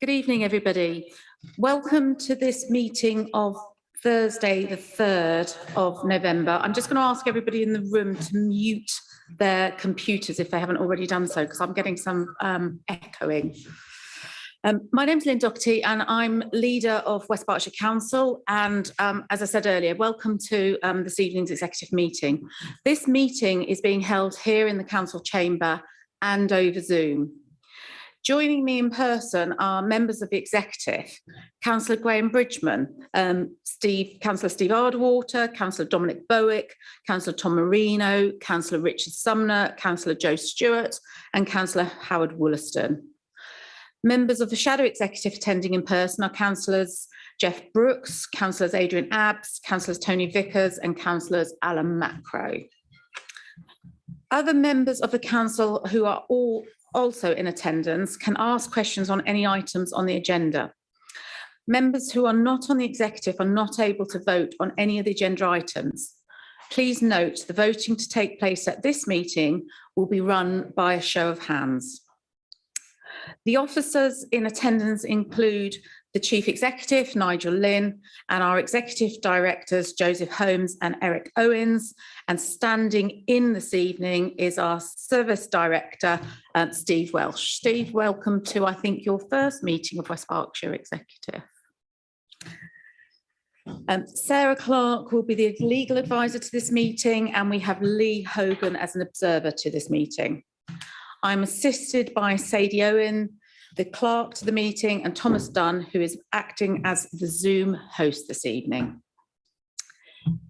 Good evening, everybody. Welcome to this meeting of Thursday, the 3rd of November. I'm just going to ask everybody in the room to mute their computers if they haven't already done so, because I'm getting some echoing. My name's Lynn Doherty and I'm leader of West Berkshire Council. And as I said earlier, welcome to this evening's executive meeting. This meeting is being held here in the council chamber and over Zoom. Joining me in person are members of the executive, Councillor Graham Bridgman, Councillor Steve Ardwater, Councillor Dominic Bowick, Councillor Tom Marino, Councillor Richard Sumner, Councillor Joe Stewart and Councillor Howard Wollaston. Members of the shadow executive attending in person are Councillors Jeff Brooks, Councillors Adrian Abbs, Councillors Tony Vickers and Councillors Alan Macro. Other members of the council who are all also in attendance can ask questions on any items on the agenda. Members who are not on the executive are not able to vote on any of the agenda items. Please note the voting to take place at this meeting will be run by a show of hands. The officers in attendance include the Chief Executive, Nigel Lynn, and our Executive Directors, Joseph Holmes and Eric Owens. And standing in this evening is our Service Director, Steve Welsh. Steve, welcome to, I think, your first meeting of West Berkshire Executive. Sarah Clark will be the legal advisor to this meeting, and we have Lee Hogan as an observer to this meeting. I'm assisted by Sadie Owen, the clerk to the meeting, and Thomas Dunn, who is acting as the Zoom host this evening.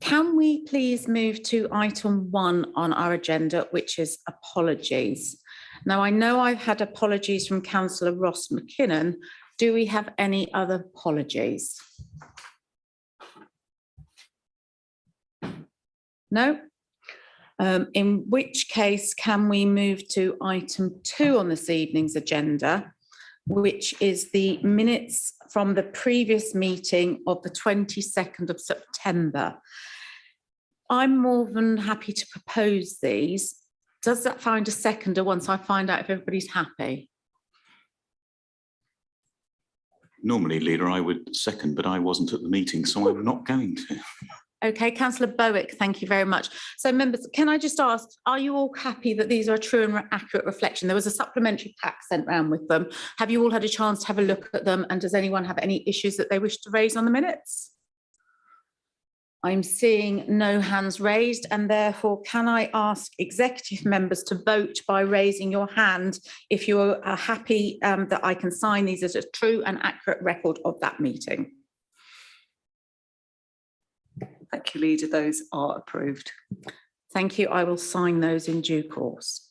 Can we please move to item 1 on our agenda, which is apologies. Now, I know I've had apologies from Councillor Ross McKinnon. Do we have any other apologies? No? In which case, can we move to item 2 on this evening's agenda, which is the minutes from the previous meeting of the 22nd of September. I'm more than happy to propose these. Does that find a seconder once I find out if everybody's happy? Normally, Leader, I would second, but I wasn't at the meeting, so I'm not going to. Okay, Councillor Bowick, thank you very much. So members, can I just ask, are you all happy that these are a true and accurate reflection? There was a supplementary pack sent round with them. Have you all had a chance to have a look at them? And does anyone have any issues that they wish to raise on the minutes? I'm seeing no hands raised, and therefore can I ask executive members to vote by raising your hand if you are happy that I can sign these as a true and accurate record of that meeting? Thank you, Leader. Those are approved. Thank you. I will sign those in due course.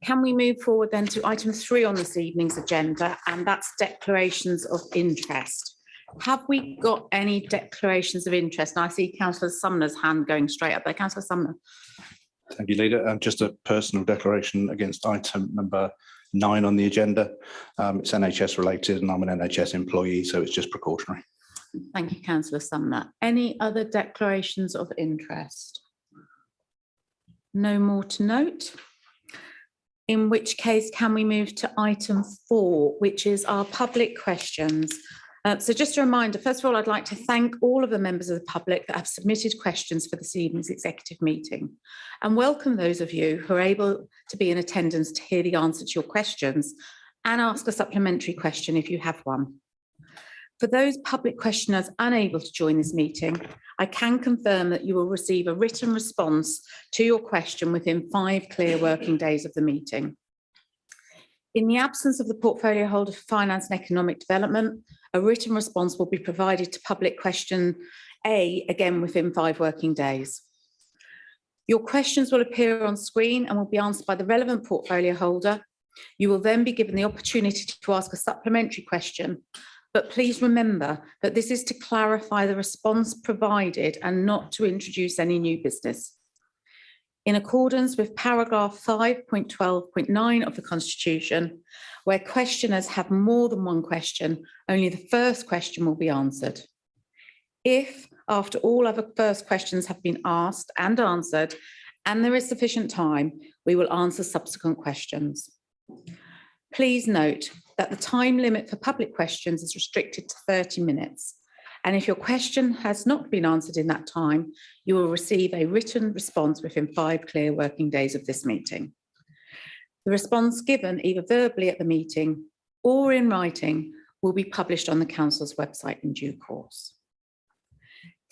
Can we move forward then to item 3 on this evening's agenda, and that's declarations of interest. Have we got any declarations of interest? And I see Councillor Sumner's hand going straight up there. Councillor Sumner. Thank you, Leader. Just a personal declaration against item number 9 on the agenda. It's NHS related and I'm an NHS employee, so it's just precautionary. Thank you, Councillor Sumner. Any other declarations of interest? No more to note. In which case, can we move to item 4, which is our public questions? So just a reminder, first of all, I'd like to thank all of the members of the public that have submitted questions for this evening's executive meeting, and welcome those of you who are able to be in attendance to hear the answer to your questions and ask a supplementary question if you have one. For those public questioners unable to join this meeting, I can confirm that you will receive a written response to your question within 5 clear working days of the meeting. In the absence of the portfolio holder for finance and economic development, a written response will be provided to public question A, again within 5 working days. Your questions will appear on screen and will be answered by the relevant portfolio holder. You will then be given the opportunity to ask a supplementary question. But please remember that this is to clarify the response provided and not to introduce any new business. In accordance with paragraph 5.12.9 of the Constitution, where questioners have more than one question, only the first question will be answered. If, after all other first questions have been asked and answered, and there is sufficient time, we will answer subsequent questions. Please note, that the time limit for public questions is restricted to 30 minutes. And if your question has not been answered in that time, you will receive a written response within 5 clear working days of this meeting. The response given either verbally at the meeting or in writing will be published on the Council's website in due course.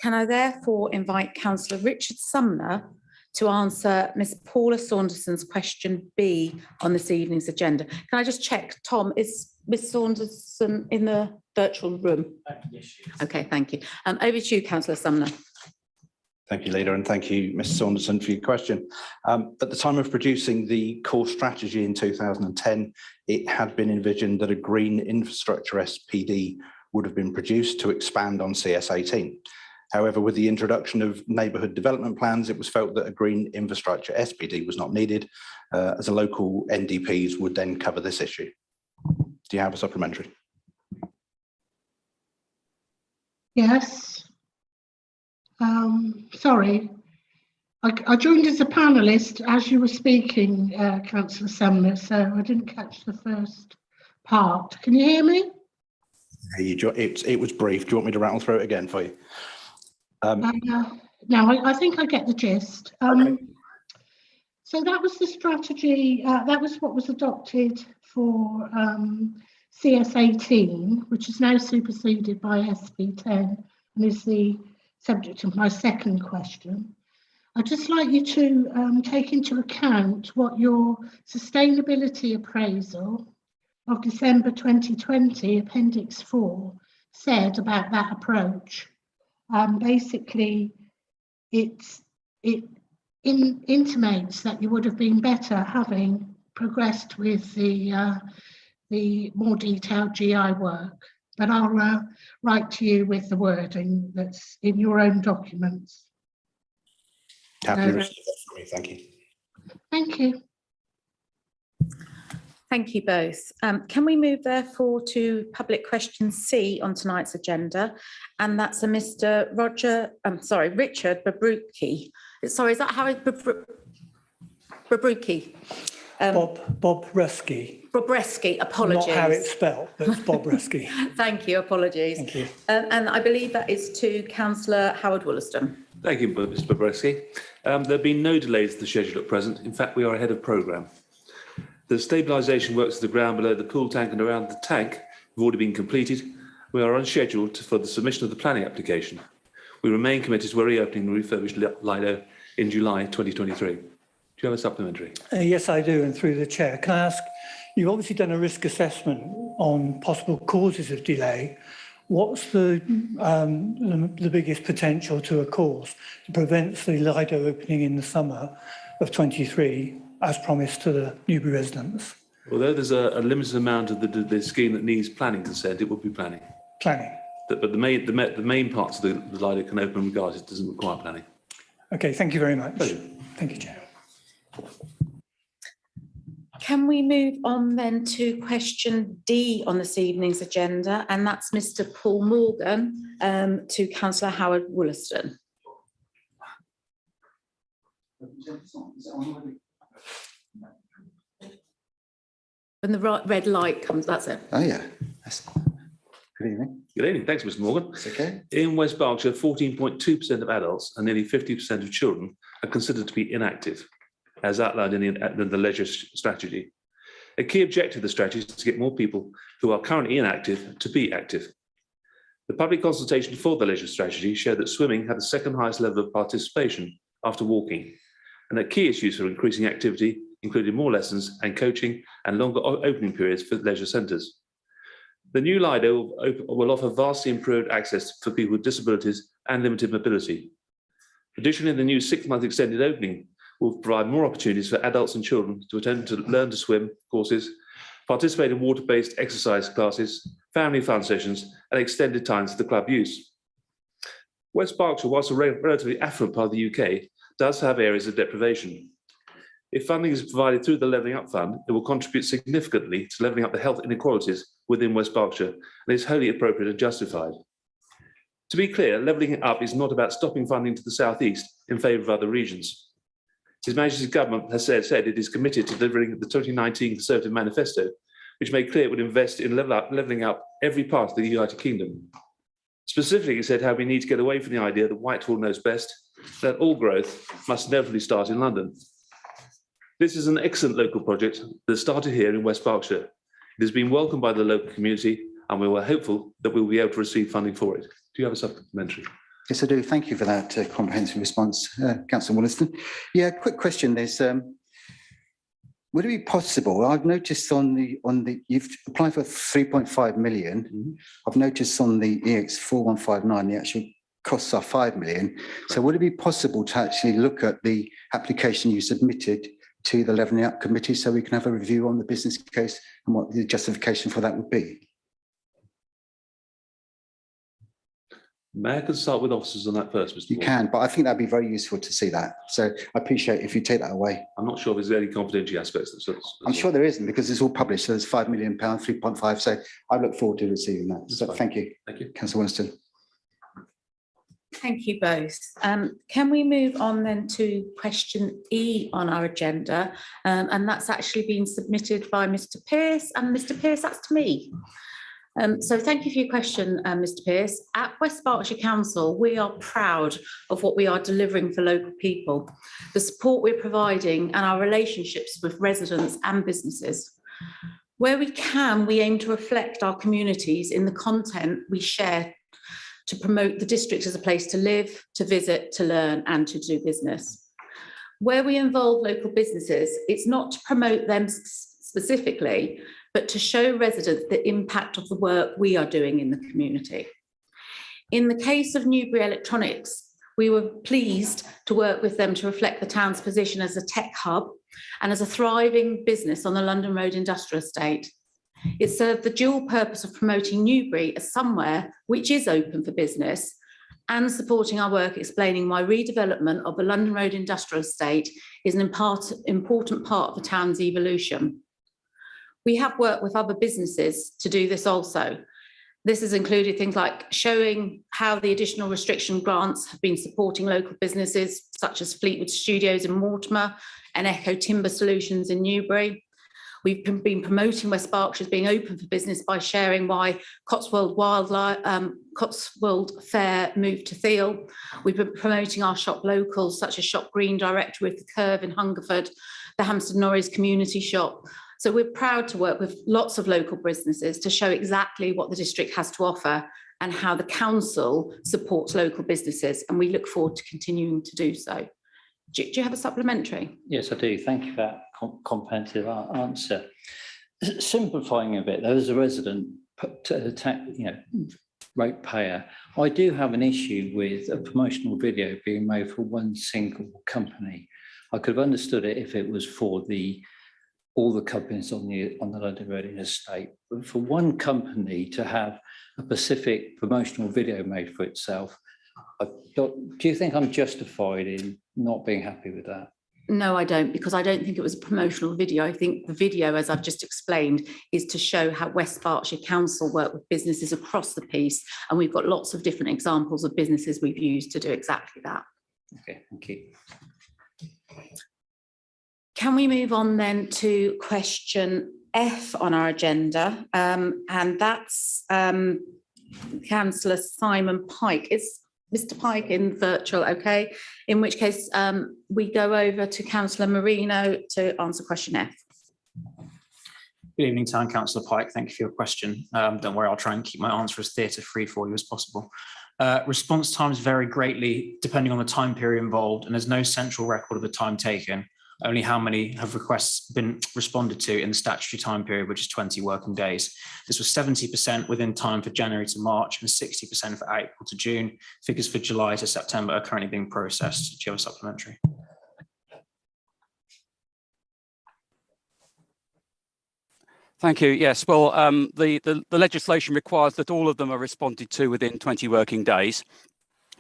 Can I therefore invite Councillor Richard Sumner to answer Ms Paula Saunderson's question B on this evening's agenda? Can I just check, Tom, is Ms Saunderson in the virtual room? Okay, thank you. Over to you, Councillor Sumner. Thank you, Leader, and thank you, Mr Saunderson, for your question. At the time of producing the core strategy in 2010, it had been envisioned that a green infrastructure SPD would have been produced to expand on CS18. However, with the introduction of neighbourhood development plans, it was felt that a green infrastructure SPD was not needed, as a local NDPs would then cover this issue. Do you have a supplementary? Yes. Sorry, I joined as a panellist as you were speaking, Councillor Sumner, so I didn't catch the first part. Can you hear me? It was brief. Do you want me to rattle through it again for you? No, I think I get the gist. Okay. So that was the strategy, that was what was adopted for CS18, which is now superseded by SP10 and is the subject of my second question. I'd just like you to take into account what your sustainability appraisal of December 2020, Appendix 4, said about that approach. Basically, it intimates that you would have been better having progressed with the more detailed GI work. But I'll write to you with the wording that's in your own documents. Happy to receive that from you. Thank you. Thank you. Thank you both. Can we move therefore to public question C on tonight's agenda? And that's a Mr. Richard Babruki. Sorry, is that how it, Babruki? Bobreski. Bobreski, apologies. Not how it's spelled, but it's Bobreski. Thank you, apologies. Thank you. And I believe that is to Councillor Howard Wollaston. Thank you, Mr Bobreski. There have been no delays to the schedule at present. In fact, we are ahead of programme. The stabilisation works of the ground below the cool tank and around the tank have already been completed. We are on schedule for the submission of the planning application. We remain committed to reopening the refurbished Lido in July 2023. Do you have a supplementary? Yes, I do, and through the chair. Can I ask, you've obviously done a risk assessment on possible causes of delay. What's the biggest potential to a cause that prevents the Lido opening in the summer of 23 as promised to the Newbury residents? Although there's a limited amount of the scheme that needs planning consent, it will be planning. Planning. But the main parts of the Lido can open regardless. It doesn't require planning. Okay, thank you very much. Pleasure. Thank you, Chair. Can we move on then to question D on this evening's agenda? And that's Mr. Paul Morgan to Councillor Howard Wollaston. When the red light comes, that's it. Oh yeah. Good evening. Good evening. Thanks, Mr. Morgan. It's okay. In West Berkshire, 14.2% of adults and nearly 50% of children are considered to be inactive, as outlined in the leisure strategy. A key objective of the strategy is to get more people who are currently inactive to be active. The public consultation for the leisure strategy showed that swimming had the second highest level of participation after walking, and that key issues for increasing activity included more lessons and coaching and longer opening periods for leisure centres. The new Lido will offer vastly improved access for people with disabilities and limited mobility. Additionally, the new 6-month extended opening will provide more opportunities for adults and children to attend to learn to swim courses, participate in water-based exercise classes, family fun sessions, and extended times for the club use. West Berkshire, whilst a relatively affluent part of the UK, does have areas of deprivation. If funding is provided through the Levelling Up Fund, it will contribute significantly to levelling up the health inequalities within West Berkshire, and is wholly appropriate and justified. To be clear, levelling up is not about stopping funding to the South East in favour of other regions. His Majesty's Government has said it is committed to delivering the 2019 Conservative Manifesto, which made clear it would invest in levelling up every part of the United Kingdom. Specifically, it said how we need to get away from the idea that Whitehall knows best, that all growth must inevitably start in London. This is an excellent local project that started here in West Berkshire. It has been welcomed by the local community, and we were hopeful that we will be able to receive funding for it. Do you have a supplementary? Yes, I do. Thank you for that comprehensive response, Councillor Wollaston. Yeah, quick question. There's would it be possible? I've noticed on the you've applied for 3.5 million. I've noticed on the EX 4159 the actual costs are 5 million. So would it be possible to actually look at the application you submitted to the Levelling Up Committee so we can have a review on the business case and what the justification for that would be? May I consult with officers on that first, Mr. You Ward? can, but I think that'd be very useful to see that. So I appreciate if you take that away. I'm not sure if there's any confidentiality aspects. I'm sure there isn't because it's all published. So there's £5 million, 3.5. So I look forward to receiving that. So thank you. Thank you. Councillor Winston. Thank you both. Can we move on then to question E on our agenda? And that's actually been submitted by Mr. Pearce. And Mr. Pearce, that's to me. So thank you for your question, Mr. Pearce. At West Berkshire Council, we are proud of what we are delivering for local people, the support we're providing and our relationships with residents and businesses. Where we can, we aim to reflect our communities in the content we share to promote the district as a place to live, to visit, to learn and to do business. Where we involve local businesses, it's not to promote them specifically, but to show residents the impact of the work we are doing in the community. In the case of Newbury Electronics, we were pleased to work with them to reflect the town's position as a tech hub and as a thriving business on the London Road Industrial Estate. It served the dual purpose of promoting Newbury as somewhere which is open for business and supporting our work explaining why redevelopment of the London Road Industrial Estate is an important part of the town's evolution. We have worked with other businesses to do this also. This has included things like showing how the additional restriction grants have been supporting local businesses such as Fleetwood Studios in Mortimer and Echo Timber Solutions in Newbury. We've been promoting West Berkshire as being open for business by sharing why Cotswold Fair moved to Theale. We've been promoting our shop locals such as Shop Green Direct with the Curve in Hungerford, the Hampstead Norreys Community Shop. So we're proud to work with lots of local businesses to show exactly what the district has to offer and how the council supports local businesses. And we look forward to continuing to do so. Do you have a supplementary? Yes, I do. Thank you for that comprehensive answer. Simplifying a bit, though, as a resident, ratepayer, I do have an issue with a promotional video being made for one single company. I could have understood it if it was for all the companies on the London Road Estate, but for one company to have a specific promotional video made for itself, do you think I'm justified in not being happy with that? No, I don't, because I don't think it was a promotional video. I think the video, as I've just explained, is to show how West Berkshire Council work with businesses across the piece. And we've got lots of different examples of businesses we've used to do exactly that. Okay, thank you. Can we move on then to question F on our agenda? And that's Councillor Simon Pike. Is Mr. Pike in virtual? Okay. In which case we go over to Councillor Marino to answer question F. Good evening, Town Councillor Pike. Thank you for your question. Don't worry, I'll try and keep my answer as theatre-free for you as possible. Response times vary greatly depending on the time period involved, and there's no central record of the time taken. Only how many have requests been responded to in the statutory time period, which is 20 working days. This was 70% within time for January to March and 60% for April to June. Figures for July to September are currently being processed. Do you have a supplementary? Thank you. Yes, well, the legislation requires that all of them are responded to within 20 working days.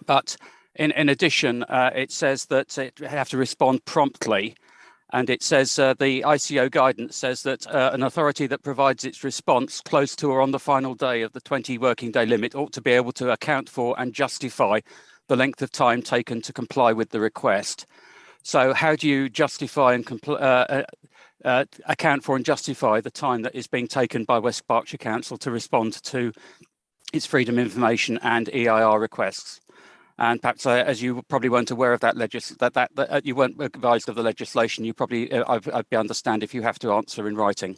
But in addition, it says that it have to respond promptly. And it says the ICO guidance says that an authority that provides its response close to or on the final day of the 20 working day limit ought to be able to account for and justify the length of time taken to comply with the request. So how do you justify and account for and justify the time that is being taken by West Berkshire Council to respond to its freedom of information and EIR requests. And perhaps, as you probably weren't aware of that you weren't advised of the legislation, you probably I'd understand if you have to answer in writing.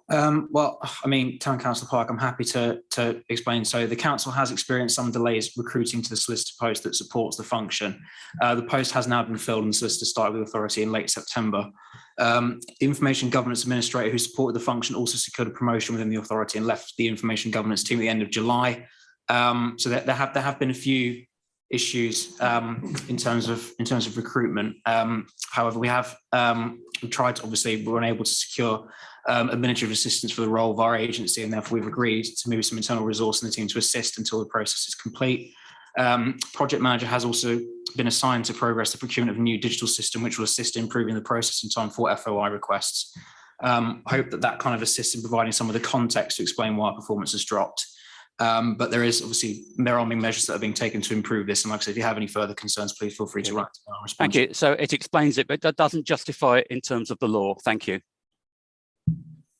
Well, I mean, Town Councillor Park, I'm happy to explain. So the council has experienced some delays recruiting to the solicitor post that supports the function. The post has now been filled and the solicitor started with authority in late September. The Information Governance Administrator who supported the function also secured a promotion within the authority and left the Information Governance team at the end of July. So there have been a few issues in terms of recruitment. However, we tried to, obviously, we were unable to secure administrative assistance for the role of our agency, and therefore we've agreed to move some internal resource in the team to assist until the process is complete. Project manager has also been assigned to progress the procurement of a new digital system, which will assist in improving the process in time for FOI requests. I hope that kind of assists in providing some of the context to explain why our performance has dropped. But there are measures that are being taken to improve this. And like I said, if you have any further concerns, please feel free to write. Thank you. So it explains it, but that doesn't justify it in terms of the law. Thank you.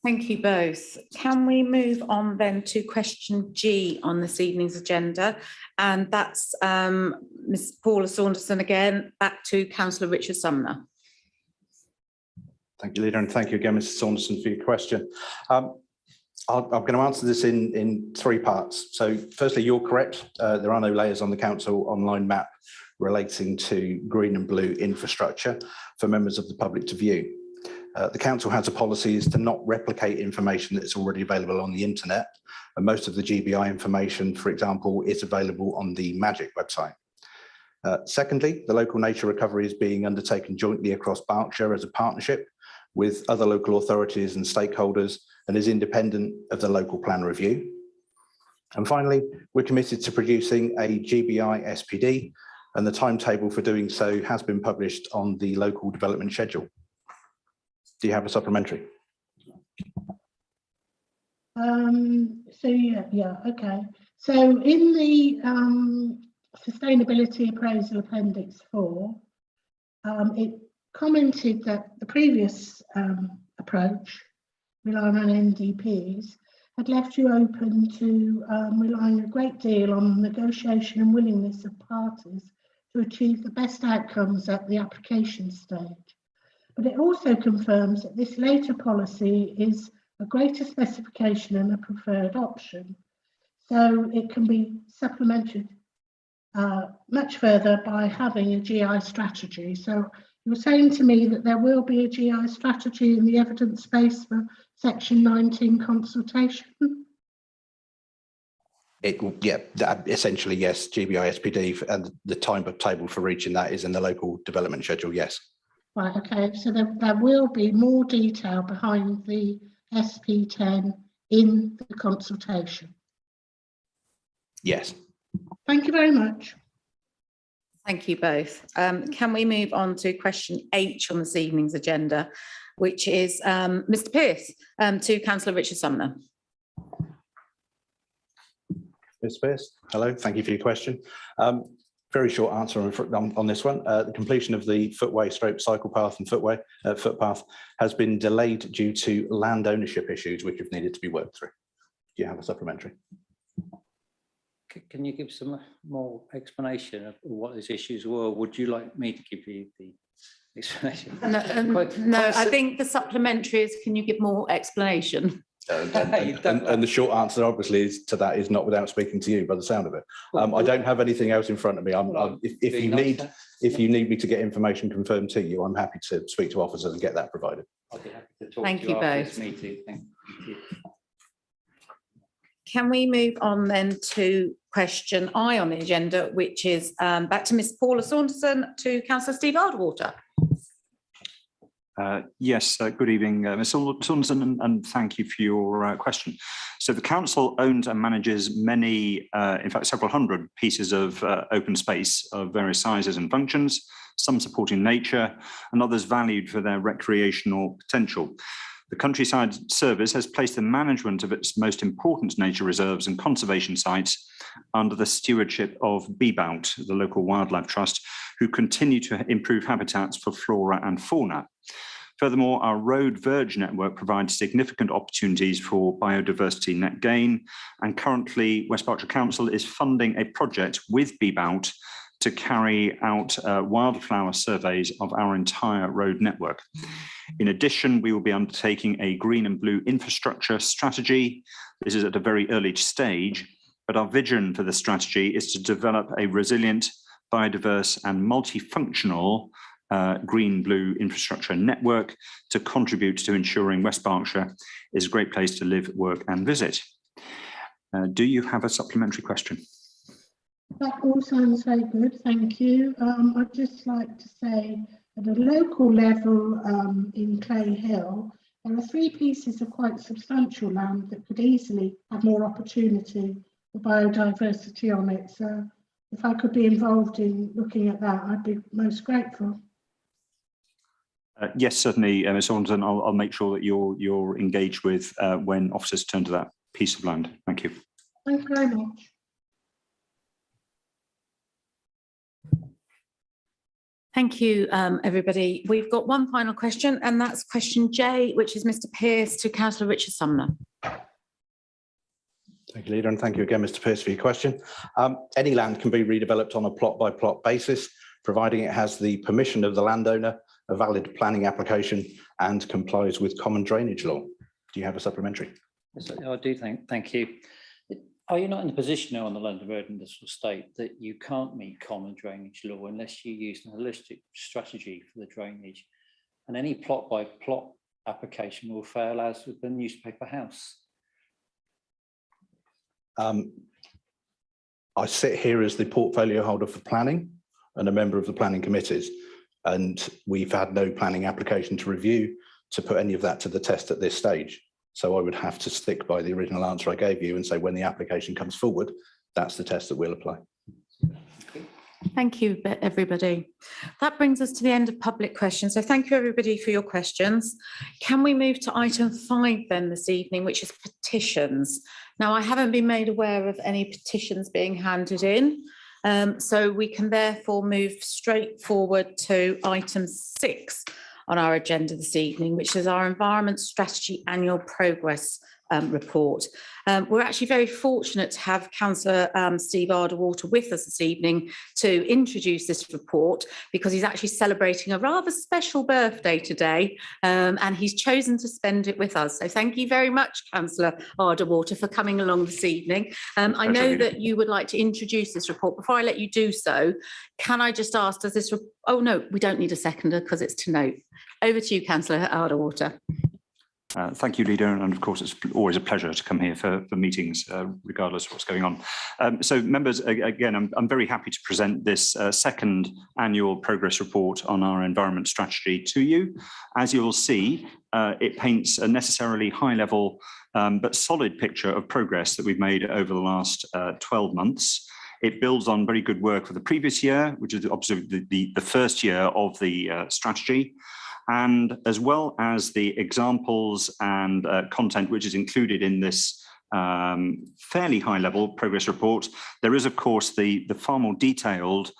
Thank you both. Can we move on then to question G on this evening's agenda? And that's Ms. Paula Saunderson again, back to Councillor Richard Sumner. Thank you, Leader, and thank you again, Mrs. Saunderson, for your question. I'm going to answer this in three parts. So firstly, you're correct. There are no layers on the council online map relating to green and blue infrastructure for members of the public to view. The council has a policy is to not replicate information that's already available on the internet. And most of the GBI information, for example, is available on the Magic website. Secondly, the local nature recovery is being undertaken jointly across Berkshire as a partnership with other local authorities and stakeholders, and is independent of the local plan review. And finally, we're committed to producing a GBI SPD, and the timetable for doing so has been published on the local development schedule. Do you have a supplementary? Okay. So in the Sustainability Appraisal Appendix 4, it commented that the previous approach, relying on NDPs, had left you open to relying a great deal on negotiation and willingness of parties to achieve the best outcomes at the application stage. But it also confirms that this later policy is a greater specification and a preferred option. So it can be supplemented much further by having a GI strategy. So you're saying to me that there will be a GI strategy in the evidence base for section 19 consultation? Essentially, yes, GBI SPD, and the timetable for reaching that is in the local development schedule, yes. Right, okay, so there will be more detail behind the SP10 in the consultation. Yes. Thank you very much. Thank you both. Can we move on to question H on this evening's agenda, which is Mr. Pearce to Councillor Richard Sumner. Mr. Pearce, hello, thank you for your question. Very short answer on this one. The completion of the footway cycle path and footpath has been delayed due to land ownership issues which have needed to be worked through. Do you have a supplementary? Can you give some more explanation of what those issues were? Would you like me to give you the explanation? No, I think the supplementary is, can you give more explanation? And the short answer, obviously, to that is not without speaking to you, by the sound of it. I don't have anything else in front of me. If you need me to get information confirmed to you, I'm happy to speak to officers and get that provided. I'll be happy to talk Thank to you after both. this meeting. Thank you. Can we move on then to question I on the agenda, which is back to Ms. Paula Saunderson to Councillor Steve Ardwater. Yes, good evening, Ms. Saunderson, and thank you for your question. So the council owns and manages many, in fact, several hundred pieces of open space of various sizes and functions, some supporting nature and others valued for their recreational potential. The Countryside Service has placed the management of its most important nature reserves and conservation sites under the stewardship of BBOUT, the local wildlife trust, who continue to improve habitats for flora and fauna. Furthermore, our road verge network provides significant opportunities for biodiversity net gain, and currently West Berkshire Council is funding a project with BBOUT to carry out wildflower surveys of our entire road network. In addition, we will be undertaking a green and blue infrastructure strategy. This is at a very early stage, but our vision for the strategy is to develop a resilient, biodiverse and multifunctional green-blue infrastructure network to contribute to ensuring West Berkshire is a great place to live, work and visit. Do you have a supplementary question? That all sounds very good, thank you. I'd just like to say at a local level in Clay Hill, there are 3 pieces of quite substantial land that could easily have more opportunity for biodiversity on it. So if I could be involved in looking at that, I'd be most grateful. Yes, certainly, Ms. Saunderson. I'll make sure that you're engaged with when officers turn to that piece of land. Thank you. Thank you very much. Thank you, everybody. We've got one final question, and that's question J, which is Mr. Pearce to Councillor Richard Sumner. Thank you, Leader, and thank you again, Mr. Pearce, for your question. Any land can be redeveloped on a plot-by-plot basis, providing it has the permission of the landowner, a valid planning application, and complies with common drainage law. Do you have a supplementary? Yes, I do. Thank you. Are you not in the position now on the London Road Industrial Estate that you can't meet common drainage law unless you use an holistic strategy for the drainage, and any plot-by-plot application will fail, as with the newspaper house? I sit here as the portfolio holder for planning and a member of the planning committees, and we've had no planning application to review to put any of that to the test at this stage. So I would have to stick by the original answer I gave you and say when the application comes forward, that's the test that we'll apply. Thank you, everybody. That brings us to the end of public questions. So thank you, everybody, for your questions. Can we move to item 5 then this evening, which is petitions? Now, I haven't been made aware of any petitions being handed in, so we can therefore move straight forward to item 6 on our agenda this evening, which is our Environment Strategy Annual Progress report. We're actually very fortunate to have Councillor Steve Arderwater with us this evening to introduce this report, because he's actually celebrating a rather special birthday today, and he's chosen to spend it with us. So thank you very much, Councillor Arderwater, for coming along this evening. I know that you would like to introduce this report. Before I let you do so, can I just ask, does this... Oh no, we don't need a seconder because it's to note. Over to you, Councillor Arderwater. Thank you, Leader, and of course it's always a pleasure to come here for meetings, regardless of what's going on. So members, again, I'm very happy to present this second annual progress report on our environment strategy to you. As you will see, it paints a necessarily high level but solid picture of progress that we've made over the last 12 months. It builds on very good work for the previous year, which is obviously the first year of the strategy, and as well as the examples and content which is included in this fairly high level progress report. There is, of course, the far more detailed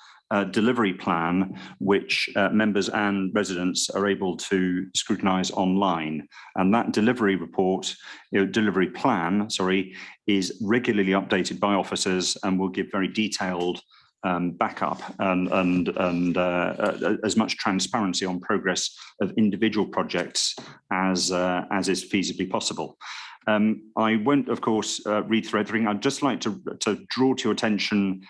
delivery plan, which members and residents are able to scrutinise online. And that delivery report, delivery plan, sorry, is regularly updated by officers and will give very detailed backup and as much transparency on progress of individual projects as is feasibly possible. I won't, of course, read through everything. I'd just like to draw to your attention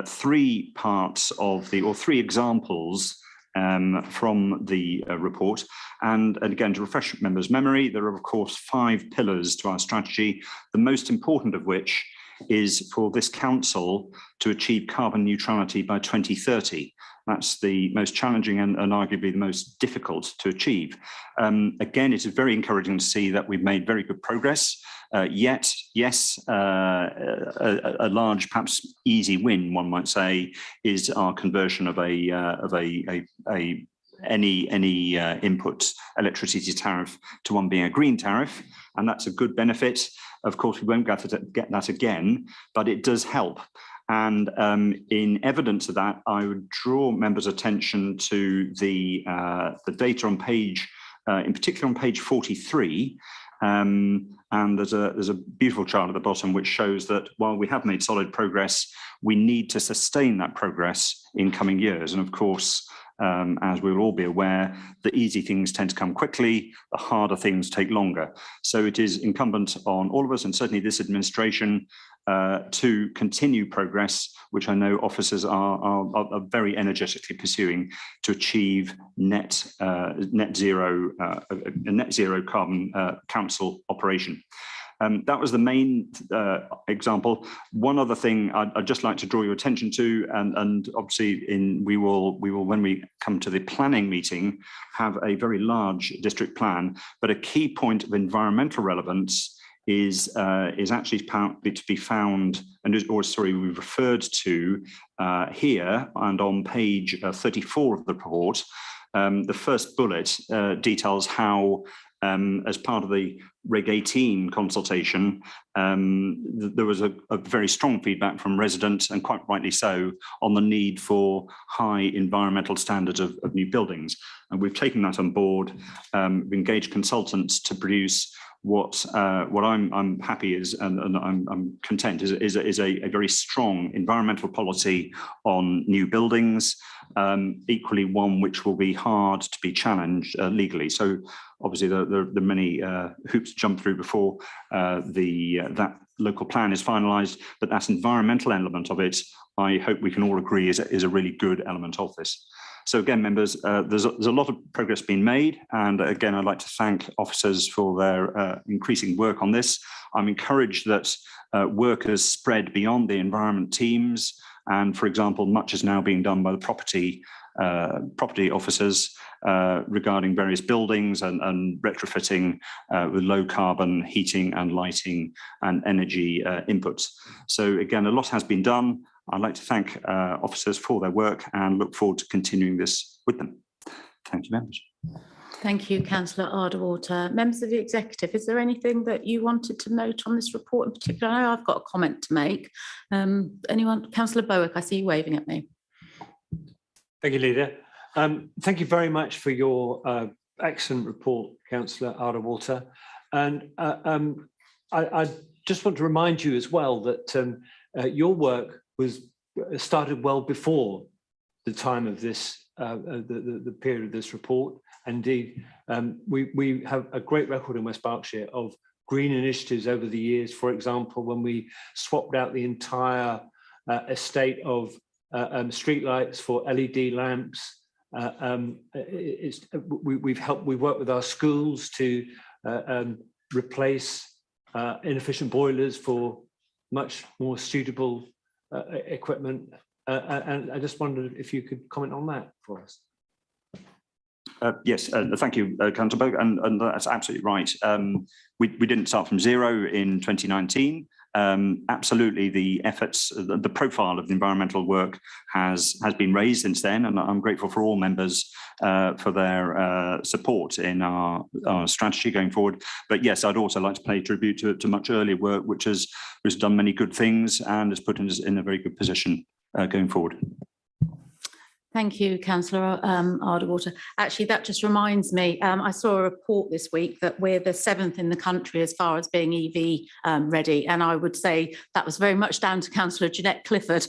3 parts of the, or 3 examples from the report. And again, to refresh members' memory, there are, of course, 5 pillars to our strategy, the most important of which is for this council to achieve carbon neutrality by 2030. That's the most challenging and arguably the most difficult to achieve. Again, it is very encouraging to see that we've made very good progress. Yet, yes, a large, perhaps easy win, one might say, is our conversion of any input electricity tariff to one being a green tariff, and that's a good benefit. Of course, we won't get that again, but it does help. And in evidence of that, I would draw members' attention to the data on page, in particular on page 43. And there's a beautiful chart at the bottom which shows that while we have made solid progress, we need to sustain that progress in coming years. And of course, as we will all be aware, the easy things tend to come quickly, the harder things take longer. So it is incumbent on all of us, and certainly this administration, to continue progress, which I know officers are very energetically pursuing to achieve net zero carbon council operation. That was the main example. One other thing I'd just like to draw your attention to, and obviously we will when we come to the planning meeting have a very large district plan, but a key point of environmental relevance is actually to be found, we've referred to here and on page 34 of the report. The first bullet details how, as part of the Reg 18 consultation, there was a very strong feedback from residents, and quite rightly so, on the need for high environmental standards of new buildings. And we've taken that on board. We've engaged consultants to produce what I'm happy is, and I'm content is a very strong environmental policy on new buildings, equally one which will be hard to be challenged legally. So obviously there are many hoops to jump through before that local plan is finalised, but that environmental element of it, I hope we can all agree is a really good element of this. So again, members, there's a lot of progress being made. And again, I'd like to thank officers for their increasing work on this. I'm encouraged that work has spread beyond the environment teams. And for example, much is now being done by the property officers regarding various buildings and retrofitting with low carbon heating and lighting and energy inputs. So again, a lot has been done. I'd like to thank officers for their work and look forward to continuing this with them. Thank you, members. Thank you, Councillor Ardwater. Members of the Executive, is there anything that you wanted to note on this report in particular? I know I've got a comment to make. Anyone? Councillor Bowick, I see you waving at me. Thank you, Leader. Thank you very much for your excellent report, Councillor Ardwater. And I just want to remind you as well that your work was started well before the time of this, the period of this report. Indeed, we have a great record in West Berkshire of green initiatives over the years. For example, when we swapped out the entire estate of streetlights for LED lamps, we've worked with our schools to replace inefficient boilers for much more suitable equipment. And I just wondered if you could comment on that for us. Yes, thank you, Councillor Bowick, and that's absolutely right. We didn't start from zero in 2019. Absolutely, the efforts, the profile of the environmental work has been raised since then, and I'm grateful for all members for their support in our strategy going forward. But yes, I'd also like to pay tribute to much earlier work, which has done many good things and has put us in a very good position going forward. Thank you, Councillor Ardwater. Actually, that just reminds me, I saw a report this week that we're the 7th in the country as far as being EV ready. And I would say that was very much down to Councillor Jeanette Clifford,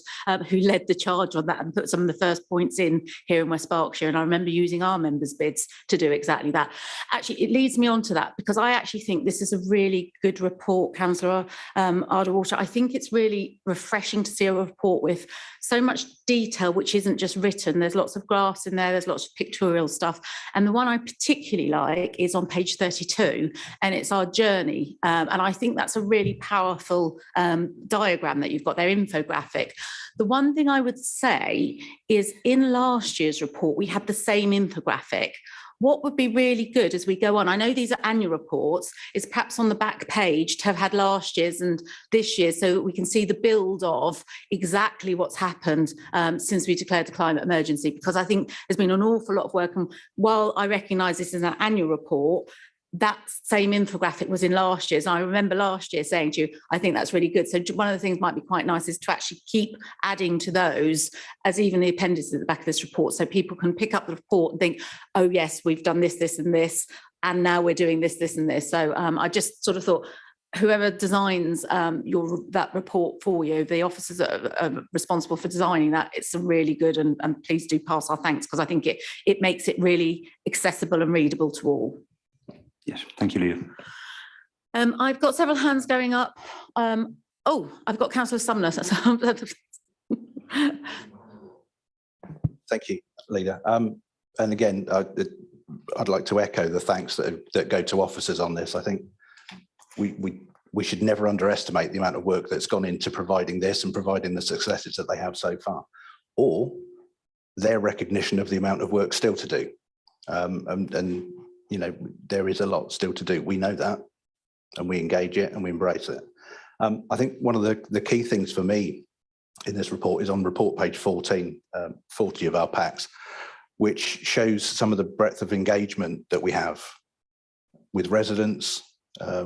who led the charge on that and put some of the first points in here in West Berkshire. And I remember using our members' bids to do exactly that. Actually, it leads me on to that because I actually think this is a really good report, Councillor Ardwater. I think it's really refreshing to see a report with so much detail, which isn't just written. There's lots of graphs in there, there's lots of pictorial stuff. And the one I particularly like is on page 32, and it's our journey. And I think that's a really powerful diagram that you've got there, infographic. The one thing I would say is in last year's report, we had the same infographic. What would be really good as we go on, I know these are annual reports, is perhaps on the back page to have had last year's and this year so that we can see the build of exactly what's happened since we declared the climate emergency, because I think there's been an awful lot of work. And while I recognise this is an annual report, that same infographic was in last year's. I remember last year saying to you, I think that's really good. So one of the things might be quite nice is to actually keep adding to those as even the appendices at the back of this report, so people can pick up the report and think, oh yes, we've done this, this and this, and now we're doing this, this and this. So I just sort of thought, whoever designs that report for you, the officers that are responsible for designing that, it's really good, and please do pass our thanks, because I think it makes it really accessible and readable to all. Yes, thank you, Leader. I've got several hands going up. Oh, I've got Councillor Sumner. Thank you, Leader. And again, I'd like to echo the thanks that go to officers on this. I think we should never underestimate the amount of work that's gone into providing this and providing the successes that they have so far, or their recognition of the amount of work still to do. And you know, there is a lot still to do. We know that, and we engage it and we embrace it. I think one of the key things for me in this report is on report page 14, 40 of our packs, which shows some of the breadth of engagement that we have with residents,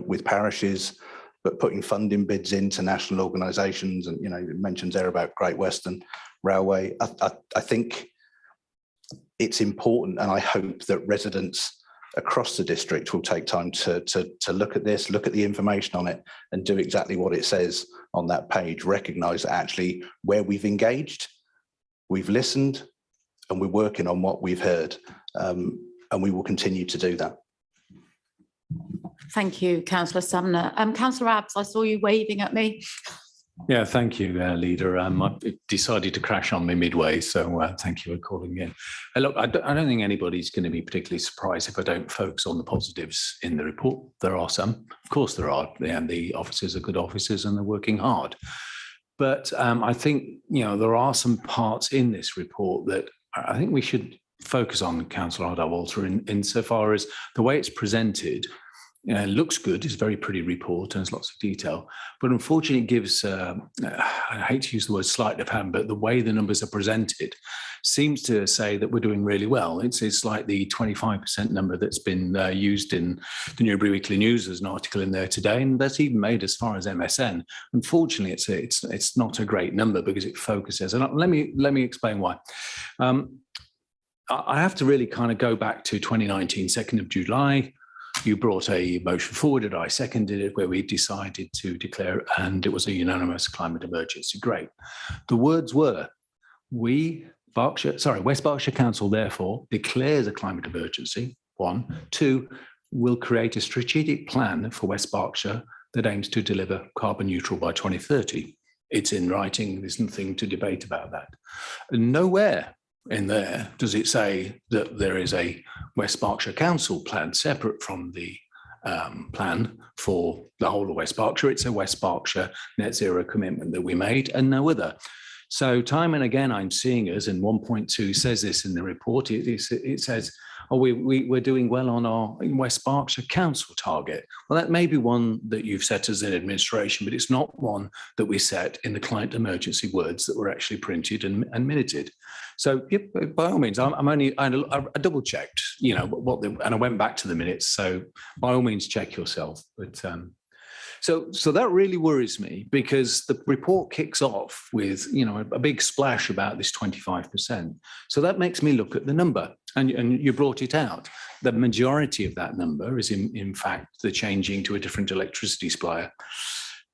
with parishes, but putting funding bids into national organisations, and you know, it mentions there about Great Western Railway. I think it's important, and I hope that residents across the district will take time to look at this, look at the information on it, and do exactly what it says on that page. Recognise that actually where we've engaged, we've listened, and we're working on what we've heard, and we will continue to do that. Thank you, Councillor Sumner. Councillor Abbs, I saw you waving at me. Yeah, thank you, Leader. I decided to crash on me midway, so thank you for calling in. Look, I don't think anybody's going to be particularly surprised if I don't focus on the positives in the report. There are some, of course there are, and the officers are good officers and they're working hard. But I think, you know, there are some parts in this report that I think we should focus on, Councillor Ardell-Walter, insofar as the way it's presented. It looks good, it's a very pretty report and there's lots of detail, but unfortunately it gives, I hate to use the word sleight of hand, but the way the numbers are presented seems to say that we're doing really well. It's like the 25% number that's been used in the Newbury Weekly News. There's an article in there today, and that's even made as far as MSN. Unfortunately, it's not a great number because it focuses, and let me explain why. I have to really kind of go back to 2019, 2nd of July. You brought a motion forward, and I seconded it, where we decided to declare, and it was a unanimous climate emergency. Great. The words were, West Berkshire Council therefore declares a climate emergency. 1. 2, will create a strategic plan for West Berkshire that aims to deliver carbon neutral by 2030. It's in writing. There's nothing to debate about that. Nowhere in there does it say that there is a West Berkshire Council plan separate from the plan for the whole of West Berkshire. It's a West Berkshire net zero commitment that we made, and no other. So time and again, I'm seeing us, and 1.2 says this in the report. It says, oh, we're doing well on our West Berkshire Council target. Well, that may be one that you've set as an administration, but it's not one that we set in the climate emergency words that were actually printed and minuted. So yeah, by all means, I double checked, you know, and I went back to the minutes. So by all means, check yourself. But so that really worries me, because the report kicks off with, you know, a big splash about this 25%. So that makes me look at the number, and you brought it out. The majority of that number is in fact the changing to a different electricity supplier.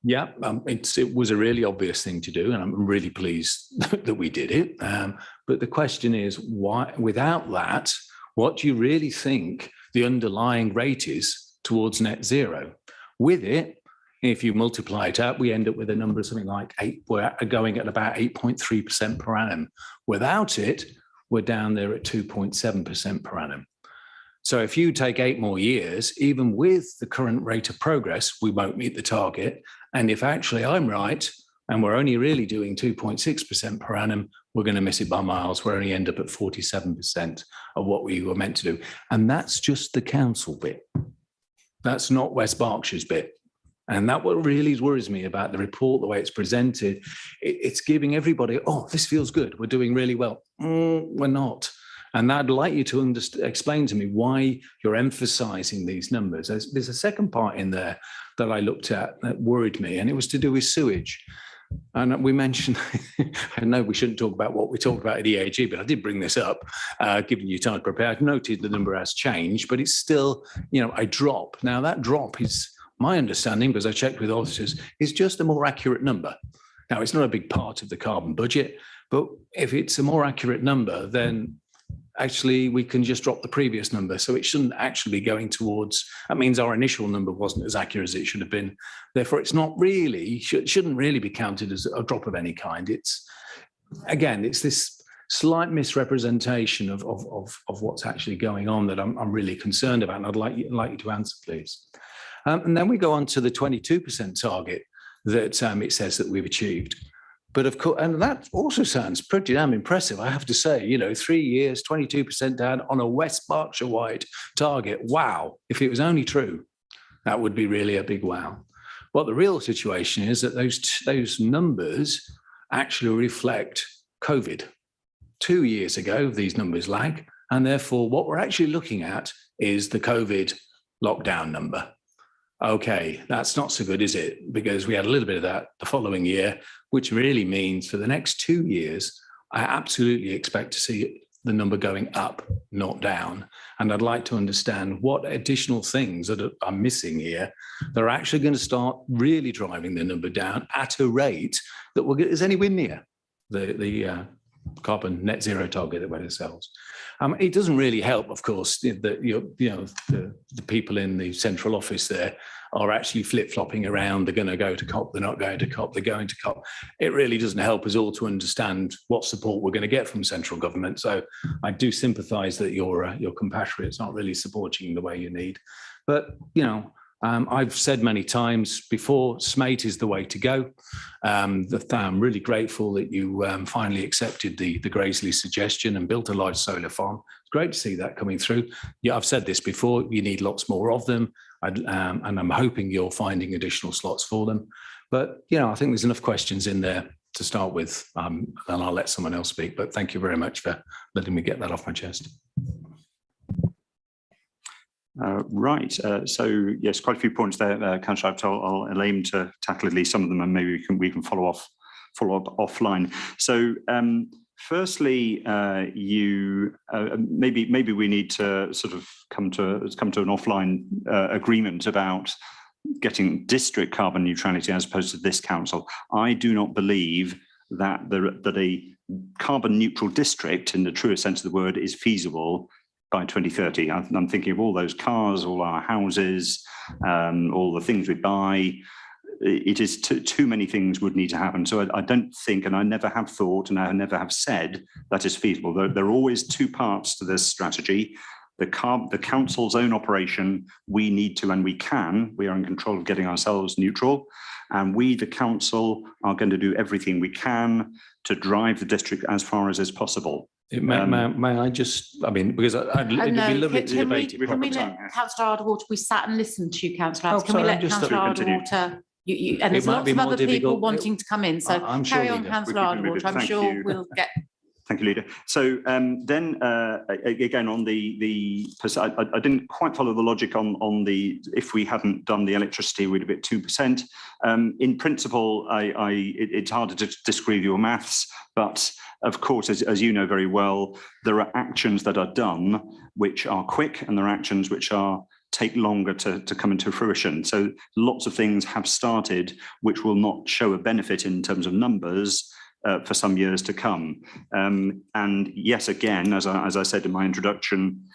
Yeah, it was a really obvious thing to do, and I'm really pleased that we did it. But the question is, why, without that, what do you really think the underlying rate is towards net zero? With it, if you multiply it out, we end up with a number of something like 8. We're going at about 8.3% per annum. Without it, we're down there at 2.7% per annum. So if you take 8 more years, even with the current rate of progress, we won't meet the target. And if actually I'm right, and we're only really doing 2.6% per annum, we're going to miss it by miles. We're only end up at 47% of what we were meant to do. And that's just the council bit. That's not West Berkshire's bit. And that what really worries me about the report, the way it's presented. It's giving everybody, oh, this feels good. We're doing really well. We're not. And I'd like you to explain to me why you're emphasizing these numbers. There's a second part in there that I looked at that worried me, and it was to do with sewage. And we mentioned, I know we shouldn't talk about what we talked about at EAG, but I did bring this up, giving you time to prepare. I've noted the number has changed, but it's still, a drop. Now that drop is, my understanding, because I checked with officers, is just a more accurate number. Now it's not a big part of the carbon budget, but if it's a more accurate number, then actually we can just drop the previous number. So it shouldn't actually be going towards, that means our initial number wasn't as accurate as it should have been. Therefore, it's not really, shouldn't really be counted as a drop of any kind. It's, again, it's this slight misrepresentation of what's actually going on that I'm really concerned about. And I'd like you to answer, please. And then we go on to the 22% target that it says that we've achieved. But of course, and that also sounds pretty damn impressive, I have to say, 3 years, 22% down on a West Berkshire-wide target. Wow, if it was only true, that would be really a big wow. But the real situation is that those numbers actually reflect COVID. 2 years ago, these numbers lag, and therefore what we're actually looking at is the COVID lockdown number. Okay, that's not so good, is it? Because we had a little bit of that the following year, which really means for the next 2 years, I absolutely expect to see the number going up, not down. And I'd like to understand what additional things that are missing here that are actually going to start really driving the number down at a rate that will get us anywhere near the carbon net zero target that we're ourselves. It doesn't really help, of course, that the people in the central office there are actually flip-flopping around. They're going to go to COP, they're not going to COP, they're going to COP. It really doesn't help us all to understand what support we're going to get from central government. So I do sympathise that your compatriots aren't really supporting the way you need. But, I've said many times before, SMATE is the way to go. I'm really grateful that you finally accepted the Graiseley suggestion and built a large solar farm. It's great to see that coming through. Yeah, I've said this before, you need lots more of them. And I'm hoping you're finding additional slots for them. But, I think there's enough questions in there to start with, and I'll let someone else speak. But thank you very much for letting me get that off my chest. Right. So yes, quite a few points there, Councillor. I'll aim to tackle at least some of them, and maybe we can follow up offline. So firstly, maybe we need to sort of come to an offline agreement about getting district carbon neutrality as opposed to this council. I do not believe that a carbon neutral district, in the truest sense of the word, is feasible by 2030. I'm thinking of all those cars, all our houses, all the things we buy. It is too many things would need to happen. So I don't think, and I never have thought, and I never have said that is feasible. There are always two parts to this strategy. The council's own operation, we need to, and we can, we are in control of getting ourselves neutral. And we, the council, are going to do everything we can to drive the district as far as is possible. May I just, because it'd be lovely to debate it. Can we let Councillor Ardwater, we sat and listened to you, Councillor, can we let Councillor Ardwater, and there's lots of other people wanting to come in, so carry on, Councillor Ardwater, I'm sure we'll get. Thank you, Leader. So then again on I didn't quite follow the logic on the, if we hadn't done the electricity, we'd have hit 2%. In principle, it's harder to disagree with your maths, but of course, as you know very well, there are actions that are done which are quick, and there are actions which take longer to come into fruition. So lots of things have started which will not show a benefit in terms of numbers for some years to come. And yes, again, as I said in my introduction,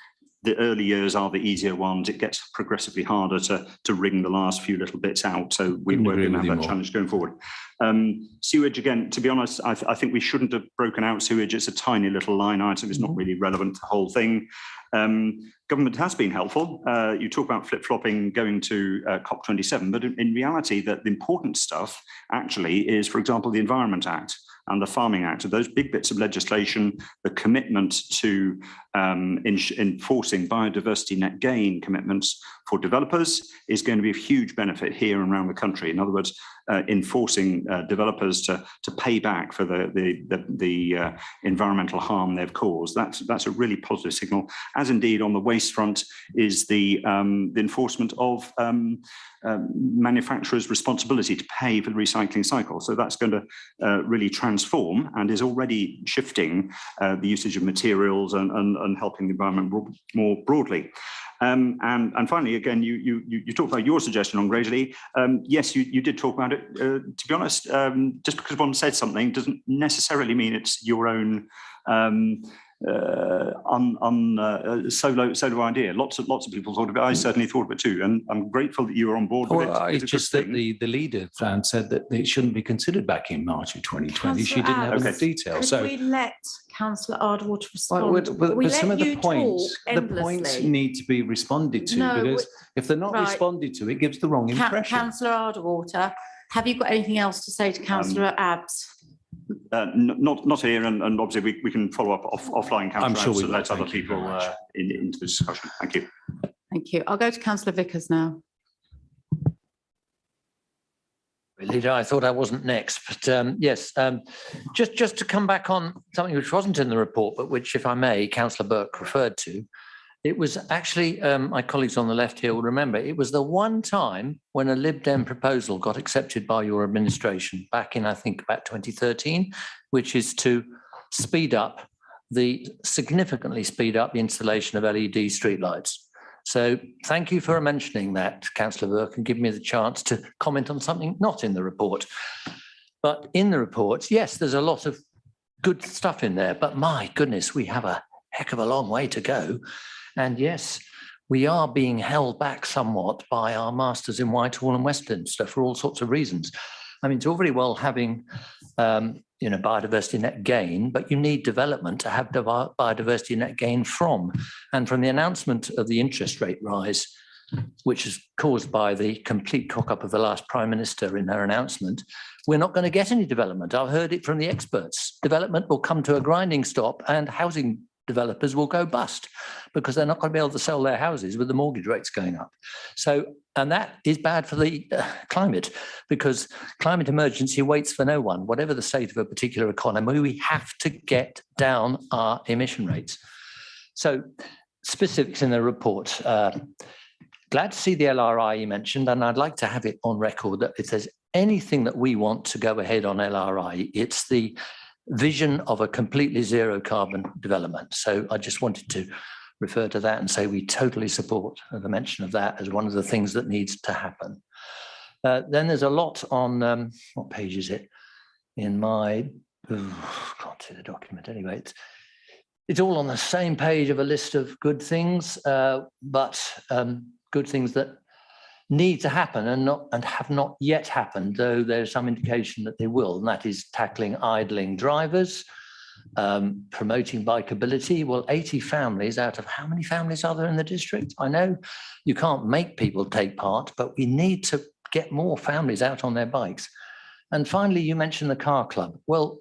the early years are the easier ones. It gets progressively harder to wring the last few little bits out. So we're going to have that challenge going forward. Sewage, again, to be honest, I think we shouldn't have broken out sewage. It's a tiny little line item. It's not really relevant to the whole thing. Government has been helpful. You talk about flip-flopping going to COP27, but in reality, the important stuff actually is, for example, the Environment Act and the Farming Act. Those big bits of legislation, the commitment to enforcing biodiversity net gain commitments for developers is going to be a huge benefit here and around the country. In other words, enforcing developers to pay back for the environmental harm they've caused. That's a really positive signal, as indeed on the waste front is the enforcement of manufacturers' responsibility to pay for the recycling cycle. So that's going to really transform and is already shifting the usage of materials and helping the environment more broadly. And finally, again, you talked about your suggestion on Gradley. Yes, you did talk about it. To be honest, just because one said something doesn't necessarily mean it's your own solo idea. Lots of people thought of it. I certainly thought of it too, and I'm grateful that you were on board with Well, it. it's just that the leader said that it shouldn't be considered back in March of 2020. She didn't have enough detail. Could we let Councillor Ardwater respond? But some of the points need to be responded to, because if they're not responded to, it gives the wrong impression. Councillor Ardwater, have you got anything else to say to Councillor Abbs? Not here, and obviously we can follow up offline. I'm sure we will let other people into the discussion. Thank you. Thank you. I'll go to Councillor Vickers now. Leader, I thought I wasn't next, but yes, just to come back on something which wasn't in the report, but which, if I may, Councillor Burke referred to. It was actually, my colleagues on the left here will remember, it was the one time when a Lib Dem proposal got accepted by your administration back in, I think, about 2013, which is to significantly speed up the installation of LED streetlights. So thank you for mentioning that, Councillor Burke, and giving me the chance to comment on something not in the report. But in the report, yes, there's a lot of good stuff in there, but my goodness, we have a heck of a long way to go. And yes, we are being held back somewhat by our masters in Whitehall and Westminster for all sorts of reasons. I mean, it's all very well having, biodiversity net gain, but you need development to have biodiversity net gain from. And from the announcement of the interest rate rise, which is caused by the complete cock-up of the last Prime Minister in her announcement, we're not going to get any development. I've heard it from the experts. Development will come to a grinding stop and housing developers will go bust because they're not going to be able to sell their houses with the mortgage rates going up. So, and that is bad for the climate, because climate emergency waits for no one. Whatever the state of a particular economy, we have to get down our emission rates. So specifics in the report. Glad to see the LRI you mentioned, and I'd like to have it on record that if there's anything that we want to go ahead on LRI, it's the vision of a completely zero carbon development. So I just wanted to refer to that and say we totally support the mention of that as one of the things that needs to happen. Then there's a lot on, what page is it? In my, can't see the document anyway. It's all on the same page of a list of good things, but good things that need to happen and have not yet happened, though there's some indication that they will, and that is tackling idling drivers, promoting bikeability. Well, 80 families out of how many families are there in the district? I know you can't make people take part, but we need to get more families out on their bikes. And finally, you mentioned the car club. Well,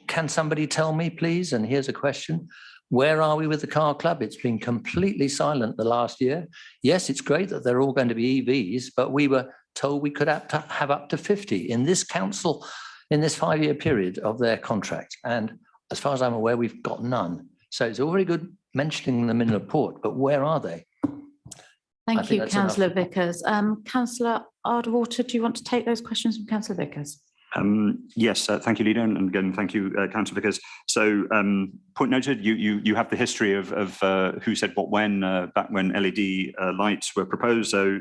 can somebody tell me, please? And here's a question. Where are we with the car club? It's been completely silent the last year. Yes, it's great that they're all going to be EVs, but we were told we could have up to 50 in this council in this 5-year period of their contract. And as far as I'm aware, we've got none. So it's all very good mentioning them in the report, but where are they? Thank you, Councillor Vickers. Councillor Ardwater, do you want to take those questions from Councillor Vickers? Yes, thank you, Leader, and again, thank you, Councillor Vickers. So, point noted, you have the history of who said what when back when LED lights were proposed. So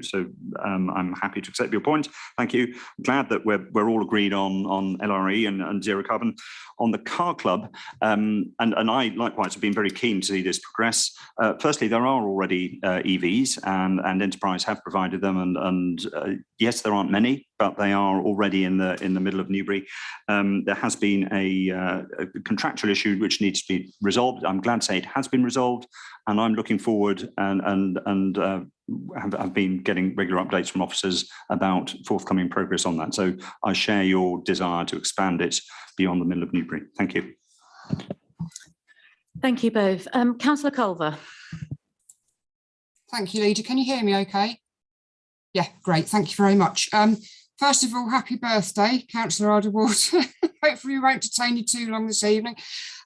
I'm happy to accept your point. Thank you. Glad that we're all agreed on LRE and zero carbon. On the car club, and I likewise have been very keen to see this progress. Firstly, there are already EVs, and Enterprise have provided them, and yes, there aren't many, but they are already in the middle of Newbury. There has been a contractual issue which needs to be resolved. I'm glad to say it has been resolved, and I'm looking forward and have been getting regular updates from officers about forthcoming progress on that. So I share your desire to expand it beyond the middle of Newbury. Thank you. Thank you both. Councillor Culver. Thank you, Leader. Can you hear me okay? Yeah, great. Thank you very much. First of all, happy birthday, Councillor Ardwater. Hopefully we won't detain you too long this evening.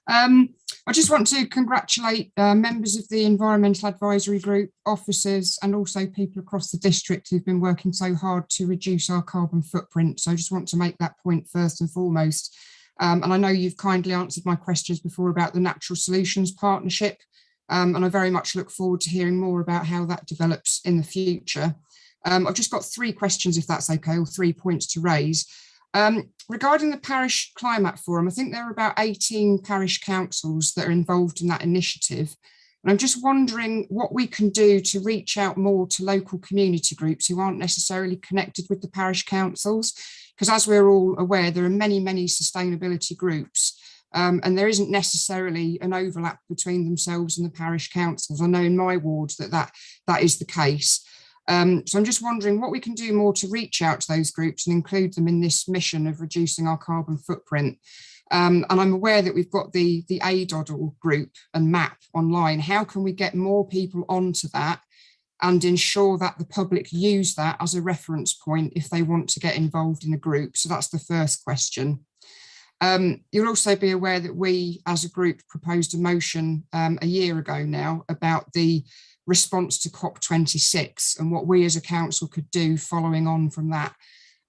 I just want to congratulate members of the Environmental Advisory Group, officers, and also people across the district who've been working so hard to reduce our carbon footprint. So I just want to make that point first and foremost. And I know you've kindly answered my questions before about the Natural Solutions Partnership. And I very much look forward to hearing more about how that develops in the future. I've just got 3 questions, if that's okay, or 3 points to raise. Regarding the Parish Climate Forum, I think there are about 18 parish councils that are involved in that initiative. And I'm just wondering what we can do to reach out more to local community groups who aren't necessarily connected with the parish councils. Because as we're all aware, there are many, many sustainability groups. And there isn't necessarily an overlap between themselves and the parish councils. I know in my ward that is the case. So I'm just wondering what we can do more to reach out to those groups and include them in this mission of reducing our carbon footprint. And I'm aware that we've got the ADODL group and map online. How can we get more people onto that and ensure that the public use that as a reference point if they want to get involved in a group? So that's the first question. You'll also be aware that we as a group proposed a motion a year ago now about the response to COP26 and what we as a council could do following on from that.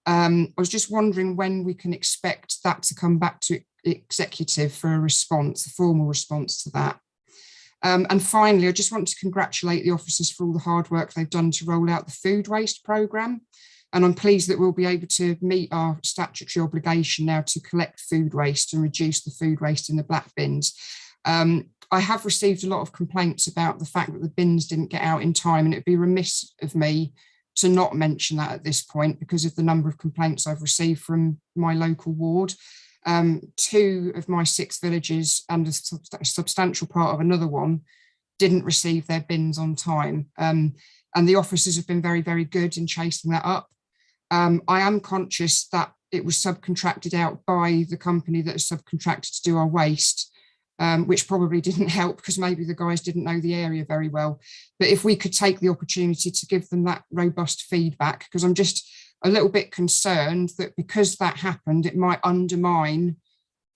I was just wondering when we can expect that to come back to executive for a response, a formal response to that. And finally, I just want to congratulate the officers for all the hard work they've done to roll out the food waste programme. And I'm pleased that we'll be able to meet our statutory obligation now to collect food waste and reduce the food waste in the black bins. I have received a lot of complaints about the fact that the bins didn't get out in time, and it'd be remiss of me to not mention that at this point because of the number of complaints I've received from my local ward. 2 of my 6 villages and a substantial part of another one didn't receive their bins on time. And the officers have been very, very good in chasing that up. I am conscious that it was subcontracted out by the company that is subcontracted to do our waste, which probably didn't help because maybe the guys didn't know the area very well. But if we could take the opportunity to give them that robust feedback, because I'm just a little bit concerned that because that happened, it might undermine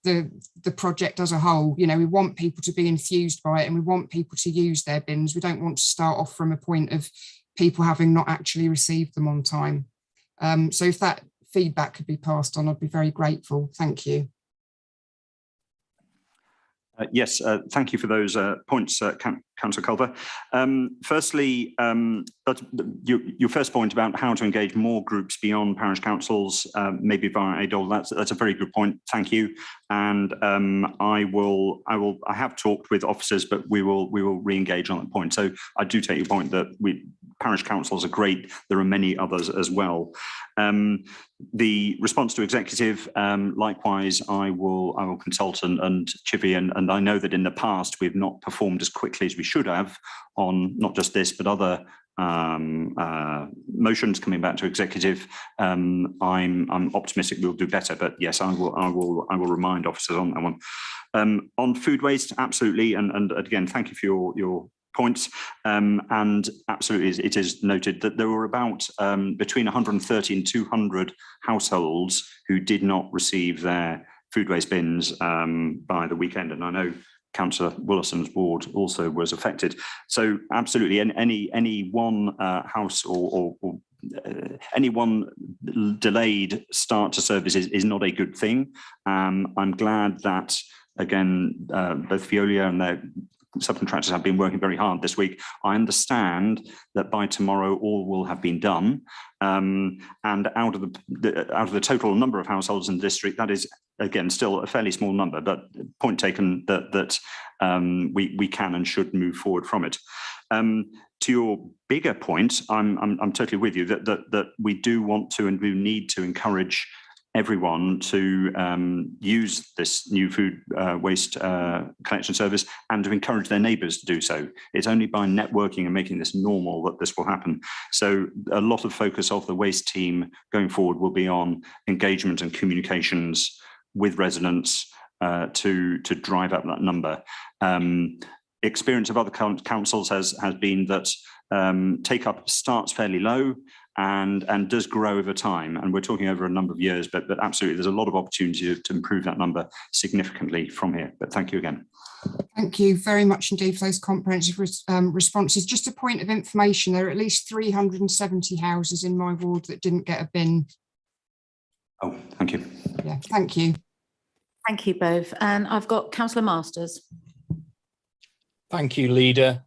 the project as a whole. You know, we want people to be enthused by it and we want people to use their bins. We don't want to start off from a point of people having not actually received them on time. So if that feedback could be passed on, I'd be very grateful. Thank you. Yes, thank you for those points, Councillor Culver. Firstly, your first point about how to engage more groups beyond parish councils, maybe via ADOL, that's a very good point. Thank you. And I have talked with officers, but we will re-engage on that point. So I do take your point that parish councils are great. There are many others as well. The response to executive, likewise, I will consult and chivvy, and I know that in the past we've not performed as quickly as we should have on not just this but other motions coming back to executive. I'm optimistic we'll do better, but yes, I will remind officers on that one. On food waste, absolutely, and again, thank you for your points, and absolutely it is noted that there were about between 130 and 200 households who did not receive their food waste bins by the weekend, and I know Councillor Willison's ward also was affected. So absolutely, any one house or any one delayed start to service is not a good thing. I'm glad that again both Veolia and their subcontractors have been working very hard this week. I understand that by tomorrow all will have been done, and out of the total number of households in the district, that is again still a fairly small number, but point taken that we can and should move forward from it. To your bigger point, I'm totally with you that we do want to and we need to encourage everyone to use this new food waste collection service and to encourage their neighbours to do so. It's only by networking and making this normal that this will happen. So a lot of focus of the waste team going forward will be on engagement and communications with residents, to drive up that number. Experience of other councils has been that take up starts fairly low and does grow over time. And we're talking over a number of years, but absolutely there's a lot of opportunity to improve that number significantly from here. But thank you again. Thank you very much indeed for those comprehensive responses. Just a point of information, there are at least 370 houses in my ward that didn't get a bin. Oh, thank you. Yeah, thank you. Thank you both. And I've got Councillor Masters. Thank you, Leader.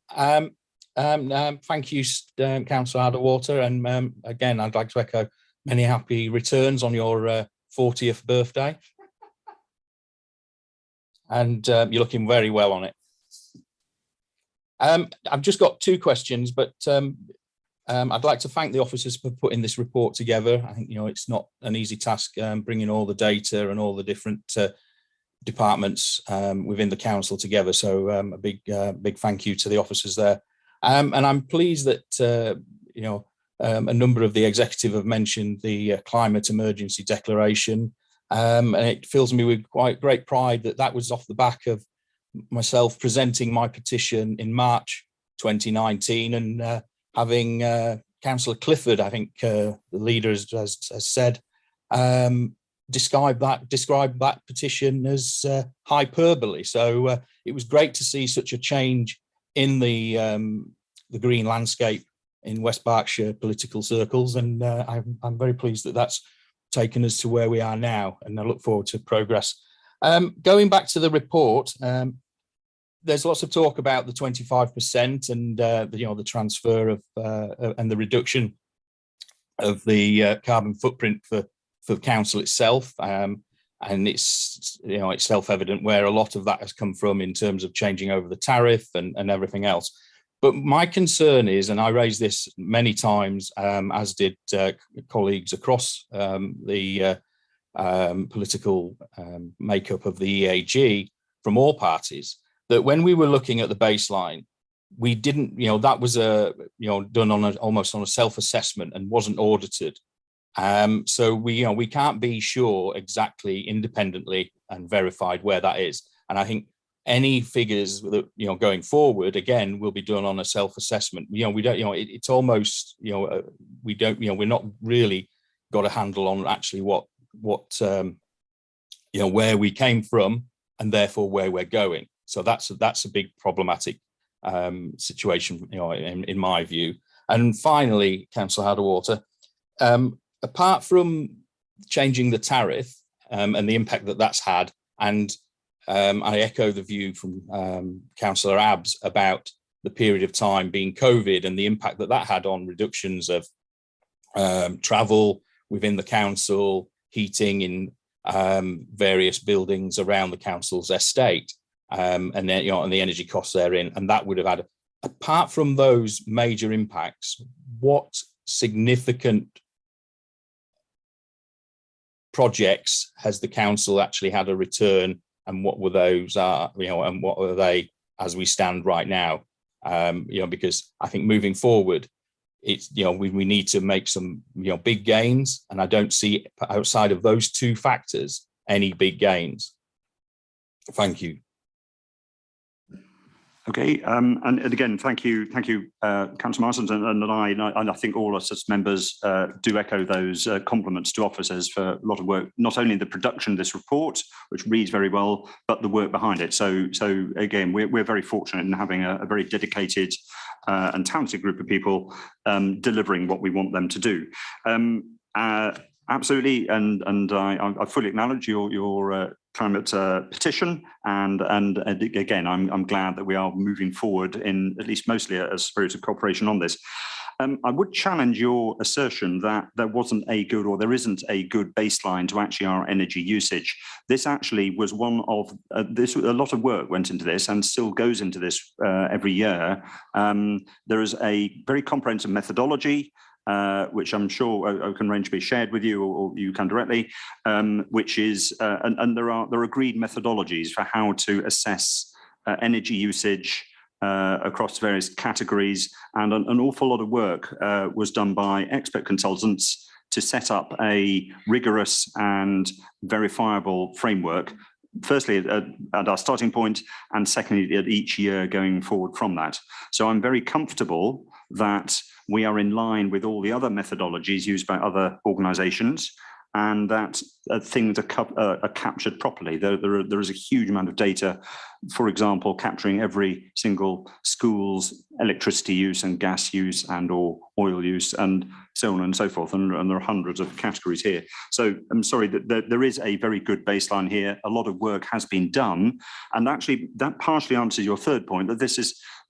Thank you, Councillor Adderwater. And again, I'd like to echo many happy returns on your 40th birthday. And you're looking very well on it. I've just got two questions, but I'd like to thank the officers for putting this report together. I think, it's not an easy task bringing all the data and all the different departments within the council together. So a big thank you to the officers there. And I'm pleased that, a number of the executive have mentioned the climate emergency declaration. And it fills me with quite great pride that was off the back of myself presenting my petition in March 2019 and having Councillor Clifford, I think the leader has said, describe that petition as hyperbole. So it was great to see such a change in the green landscape in West Berkshire political circles, and I'm very pleased that that's taken us to where we are now, and I look forward to progress. Going back to the report, there's lots of talk about the 25% and the transfer of and the reduction of the carbon footprint for the council itself, and it's it's self-evident where a lot of that has come from in terms of changing over the tariff and everything else. But my concern is, and I raised this many times, as did colleagues across the political makeup of the EAG from all parties, that when we were looking at the baseline, we didn't, that was done on almost on a self-assessment and wasn't audited. So we can't be sure exactly independently and verified where that is. And I think any figures that going forward again will be done on a self-assessment. We don't, it's almost we don't, we're not really got a handle on actually what where we came from and therefore where we're going. So that's a big problematic situation, in my view. And finally, Councillor Adderwater, apart from changing the tariff and the impact that that's had, and I echo the view from Councillor Abbs about the period of time being COVID and the impact that had on reductions of travel within the council, heating in various buildings around the council's estate, and then and the energy costs therein, and that would have had. Apart from those major impacts, what significant projects has the council actually had a return, and what were those and what are they as we stand right now? Because I think moving forward, it's we need to make some big gains, and I don't see outside of those two factors any big gains. Thank you. Okay, and again, thank you, Councillor Marsden, and I think all us as members do echo those compliments to officers for a lot of work, not only the production of this report, which reads very well, but the work behind it. So again, we're very fortunate in having a very dedicated and talented group of people delivering what we want them to do. Absolutely, and I fully acknowledge your climate petition, and again, I'm glad that we are moving forward in at least mostly a spirit of cooperation on this. I would challenge your assertion that there wasn't a good, or there isn't a good baseline to actually our energy usage. This actually was one of a lot of work went into this and still goes into this every year. There is a very comprehensive methodology, which I'm sure I can arrange to be shared with you, or you can directly, which is, and there are agreed methodologies for how to assess energy usage across various categories, and an awful lot of work was done by expert consultants to set up a rigorous and verifiable framework firstly at our starting point, and secondly at each year going forward from that. So I'm very comfortable that we are in line with all the other methodologies used by other organisations, and that things are captured properly. There is a huge amount of data, for example, capturing every single school's electricity use and gas use and or oil use and so on and so forth. And there are hundreds of categories here. So I'm sorry that there is a very good baseline here. A lot of work has been done. And actually that partially answers your third point, that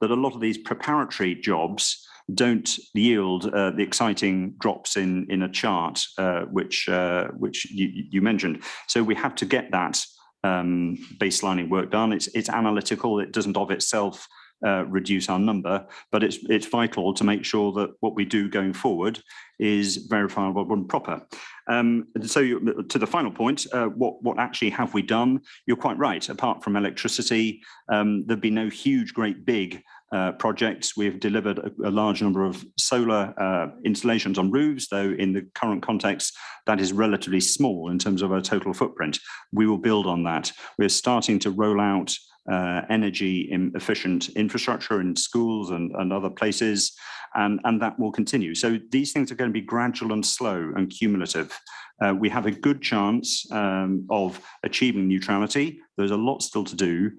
a lot of these preparatory jobs don't yield the exciting drops in a chart, which you mentioned. So we have to get that baselining work done. It's analytical. It doesn't of itself reduce our number, but it's vital to make sure that what we do going forward is verifiable and proper. To the final point, what actually have we done? You're quite right. Apart from electricity, there'd be no huge, great, big projects. We've delivered a large number of solar installations on roofs, though in the current context, that is relatively small in terms of our total footprint. We will build on that. We're starting to roll out energy efficient infrastructure in schools and other places, and that will continue. So these things are going to be gradual and slow and cumulative. We have a good chance of achieving neutrality. There's a lot still to do.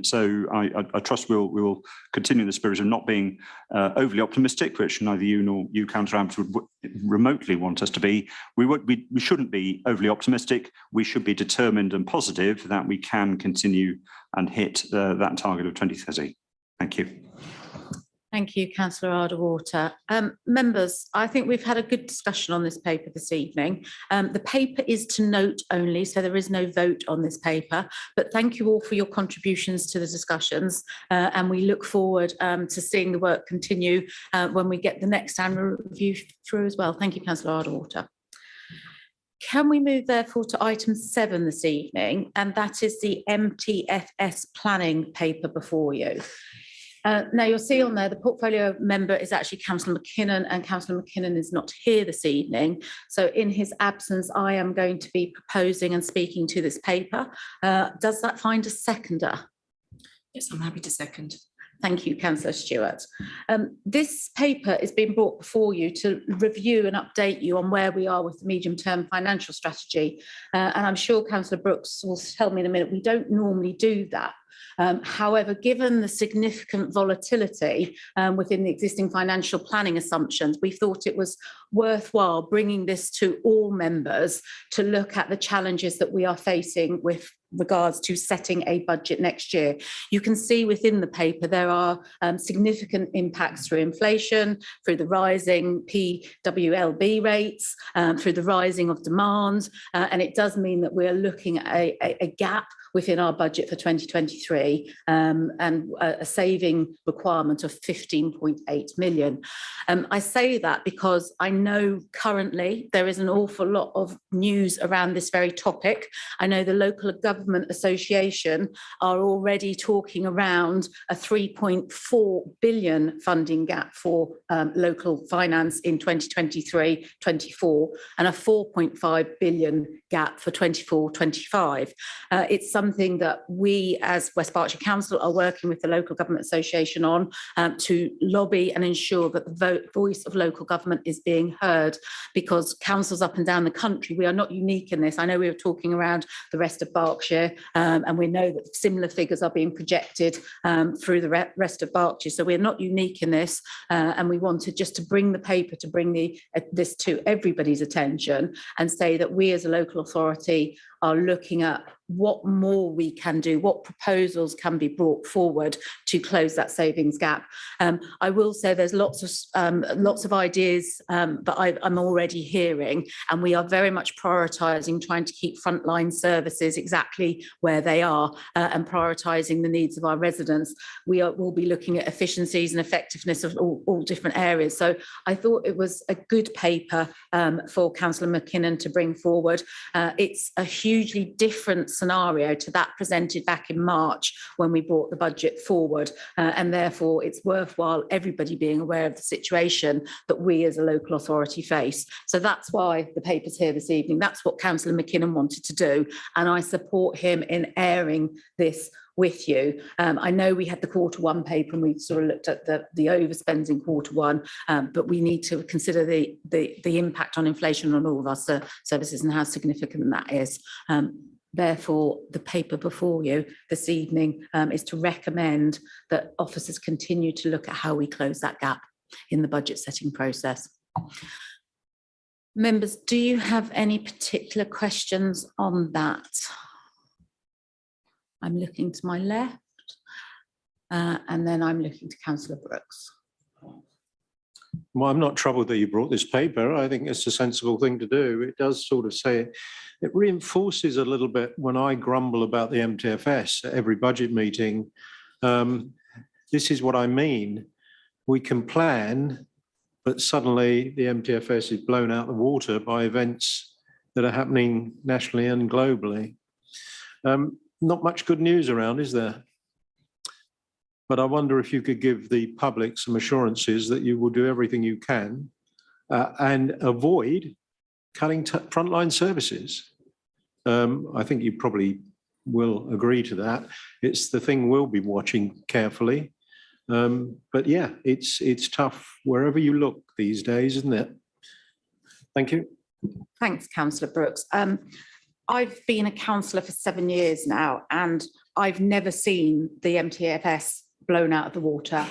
So I trust we will continue the spirit of not being overly optimistic, which neither you nor you, Councillor Abbott, would remotely want us to be. We shouldn't be overly optimistic. We should be determined and positive that we can continue and hit that target of 2030. Thank you. Thank you, Councillor Arderwater. Members, I think we've had a good discussion on this paper this evening. The paper is to note only, so there is no vote on this paper, but thank you all for your contributions to the discussions, and we look forward to seeing the work continue when we get the next annual review through as well. Thank you, Councillor Arderwater. Can we move therefore to item 7 this evening, and that is the MTFS planning paper before you. Now you'll see on there, the portfolio member is actually Councillor McKinnon, and Councillor McKinnon is not here this evening. So in his absence, I am going to be proposing and speaking to this paper. Does that find a seconder? Yes, I'm happy to second. Thank you, Councillor Stewart. This paper is being brought before you to review and update you on where we are with the medium-term financial strategy. And I'm sure Councillor Brooks will tell me in a minute, we don't normally do that. However, given the significant volatility within the existing financial planning assumptions, we thought it was worthwhile bringing this to all members to look at the challenges that we are facing with regards to setting a budget next year. You can see within the paper there are significant impacts through inflation, through the rising PWLB rates, through the rising of demand, and it does mean that we're looking at a gap within our budget for 2023 and a saving requirement of 15.8 million. I say that because I know currently there is an awful lot of news around this very topic. I know the Local Government Association are already talking around a 3.4 billion funding gap for local finance in 2023-24 and a 4.5 billion gap for 24-25. It's something that we as West Berkshire Council are working with the Local Government Association on to lobby and ensure that the voice of local government is being heard, because councils up and down the country, we are not unique in this. I know we were talking around the rest of Berkshire and we know that similar figures are being projected through the rest of Berkshire. So we're not unique in this and we wanted just to bring the paper to bring this to everybody's attention and say that we as a local authority are looking at what more we can do, what proposals can be brought forward to close that savings gap. I will say there's lots of ideas that I'm already hearing, and we are very much prioritising trying to keep frontline services exactly where they are and prioritising the needs of our residents. We'll be looking at efficiencies and effectiveness of all different areas. So I thought it was a good paper for Councillor McKinnon to bring forward. It's a hugely different scenario to that presented back in March when we brought the budget forward. And therefore, it's worthwhile everybody being aware of the situation that we as a local authority face. So that's why the paper's here this evening. That's what Councillor McKinnon wanted to do. And I support him in airing this with you. I know we had the Q1 paper and we sort of looked at the overspends in Q1, but we need to consider the impact on inflation on all of our services and how significant that is. Therefore, the paper before you this evening is to recommend that officers continue to look at how we close that gap in the budget setting process. Members, do you have any particular questions on that? I'm looking to my left, and then I'm looking to Councillor Brooks. Well, I'm not troubled that you brought this paper. I think it's a sensible thing to do. It does sort of say, it reinforces a little bit when I grumble about the MTFS at every budget meeting. This is what I mean. We can plan, but suddenly the MTFS is blown out the water by events that are happening nationally and globally. Not much good news around, is there? But I wonder if you could give the public some assurances that you will do everything you can and avoid cutting frontline services. I think you probably will agree to that. It's the thing we'll be watching carefully. But yeah, it's tough wherever you look these days, isn't it? Thank you. Thanks, Councillor Brooks. I've been a councillor for 7 years now, and I've never seen the MTFS blown out of the water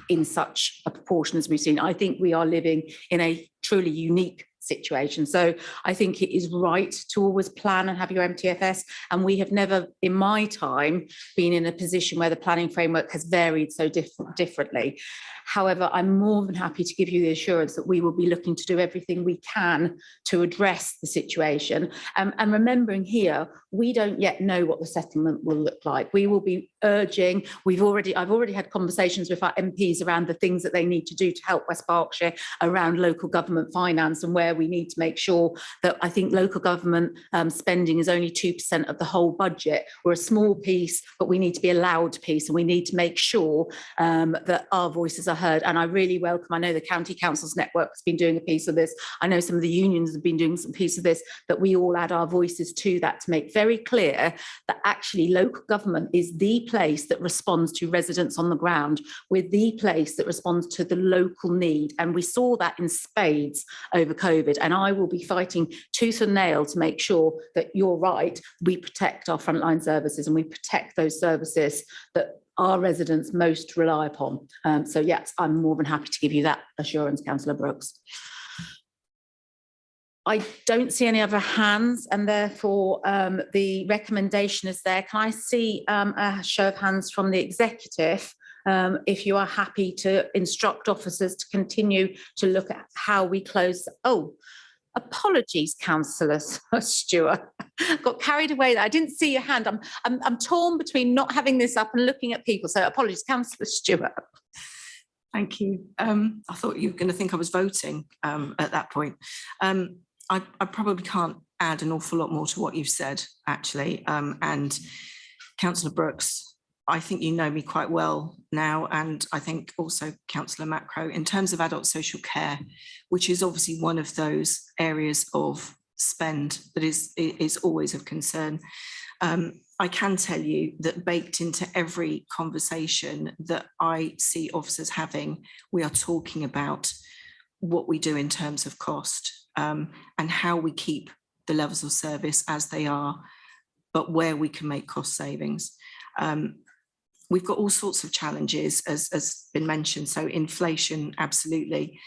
in such a proportion as we've seen. I think we are living in a truly unique situation. So I think it is right to always plan and have your MTFS. And we have never, in my time, been in a position where the planning framework has varied so differently. However, I'm more than happy to give you the assurance that we will be looking to do everything we can to address the situation. And remembering here, we don't yet know what the settlement will look like. We will be urging, I've already had conversations with our MPs around the things that they need to do to help West Berkshire around local government finance and where we need to make sure that I think local government spending is only 2% of the whole budget. We're a small piece, but we need to be a loud piece, and we need to make sure that our voices are heard. And I really welcome, I know the County Councils Network has been doing a piece of this. I know some of the unions have been doing some piece of this, that we all add our voices to that to make very clear that actually local government is the place that responds to residents on the ground. We're the place that responds to the local need. And we saw that in spades over COVID. And I will be fighting tooth and nail to make sure that you're right, we protect our frontline services and we protect those services that our residents most rely upon. So yes, I'm more than happy to give you that assurance, Councillor Brooks. I don't see any other hands, and therefore the recommendation is there. Can I see a show of hands from the executive if you are happy to instruct officers to continue to look at how we close? Oh, apologies, Councillor Stewart. Got carried away there. I didn't see your hand. I'm torn between not having this up and looking at people. So apologies, Councillor Stewart. Thank you. I thought you were going to think I was voting at that point. I probably can't add an awful lot more to what you've said, actually. And Councillor Brooks, I think you know me quite well now, and I think also Councillor Macro, in terms of adult social care, which is obviously one of those areas of spend that is always of concern. I can tell you that baked into every conversation that I see officers having, we are talking about what we do in terms of cost and how we keep the levels of service as they are, but where we can make cost savings. We've got all sorts of challenges, as been mentioned, so inflation, absolutely.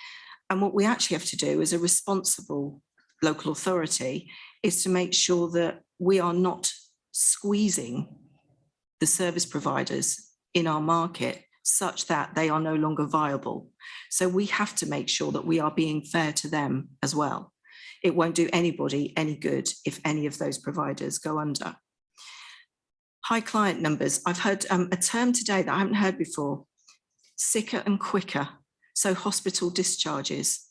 And what we actually have to do as a responsible local authority is to make sure that we are not squeezing the service providers in our market such that they are no longer viable. So we have to make sure that we are being fair to them as well. It won't do anybody any good if any of those providers go under. High client numbers. I've heard a term today that I haven't heard before, sicker and quicker, so hospital discharges.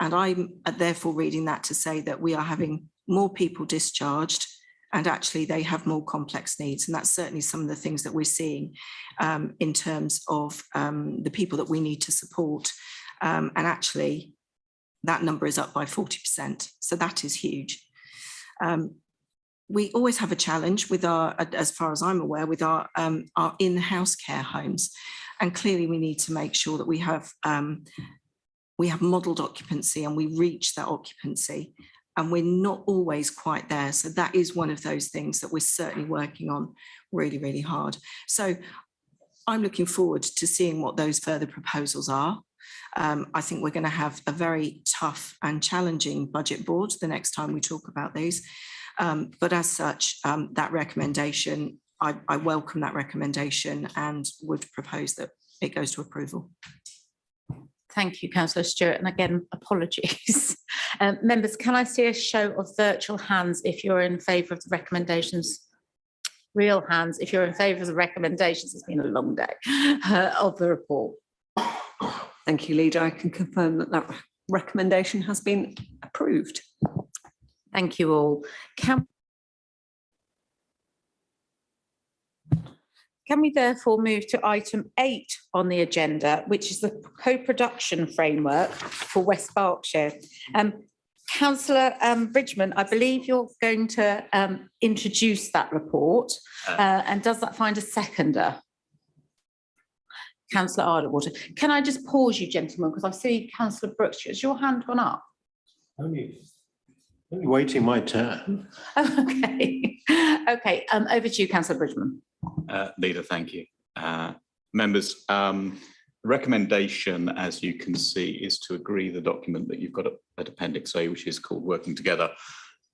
And I'm therefore reading that to say that we are having more people discharged and actually they have more complex needs. And that's certainly some of the things that we're seeing in terms of the people that we need to support. And actually, that number is up by 40%. So that is huge. We always have a challenge with our, as far as I'm aware, with our in-house care homes. And clearly we need to make sure that we have modelled occupancy and we reach that occupancy. And we're not always quite there. So that is one of those things that we're certainly working on really, really hard. So I'm looking forward to seeing what those further proposals are. I think we're going to have a very tough and challenging budget board the next time we talk about these. But as such, that recommendation, I welcome that recommendation and would propose that it goes to approval. Thank you, Councillor Stewart. And again, apologies. Members, can I see a show of virtual hands if you're in favour of the recommendations? Real hands if you're in favour of the recommendations. It's been a long day of the report. Thank you, Leader. I can confirm that that recommendation has been approved. Thank you all. Can we therefore move to item 8 on the agenda, which is the co-production framework for West Berkshire? Councillor Bridgman, I believe you're going to introduce that report, and does that find a seconder? Councillor Arderwater. Can I just pause you, gentlemen, because I see Councillor Brooks. Has your hand gone up? Only waiting my turn. Okay. Okay. Over to you, Councillor Bridgman. Leader, thank you. Members, the recommendation, as you can see, is to agree the document that you've got at Appendix A, which is called Working Together,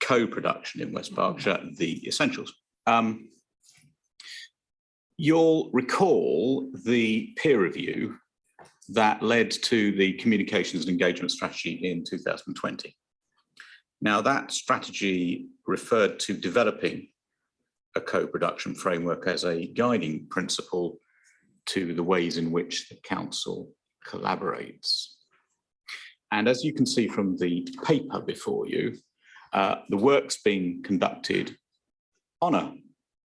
Co-Production in West Berkshire, the Essentials. You'll recall the peer review that led to the Communications and Engagement Strategy in 2020. Now, that strategy referred to developing a co-production framework as a guiding principle to the ways in which the council collaborates. And as you can see from the paper before you, the work's being conducted on a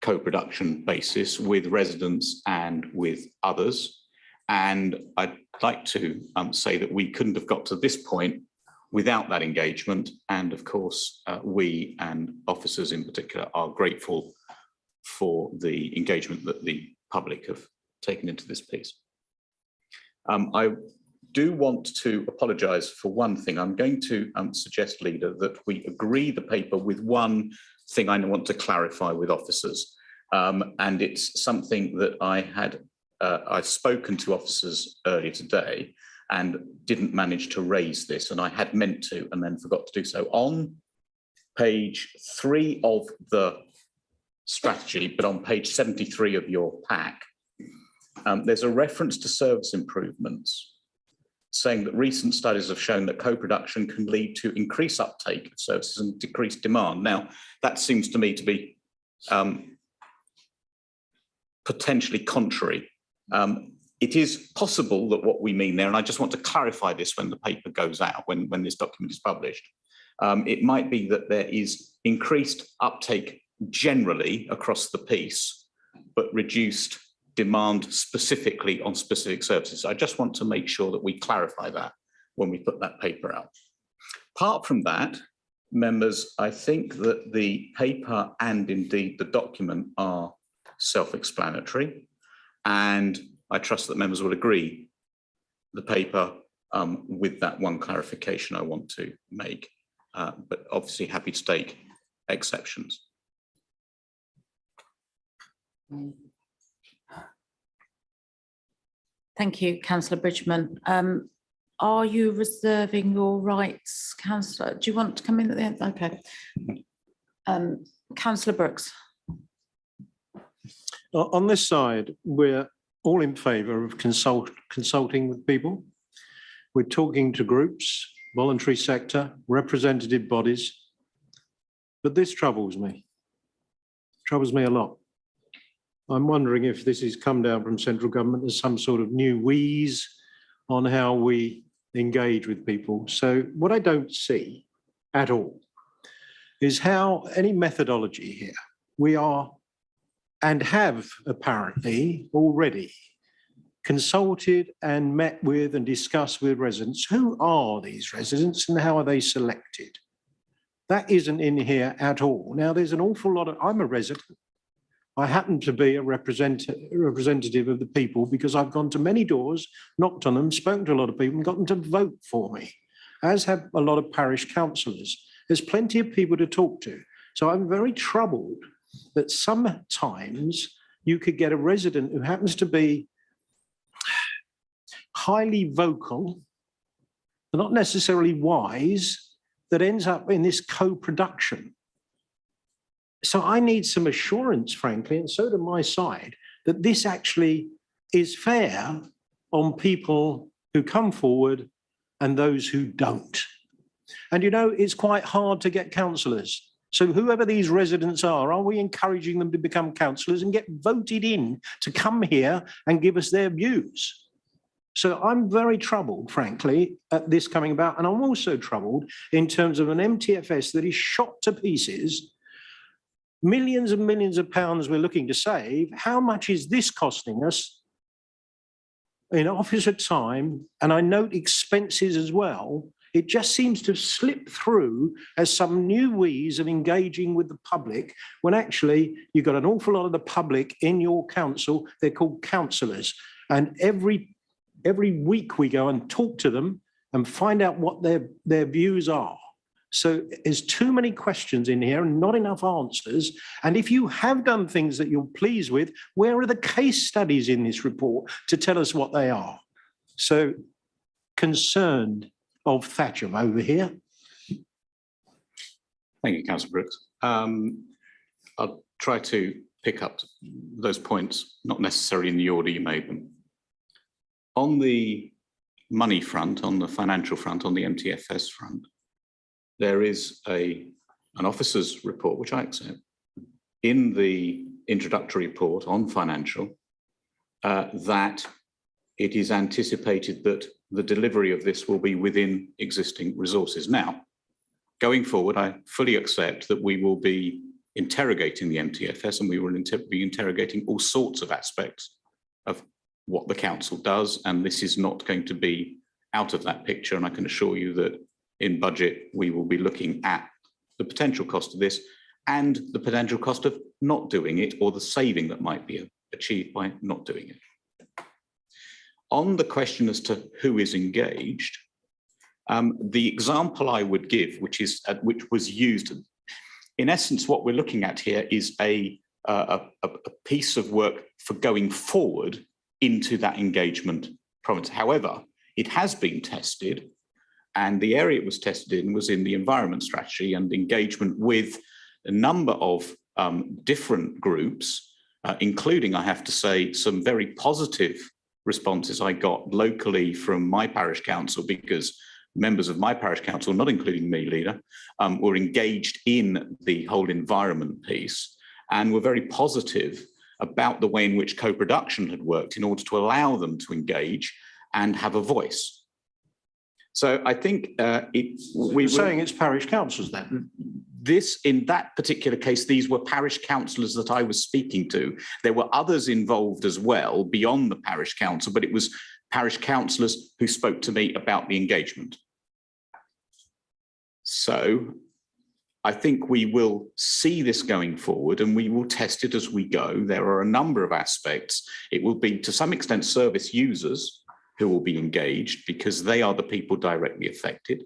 co-production basis with residents and with others. And I'd like to say that we couldn't have got to this point without that engagement. And of course, we and officers in particular are grateful for the engagement that the public have taken into this piece. I do want to apologise for one thing. I'm going to suggest, Leader, that we agree the paper with one thing I want to clarify with officers. And it's something that I've spoken to officers earlier today and didn't manage to raise this, and I had meant to and then forgot to do so. On page 3 of the strategy, but on page 73 of your pack, there's a reference to service improvements, saying that recent studies have shown that co-production can lead to increased uptake of services and decreased demand. Now, that seems to me to be potentially contrary. It is possible that what we mean there, and I just want to clarify this when the paper goes out, when this document is published, it might be that there is increased uptake generally across the piece, but reduced demand specifically on specific services. I just want to make sure that we clarify that when we put that paper out. Apart from that, members, I think that the paper and indeed the document are self-explanatory, and I trust that members will agree the paper with that one clarification I want to make, but obviously happy to take exceptions. Thank you, Councillor Bridgman. Are you reserving your rights, Councillor? Do you want to come in at the end? Okay. Councillor Brooks. On this side, we're all in favour of consulting with people. We're talking to groups, voluntary sector, representative bodies. But this troubles me a lot. I'm wondering if this has come down from central government as some sort of new wheeze on how we engage with people. So what I don't see at all is how any methodology here, we are and have apparently already consulted and met with and discussed with residents. Who are these residents and how are they selected? That isn't in here at all. Now, there's an awful lot of, I'm a resident. I happen to be a representative of the people because I've gone to many doors, knocked on them, spoken to a lot of people and got them to vote for me, as have a lot of parish councillors. There's plenty of people to talk to. So I'm very troubled that sometimes you could get a resident who happens to be highly vocal, not necessarily wise, that ends up in this co-production. So I need some assurance, frankly, and so do my side, that this actually is fair on people who come forward and those who don't. And you know, it's quite hard to get councillors. So whoever these residents are we encouraging them to become councillors and get voted in to come here and give us their views? So I'm very troubled, frankly, at this coming about. And I'm also troubled in terms of an MTFS that is shot to pieces. Millions and millions of pounds we're looking to save. How much is this costing us in officer time? And I note expenses as well. It just seems to slip through as some new ways of engaging with the public when actually you've got an awful lot of the public in your council. They're called councillors. And every week we go and talk to them and find out what their views are. So there's too many questions in here and not enough answers. And if you have done things that you're pleased with, where are the case studies in this report to tell us what they are? So concerned of Thatcham over here. Thank you, Councillor Brooks. I'll try to pick up those points, not necessarily in the order you made them. On the money front, on the financial front, on the MTFS front, there is an officer's report, which I accept, in the introductory report on financial, that it is anticipated that the delivery of this will be within existing resources. Now, going forward, I fully accept that we will be interrogating the MTFS and we will be interrogating all sorts of aspects of what the council does, and this is not going to be out of that picture. And I can assure you that in budget, we will be looking at the potential cost of this and the potential cost of not doing it, or the saving that might be achieved by not doing it. On the question as to who is engaged, the example I would give, which was used, in essence, what we're looking at here is a piece of work for going forward into that engagement province. However, it has been tested, and the area it was tested in was in the environment strategy and engagement with a number of different groups, including, I have to say, some very positive responses I got locally from my parish council, because members of my parish council, not including me, Leader, were engaged in the whole environment piece and were very positive about the way in which co-production had worked in order to allow them to engage and have a voice. So I think we're saying it's parish councils then? This, in that particular case, these were parish councillors that I was speaking to. There were others involved as well beyond the parish council, but it was parish councillors who spoke to me about the engagement. So I think we will see this going forward and we will test it as we go. There are a number of aspects. It will be to some extent service users who will be engaged because they are the people directly affected.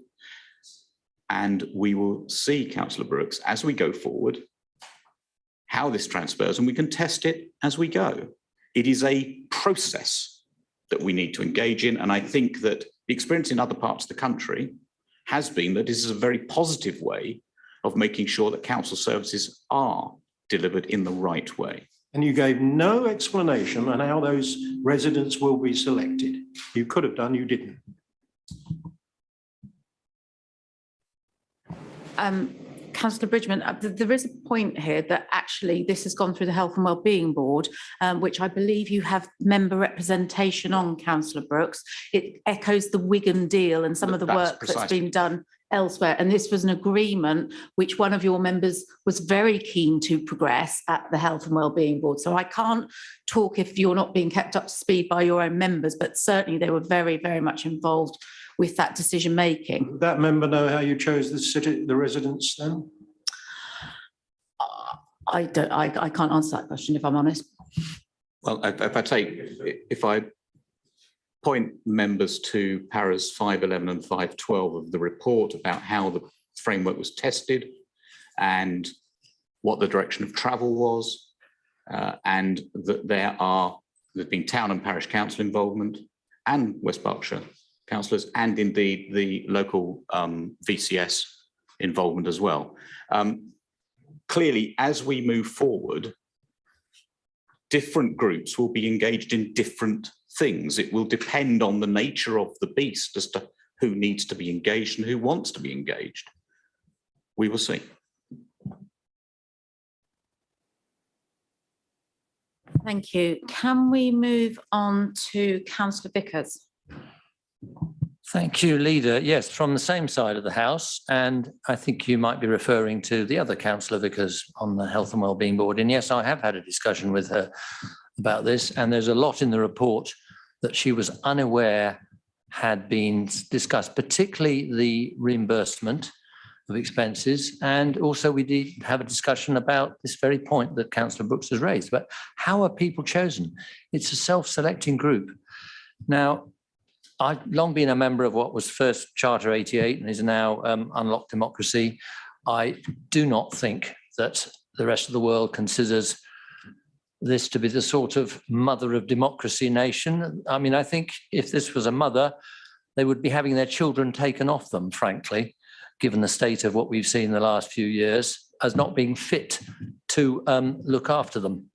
And we will see, Councillor Brooks, as we go forward, how this transfers, and we can test it as we go. It is a process that we need to engage in. And I think that the experience in other parts of the country has been that this is a very positive way of making sure that council services are delivered in the right way. And you gave no explanation on how those residents will be selected. You could have done, you didn't. Councillor Bridgman, there is a point here that actually this has gone through the Health and Wellbeing Board, which I believe you have member representation on, Councillor Brooks. It echoes the Wigan deal and some of the work that's been done elsewhere. And this was an agreement which one of your members was very keen to progress at the Health and Wellbeing Board. So I can't talk if you're not being kept up to speed by your own members, but certainly they were very, very much involved with that decision making. Did that member know how you chose the residents then? I can't answer that question if I'm honest. Well, if I point members to paras 511 and 512 of the report about how the framework was tested and what the direction of travel was, and that there's been town and parish council involvement and West Berkshire councillors, and indeed the local VCS involvement as well. Clearly, as we move forward, different groups will be engaged in different things. It will depend on the nature of the beast as to who needs to be engaged and who wants to be engaged. We will see. Thank you. Can we move on to Councillor Vickers? Thank you, Leader. Yes, from the same side of the House, and I think you might be referring to the other Councillor Vickers on the Health and Wellbeing Board. And yes, I have had a discussion with her about this, and there's a lot in the report that she was unaware had been discussed, particularly the reimbursement of expenses. And also we did have a discussion about this very point that Councillor Brooks has raised, but how are people chosen? It's a self-selecting group. Now, I've long been a member of what was first Charter 88 and is now Unlocked Democracy. I do not think that the rest of the world considers this to be the sort of mother of democracy nation. I mean, I think if this was a mother, they would be having their children taken off them, frankly, given the state of what we've seen in the last few years, as not being fit to look after them.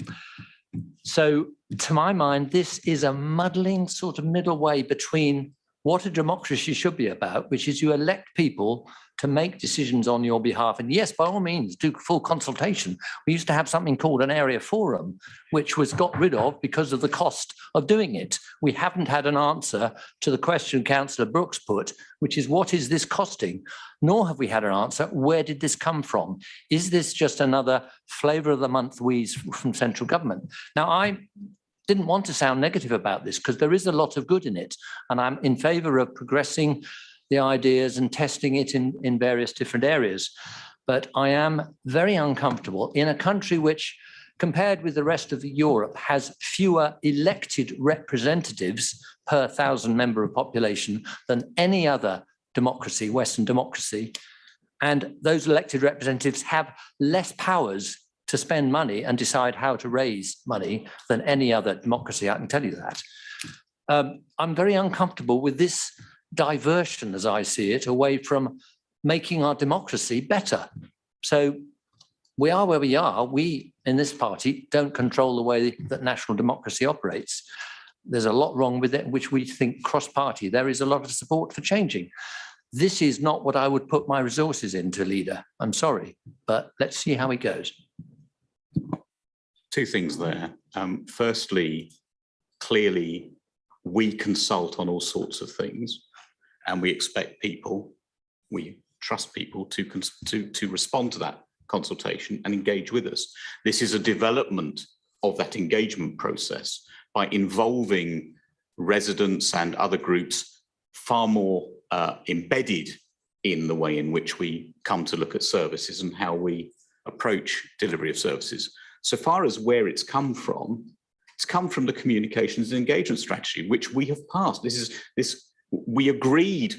So to my mind, this is a muddling sort of middle way between what a democracy should be about, which is you elect people to make decisions on your behalf. And yes, by all means, do full consultation. We used to have something called an area forum, which was got rid of because of the cost of doing it. We haven't had an answer to the question Councillor Brooks put, which is what is this costing? Nor have we had an answer, where did this come from? Is this just another flavour of the month wheeze from central government? Now, I didn't want to sound negative about this because there is a lot of good in it. And I'm in favour of progressing the ideas and testing it in various different areas. But I am very uncomfortable in a country which, compared with the rest of Europe, has fewer elected representatives per 1,000 member of population than any other democracy, Western democracy. And those elected representatives have less powers to spend money and decide how to raise money than any other democracy, I can tell you that. I'm very uncomfortable with this diversion, as I see it, away from making our democracy better. So we are where we are. We, in this party, don't control the way that national democracy operates. There's a lot wrong with it, which we think cross-party. There is a lot of support for changing. This is not what I would put my resources into, Leader. I'm sorry, but let's see how it goes. Two things there. Firstly, clearly, we consult on all sorts of things, and we expect people, we trust people to respond to that consultation and engage with us. This is a development of that engagement process by involving residents and other groups far more embedded in the way in which we come to look at services and how we approach delivery of services. So far as where it's come from the communications and engagement strategy, which we have passed. We agreed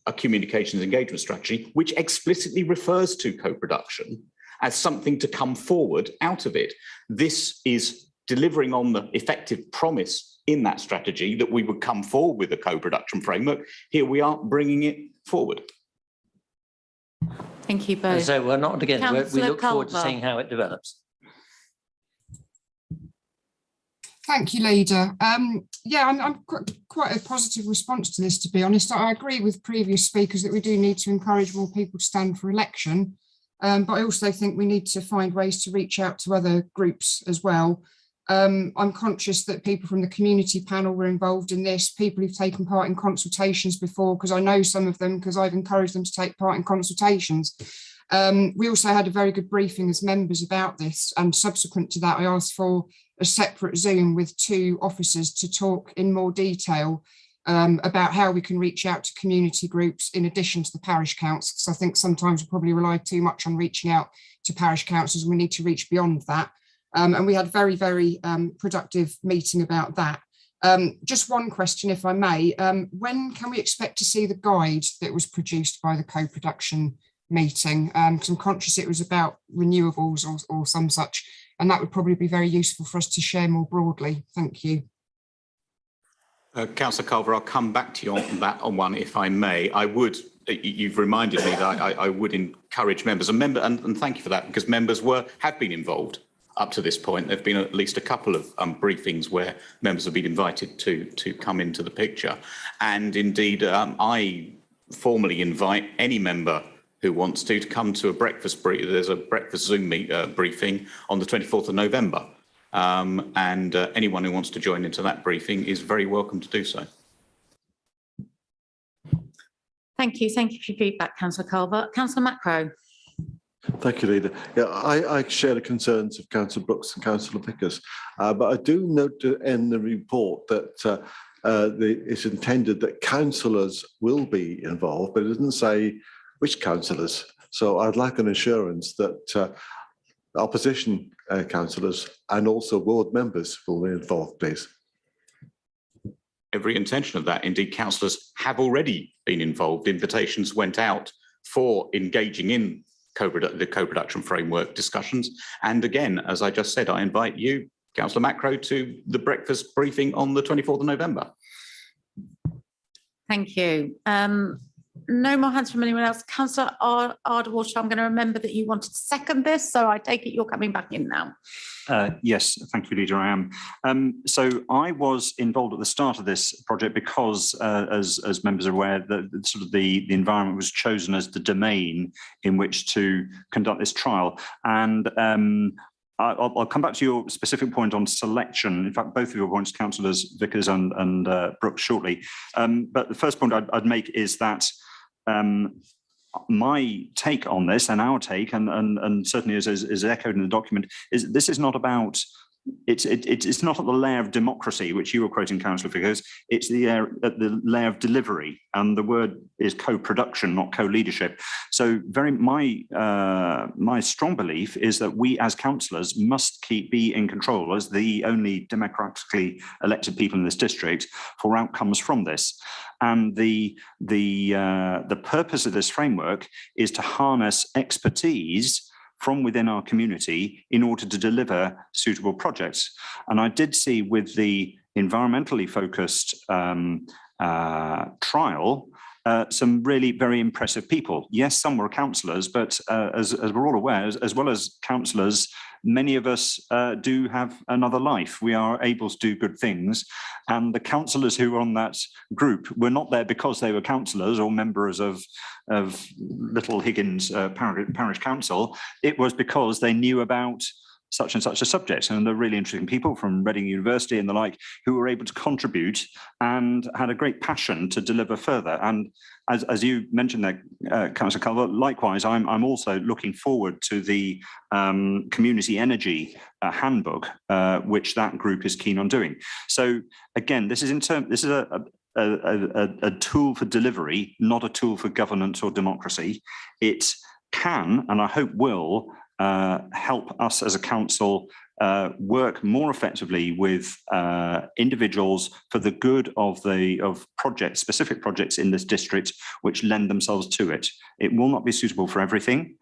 a communications engagement strategy, which explicitly refers to co-production as something to come forward out of it. This is delivering on the effective promise in that strategy that we would come forward with a co-production framework. Here we are bringing it forward. Thank you both. So we're not again, we look forward to Culver. seeing how it develops. Thank you, Leader. Yeah, I'm quite a positive response to this, to be honest. I agree with previous speakers that we do need to encourage more people to stand for election, but I also think we need to find ways to reach out to other groups as well. I'm conscious that people from the community panel were involved in this, people who've taken part in consultations before, because I know some of them because I've encouraged them to take part in consultations. We also had a very good briefing as members about this, and subsequent to that I asked for a separate Zoom with 2 officers to talk in more detail about how we can reach out to community groups in addition to the parish council, because I think sometimes we probably rely too much on reaching out to parish councils and we need to reach beyond that. And we had a very, very productive meeting about that. Just one question, if I may. When can we expect to see the guide that was produced by the co-production meeting? Because I'm conscious it was about renewables or some such, and that would probably be very useful for us to share more broadly. Thank you. Councillor Culver, I'll come back to you on that one if I may. I would, you've reminded me that I would encourage members, and thank you for that, because members have been involved up to this point. There have been at least a couple of briefings where members have been invited to come into the picture. And indeed, I formally invite any member who wants to come to a breakfast briefing. There's a breakfast Zoom briefing on the 24th of November. And anyone who wants to join into that briefing is very welcome to do so. Thank you. Thank you for your feedback, Councillor Culver. Councillor Macro. Thank you, Leader. Yeah, I share the concerns of Councillor Brooks and Councillor Vickers, but I do note in the report that it's intended that councillors will be involved, but it doesn't say which councillors. So I'd like an assurance that opposition councillors and also ward members will be involved, please. Every intention of that. Indeed, councillors have already been involved. Invitations went out for engaging in the co-production framework discussions. And again, as I just said, I invite you, Councillor Macro, to the breakfast briefing on the 24th of November. Thank you. No more hands from anyone else. Councillor Arderwater, I'm going to remember that you wanted to second this, so I take it you're coming back in now. Yes, thank you, Leader, I am. So I was involved at the start of this project because, as members are aware, the environment was chosen as the domain in which to conduct this trial. And I'll come back to your specific point on selection. In fact, both of your points, Councillors Vickers and Brooks, shortly. But the first point I'd make is that my take on this, and our take, and certainly is echoed in the document, is this is not about, it's not at the layer of democracy, which you were quoting, Councillor Vickers, it's at the layer of delivery, and the word is co-production, not co-leadership. So my strong belief is that we as councillors must be in control as the only democratically elected people in this district for outcomes from this. And the purpose of this framework is to harness expertise from within our community in order to deliver suitable projects. And I did see with the environmentally focused trial, some really very impressive people. Yes, some were councillors, but as we're all aware, as well as councillors, many of us do have another life. We are able to do good things. And the councillors who were on that group were not there because they were councillors or members of Little Higgins Parish Council. It was because they knew about such and such a subject, and they're really interesting people from Reading University and the like who were able to contribute and had a great passion to deliver further. And as you mentioned there, Councillor Culver, likewise, I'm also looking forward to the community energy handbook, which that group is keen on doing. So again, this is a tool for delivery, not a tool for governance or democracy. It can, and I hope will, help us as a council work more effectively with individuals for the good of projects, specific projects in this district which lend themselves to it. It will not be suitable for everything.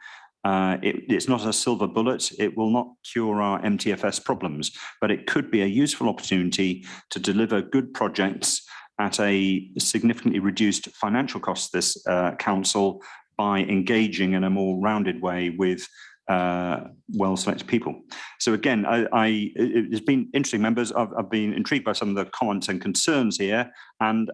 It's not a silver bullet. It will not cure our MTFS problems, but it could be a useful opportunity to deliver good projects at a significantly reduced financial cost to this council by engaging in a more rounded way with well-selected people. So again, it's been interesting, members. I've been intrigued by some of the comments and concerns here, and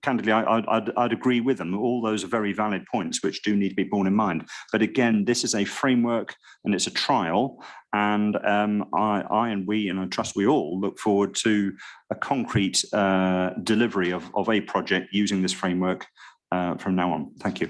candidly, I'd agree with them. All those are very valid points which do need to be borne in mind. But again, this is a framework and it's a trial, and I and we, and I trust we all, look forward to a concrete delivery of a project using this framework from now on. Thank you.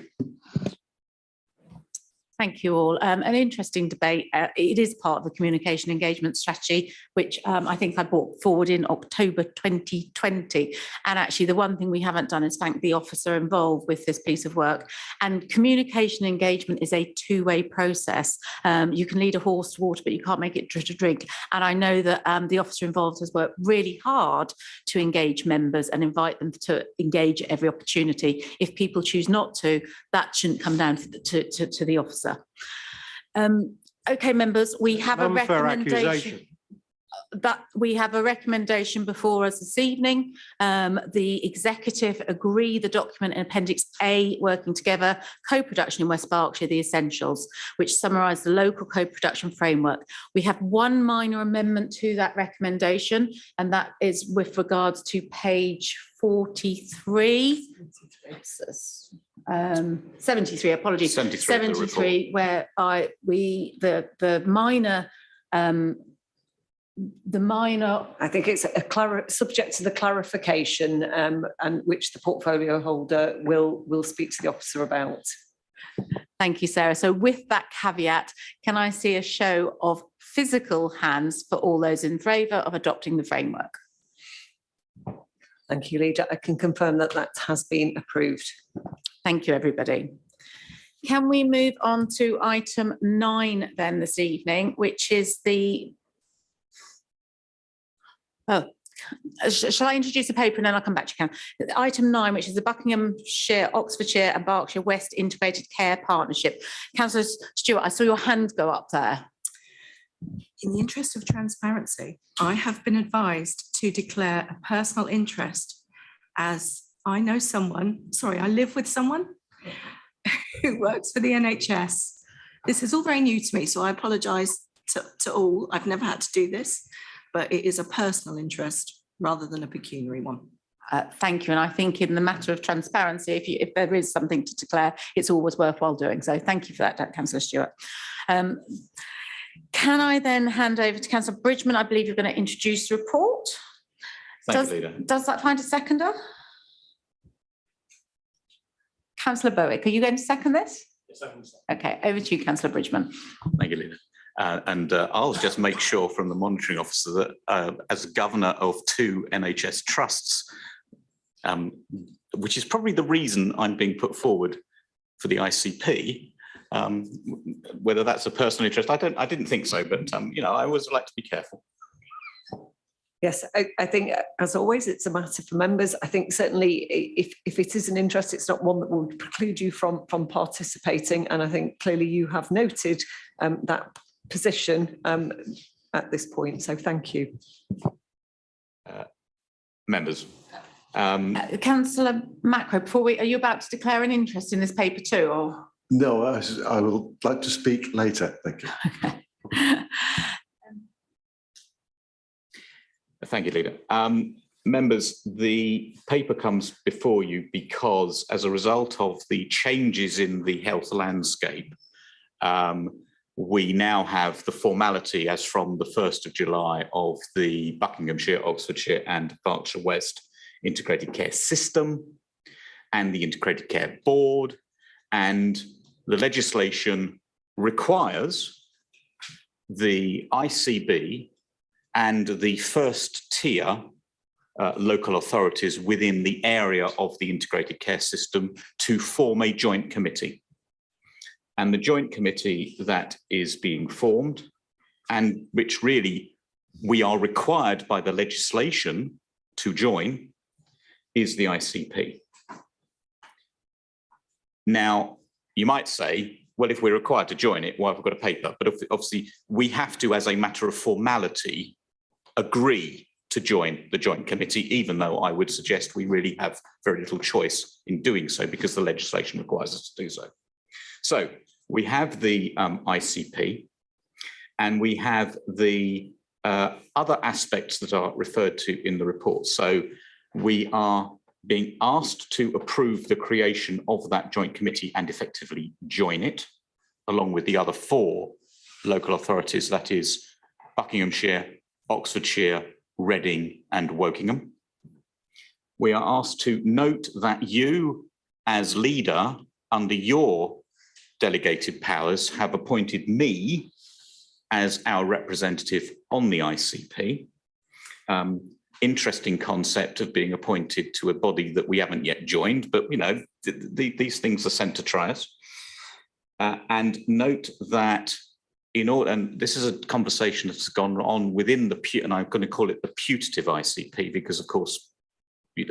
Thank you all. An interesting debate. It is part of the communication engagement strategy, which I think I brought forward in October 2020. And actually, the one thing we haven't done is thank the officer involved with this piece of work. And communication engagement is a two-way process. You can lead a horse to water, but you can't make it to drink. And I know that the officer involved has worked really hard to engage members and invite them to engage at every opportunity. If people choose not to, that shouldn't come down to the officer. Okay, members, we have a recommendation. We have a recommendation before us this evening. The executive agree the document in Appendix A, working together, co-production in West Berkshire, the essentials, which summarise the local co-production framework. We have one minor amendment to that recommendation, and that is with regards to page 43. 73, apologies. 73, where the minor I think it's subject to the clarification, and which the portfolio holder will speak to the officer about. Thank you, Sarah. So with that caveat, can I see a show of physical hands for all those in favour of adopting the framework? Thank you, Leader. I can confirm that that has been approved. Thank you, everybody. Can we move on to item 9 then this evening, which is the... shall I introduce the paper and then I'll come back to you, Cam? Item 9, which is the Buckinghamshire, Oxfordshire and Berkshire West Integrated Care Partnership. Councillor Stewart, I saw your hand go up there. In the interest of transparency, I have been advised to declare a personal interest, as I know someone, I live with someone who works for the NHS. This is all very new to me, so I apologise to all. I've never had to do this, but it is a personal interest rather than a pecuniary one. Thank you. And I think in the matter of transparency, if there is something to declare, it's always worthwhile doing. So thank you for that, Councillor Stewart. Can I then hand over to Councillor Bridgman? I believe you're going to introduce the report. Thank you, Leader. Does that find a seconder? Councillor Bowick, are you going to second this? Yes, second. Okay, over to you, Councillor Bridgman. Thank you, Leader. I'll just make sure from the monitoring officer that as governor of 2 NHS trusts, which is probably the reason I'm being put forward for the ICP, whether that's a personal interest, I didn't think so, but you know, I always like to be careful. Yes, I think, as always, it's a matter for members. I think certainly if it is an interest, it's not one that will preclude you from participating. And I think clearly you have noted that position at this point. So thank you. Members. Councillor Macro, are you about to declare an interest in this paper too? Or? No, I will like to speak later. Thank you. Okay. Thank you, Leader. Members, the paper comes before you because as a result of the changes in the health landscape, we now have the formality as from the 1st of July of the Buckinghamshire, Oxfordshire and Berkshire West Integrated Care System and the Integrated Care Board, and the legislation requires the ICB and the first tier local authorities within the area of the integrated care system to form a joint committee. And the joint committee that is being formed, and which really we are required by the legislation to join, is the ICP. Now, you might say, well, if we're required to join it, why have we got a paper? But obviously, we have to, as a matter of formality, agree to join the joint committee, even though I would suggest we really have very little choice in doing so because the legislation requires us to do so. So We have the ICP, and we have the other aspects that are referred to in the report. So we are being asked to approve the creation of that joint committee and effectively join it, along with the other 4 local authorities, that is Buckinghamshire, Oxfordshire, Reading and Wokingham. We are asked to note that you, as leader, under your delegated powers, have appointed me as our representative on the ICP. Interesting concept of being appointed to a body that we haven't yet joined, but you know, these things are sent to try us. And note that in order, and this is a conversation that's gone on within the, and I'm going to call it the putative ICP, because of course,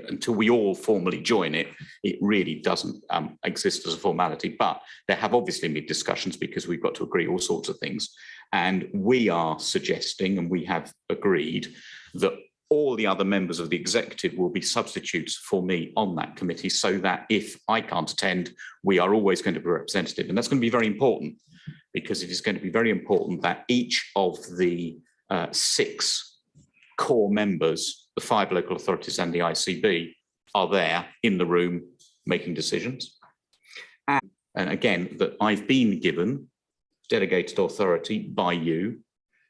until we all formally join it, it really doesn't exist as a formality. But there have obviously been discussions because we've got to agree all sorts of things. And we are suggesting, and we have agreed, that all the other members of the executive will be substitutes for me on that committee, so that if I can't attend, we are always going to be representative. And that's going to be very important, because it is going to be very important that each of the 6 core members, the 5 local authorities and the ICB, are there in the room making decisions. And again, that I've been given delegated authority by you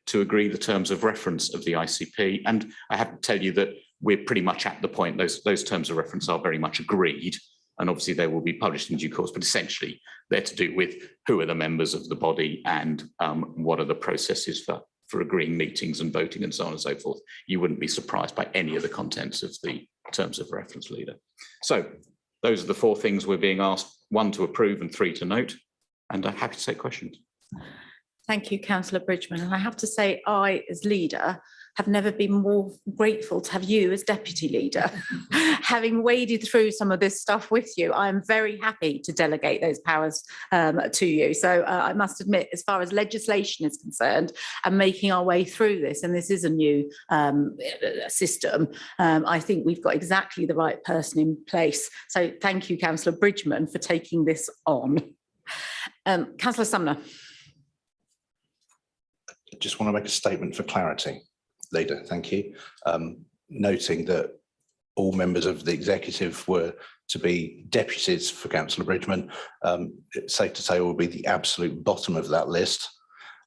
to agree the terms of reference of the ICP. And I have to tell you that we're pretty much at the point, those terms of reference are very much agreed. And obviously they will be published in due course, but essentially they're to do with who are the members of the body and what are the processes for agreeing meetings and voting and so on and so forth. You wouldn't be surprised by any of the contents of the terms of reference, leader. So those are the 4 things we're being asked, 1 to approve and 3 to note. And I'm happy to take questions. Thank you, Councillor Bridgman. And I have to say, I, as leader, have never been more grateful to have you as deputy leader. Having waded through some of this stuff with you, I am very happy to delegate those powers to you. So I must admit, as far as legislation is concerned and making our way through this, and this is a new system, I think we've got exactly the right person in place. So thank you, Councillor Bridgman, for taking this on. Councillor Sumner. I just want to make a statement for clarity, Leader, thank you. Noting that all members of the executive were to be deputies for Councillor Bridgman. It's safe to say it will be the absolute bottom of that list,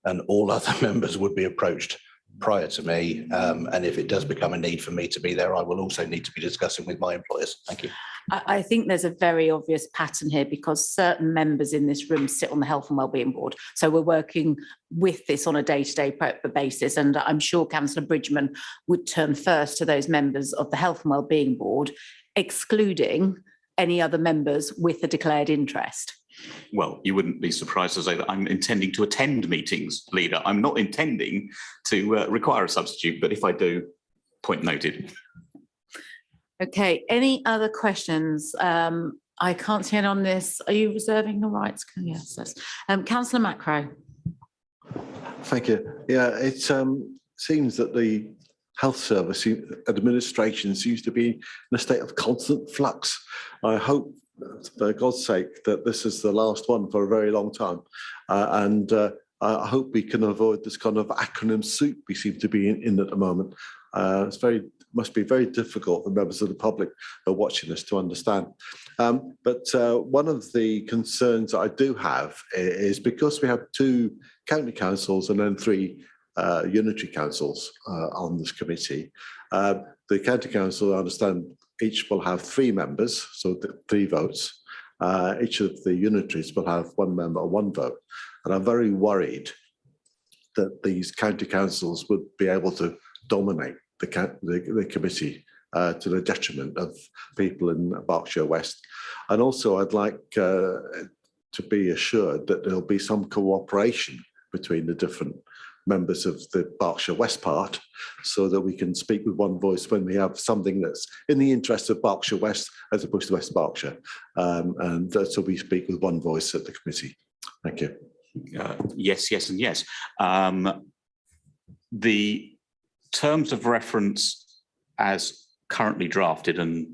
and all other members would be approached prior to me. And if it does become a need for me to be there, I will also need to be discussing with my employers. Thank you. I think there's a very obvious pattern here, because certain members in this room sit on the Health and Wellbeing Board. So we're working with this on a day-to-day basis. And I'm sure Councillor Bridgman would turn first to those members of the Health and Wellbeing Board, excluding any other members with a declared interest. Well, you wouldn't be surprised to say that I'm intending to attend meetings, Leader. I'm not intending to require a substitute, but if I do, point noted. Okay, any other questions? I can't see it on this. Are you reserving the rights? Yes, yes. Councillor Macro. Thank you. Yeah, it seems that the health service administration seems to be in a state of constant flux. I hope, for God's sake, that this is the last one for a very long time. I hope we can avoid this kind of acronym soup we seem to be in at the moment. Must be very difficult for members of the public who are watching this to understand. But one of the concerns I do have is, because we have 2 county councils and then 3 unitary councils on this committee. The county council, I understand, each will have 3 members, so 3 votes. Each of the unitaries will have 1 member, 1 vote. And I'm very worried that these county councils would be able to dominate the committee to the detriment of people in Berkshire West. And also I'd like to be assured that there'll be some cooperation between the different members of the Berkshire West part, so that we can speak with one voice when we have something that's in the interest of Berkshire West as opposed to West Berkshire. And so we speak with one voice at the committee. Thank you. Yes, yes, and yes. The terms of reference as currently drafted, and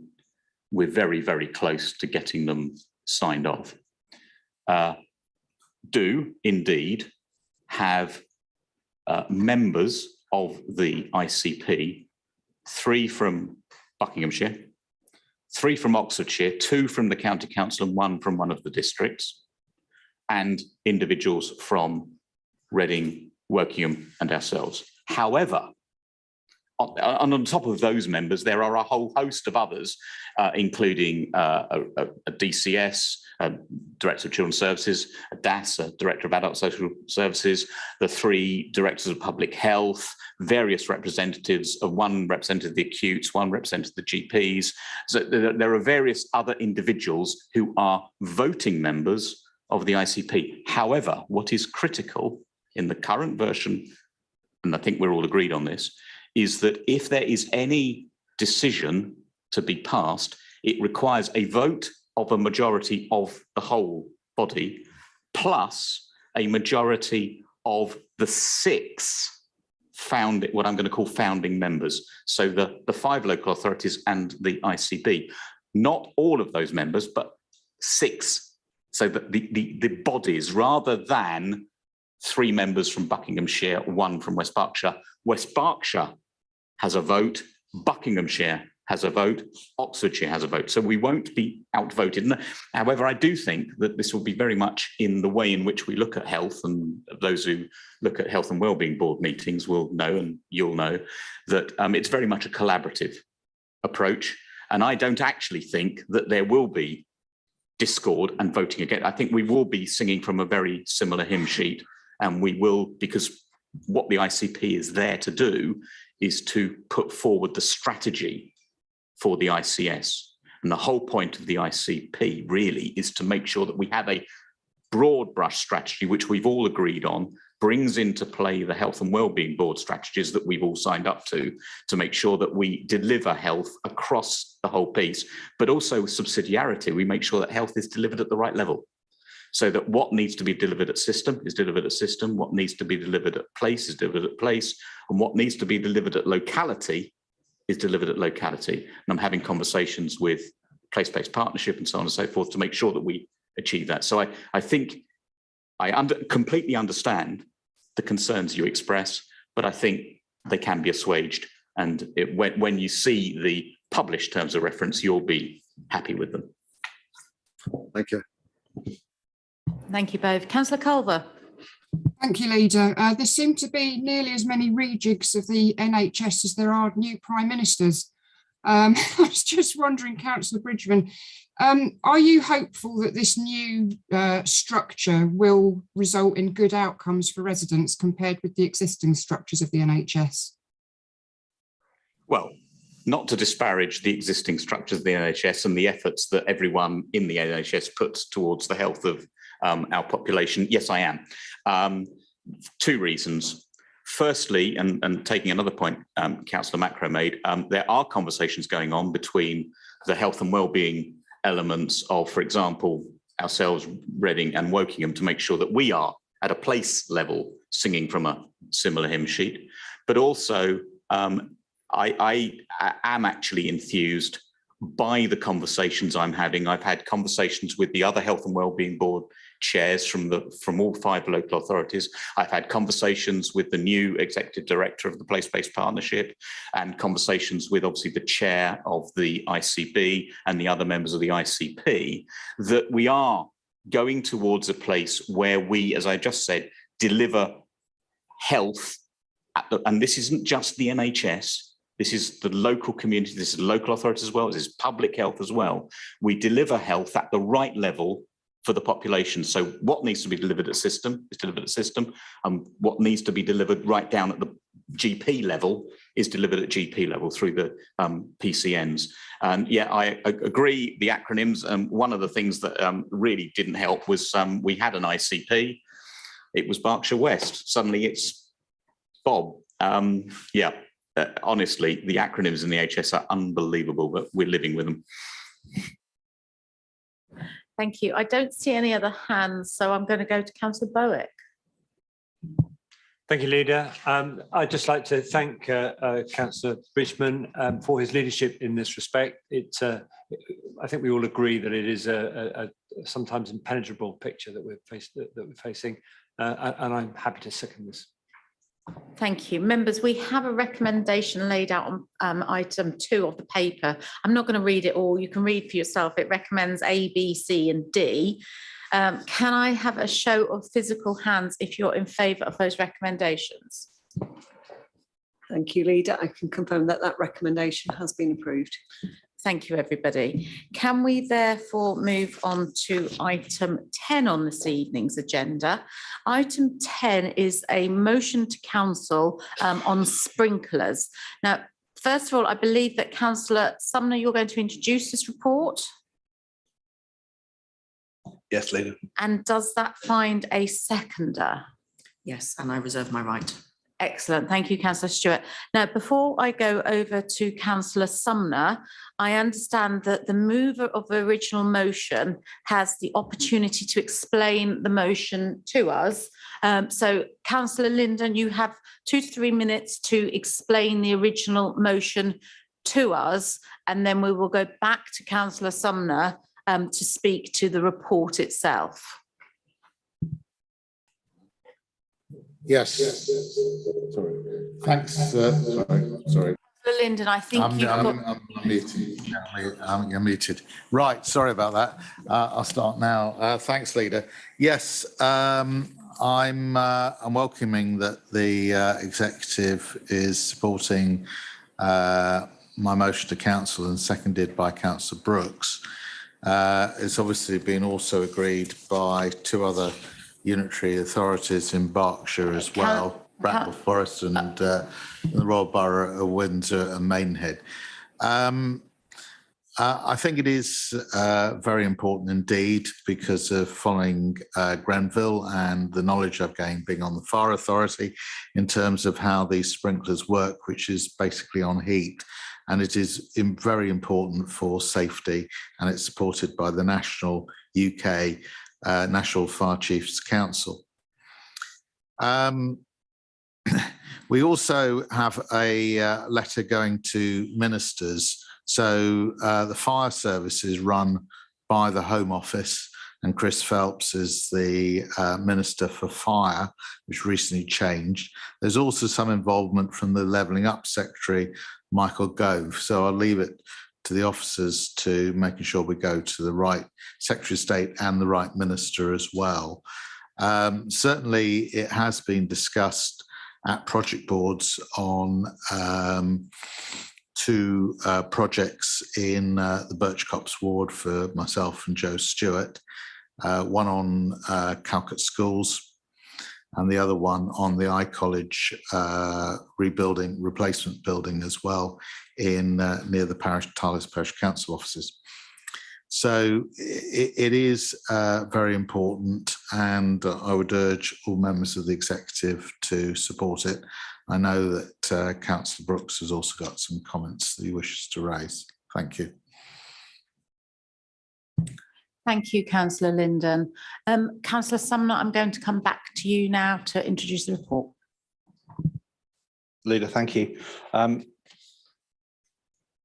we're very, very close to getting them signed off, do indeed have members of the ICP, 3 from Buckinghamshire, 3 from Oxfordshire, 2 from the county council and 1 from one of the districts, and individuals from Reading, Wokingham and ourselves. However, on top of those members, there are a whole host of others, including a DCS, a Director of Children's Services, a DAS, a Director of Adult Social Services, the 3 Directors of Public Health, various representatives of 1 represented the acutes, 1 represented the GPs. So there are various other individuals who are voting members of the ICP. However, what is critical in the current version, and I think we're all agreed on this, is that if there is any decision to be passed, it requires a vote of a majority of the whole body, plus a majority of the 6 what I'm going to call founding members. So the 5 local authorities and the ICB, not all of those members, but 6. So that the bodies, rather than 3 members from Buckinghamshire, 1 from West Berkshire. West Berkshire has a vote, Buckinghamshire has a vote, Oxfordshire has a vote. So we won't be outvoted. However, I do think that this will be very much in the way in which we look at health, and those who look at health and wellbeing board meetings will know, and you'll know, that it's very much a collaborative approach. And I don't actually think that there will be discord and voting again. I think we will be singing from a very similar hymn sheet, and we will, because what the ICP is there to do is to put forward the strategy for the ICS. And the whole point of the ICP really is to make sure that we have a broad brush strategy, which we've all agreed on, brings into play the health and wellbeing board strategies that we've all signed up to make sure that we deliver health across the whole piece, but also subsidiarity. We make sure that health is delivered at the right level, so that what needs to be delivered at system is delivered at system, what needs to be delivered at place is delivered at place, and what needs to be delivered at locality is delivered at locality. And I'm having conversations with place-based partnership and so on and so forth to make sure that we achieve that. So I think I completely understand the concerns you express, but I think they can be assuaged. And when you see the published terms of reference, you'll be happy with them. Thank you. Thank you both. Councillor Culver. Thank you, Leader. There seem to be nearly as many rejigs of the NHS as there are new prime ministers. I was just wondering, Councillor Bridgman, are you hopeful that this new structure will result in good outcomes for residents compared with the existing structures of the NHS? Well, not to disparage the existing structures of the NHS and the efforts that everyone in the NHS puts towards the health of our population, yes, I am. 2 reasons. Firstly, and taking another point Councillor Macro made, there are conversations going on between the health and wellbeing elements of, for example, ourselves, Reading and Wokingham, to make sure that we are at a place level singing from a similar hymn sheet. But also, I am actually enthused by the conversations I'm having. I've had conversations with the other health and wellbeing board chairs from all 5 local authorities. I've had conversations with the new executive director of the place-based partnership, and conversations with obviously the chair of the ICB and the other members of the ICP, that we are going towards a place where we, as I just said, deliver health and this isn't just the NHS. This is the local community, this is local authorities as well, this is public health as well. We deliver health at the right level for the population. So what needs to be delivered at system is delivered at system, and what needs to be delivered right down at the GP level is delivered at GP level through the PCNs. And yeah, I agree, the acronyms, one of the things that really didn't help was we had an ICP, it was Berkshire West, suddenly it's Bob. Yeah. Honestly, the acronyms in the HS are unbelievable, but we're living with them. Thank you. I don't see any other hands, so I'm going to go to Councillor Bowick. Thank you, Leader. I'd just like to thank Councillor Bridgman for his leadership in this respect. I think we all agree that it is a sometimes impenetrable picture that we're facing, and I'm happy to second this. Thank you. Members, we have a recommendation laid out on item 2 of the paper. I'm not going to read it all. You can read for yourself. It recommends A, B, C and D. Can I have a show of physical hands if you're in favour of those recommendations? Thank you, Leader. I can confirm that that recommendation has been approved. Thank you, everybody. Can we therefore move on to item 10 on this evening's agenda? Item 10 is a motion to council on sprinklers. Now, first of all, I believe that Councillor Sumner, you're going to introduce this report. Yes, Leader. And does that find a seconder? Yes, and I reserve my right. Excellent. Thank you, Councillor Stewart. Now, before I go over to Councillor Sumner, I understand that the mover of the original motion has the opportunity to explain the motion to us. So, Councillor Linden, you have 2 to 3 minutes to explain the original motion to us, and then we will go back to Councillor Sumner to speak to the report itself. Yes. Sorry. Thanks. Sorry. Linden, I think you've got... I'm muted. Right. Sorry about that. I'll start now. Thanks, Leader. Yes, I'm welcoming that the executive is supporting my motion to council and seconded by Councillor Brooks. It's obviously been also agreed by 2 other unitary authorities in Berkshire as well, Bracknell Forest and the Royal Borough of Windsor and Maidenhead. I think it is very important indeed because of following Grenville and the knowledge I've gained being on the fire authority in terms of how these sprinklers work, which is basically on heat. And it is very important for safety, and it's supported by the national UK National Fire Chiefs Council. We also have a letter going to ministers. So the fire service is run by the Home Office, and Chris Phelps is the Minister for Fire, which recently changed. There's also some involvement from the Levelling Up Secretary, Michael Gove. So I'll leave it to the officers to making sure we go to the right Secretary of State and the right Minister as well. Certainly it has been discussed at project boards on 2 projects in the Birch Copse ward for myself and Joe Stewart, one on Calcutta schools and the other one on the College replacement building as well in near the Tyler's Parish Council offices. So it is very important, and I would urge all members of the executive to support it. I know that Councillor Brooks has also got some comments that he wishes to raise. Thank you. Thank you, Councillor Linden. Councillor Sumner, I'm going to come back to you now to introduce the report. Leader, thank you.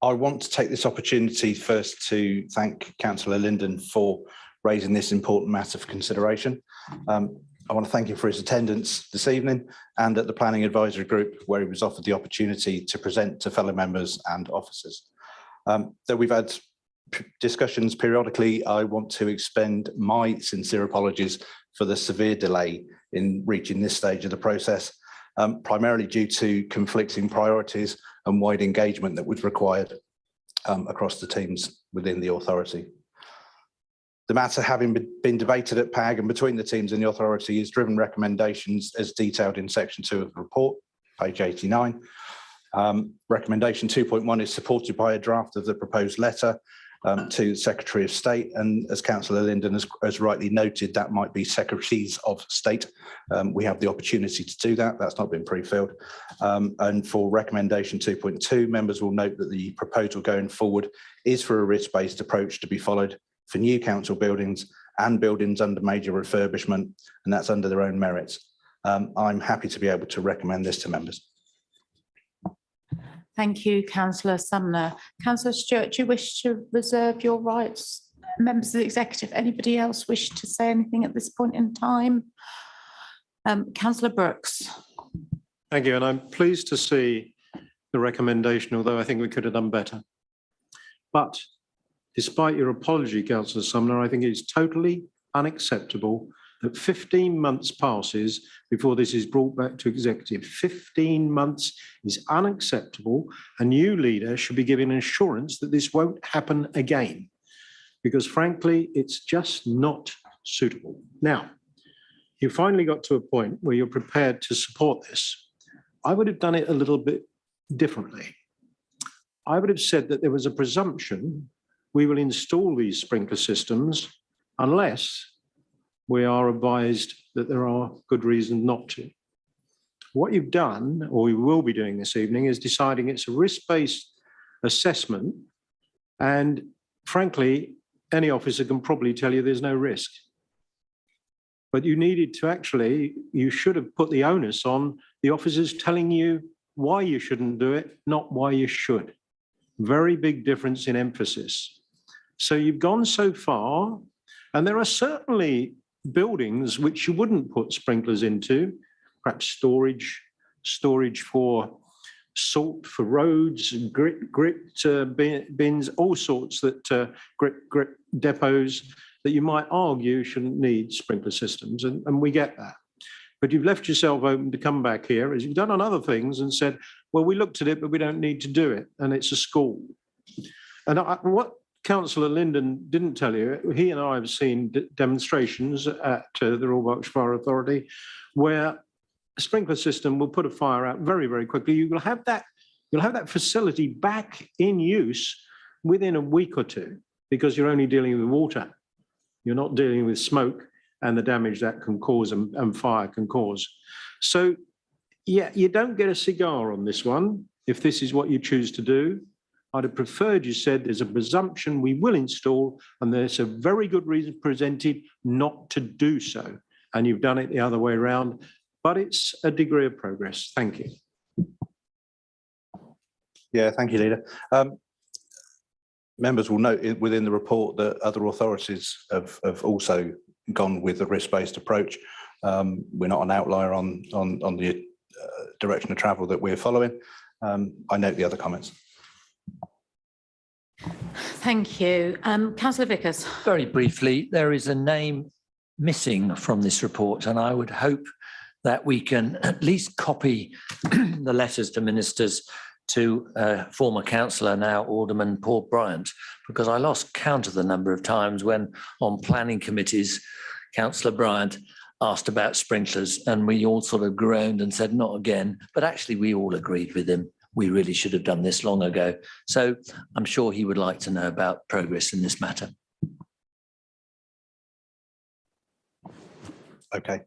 I want to take this opportunity first to thank Councillor Linden for raising this important matter for consideration. I want to thank him for his attendance this evening and at the Planning Advisory Group, where he was offered the opportunity to present to fellow members and officers. Though we've had discussions periodically, I want to expend my sincere apologies for the severe delay in reaching this stage of the process, primarily due to conflicting priorities and wide engagement that was required across the teams within the authority. The matter having been debated at PAG and between the teams and the authority has driven recommendations as detailed in section 2 of the report, page 89. Recommendation 2.1 is supported by a draft of the proposed letter to the Secretary of State, and as Councillor Linden has rightly noted, that might be Secretaries of State. We have the opportunity to do that. That's not been pre-filled. And for recommendation 2.2, members will note that the proposal going forward is for a risk-based approach to be followed for new council buildings and buildings under major refurbishment, and that's under their own merits. I'm happy to be able to recommend this to members. Thank you, Councillor Sumner. Councillor Stewart, do you wish to reserve your rights? Members of the executive, anybody else wish to say anything at this point in time? Councillor Brooks. Thank you, and I'm pleased to see the recommendation, although I think we could have done better. But despite your apology, Councillor Sumner, I think it's totally unacceptable that 15 months passes before this is brought back to executive. 15 months is unacceptable, and you, leader, should be given assurance that this won't happen again, because frankly, it's just not suitable. Now, you finally got to a point where you're prepared to support this. I would have done it a little bit differently. I would have said that there was a presumption we will install these sprinkler systems unless we are advised that there are good reasons not to. What you've done, or we will be doing this evening, is deciding it's a risk-based assessment, and frankly, any officer can probably tell you there's no risk. But you needed to actually, you should have put the onus on the officers telling you why you shouldn't do it, not why you should. Very big difference in emphasis. So you've gone so far, and there are certainly buildings which you wouldn't put sprinklers into, perhaps storage for salt for roads, grit bins, all sorts that grit depots that you might argue shouldn't need sprinkler systems, and we get that. But you've left yourself open to come back here, as you've done on other things, and said, well, we looked at it, but we don't need to do it, and it's a school. And what Councillor Linden didn't tell you, he and I have seen demonstrations at the Royal Berkshire Fire Authority where a sprinkler system will put a fire out very, very quickly. You'll have that facility back in use within a week or two, because you're only dealing with water. You're not dealing with smoke and the damage that can cause and fire can cause. So, yeah, you don't get a cigar on this one if this is what you choose to do. I'd have preferred you said there's a presumption we will install, and there's a very good reason presented not to do so. And you've done it the other way around, but it's a degree of progress. Thank you. Yeah, thank you, Leader. Members will note within the report that other authorities have also gone with the risk-based approach. We're not an outlier on the direction of travel that we're following. I note the other comments. Thank you. Councillor Vickers. Very briefly, there is a name missing from this report, and I would hope that we can at least copy the letters to ministers to former councillor, now Alderman Paul Bryant, because I lost count of the number of times when on planning committees, Councillor Bryant asked about sprinklers, and we all sort of groaned and said, not again, but actually we all agreed with him. We really should have done this long ago. So I'm sure he would like to know about progress in this matter. Okay,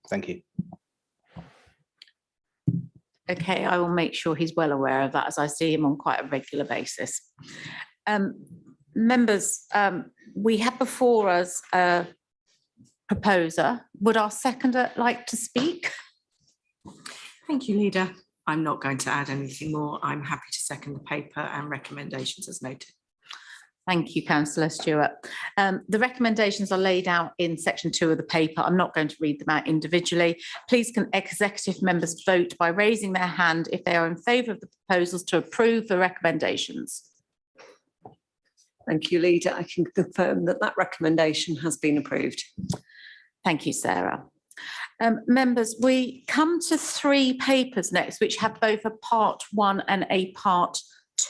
thank you. Okay, I will make sure he's well aware of that, as I see him on quite a regular basis. Members, we have before us a proposer. Would our seconder like to speak? Thank you, Leader. I'm not going to add anything more. I'm happy to second the paper and recommendations as noted. Thank you, Councillor Stewart. The recommendations are laid out in section 2 of the paper. I'm not going to read them out individually. Please can executive members vote by raising their hand if they are in favour of the proposals to approve the recommendations. Thank you, Leader. I can confirm that that recommendation has been approved. Thank you, Sarah. Members, we come to 3 papers next, which have both a part 1 and a part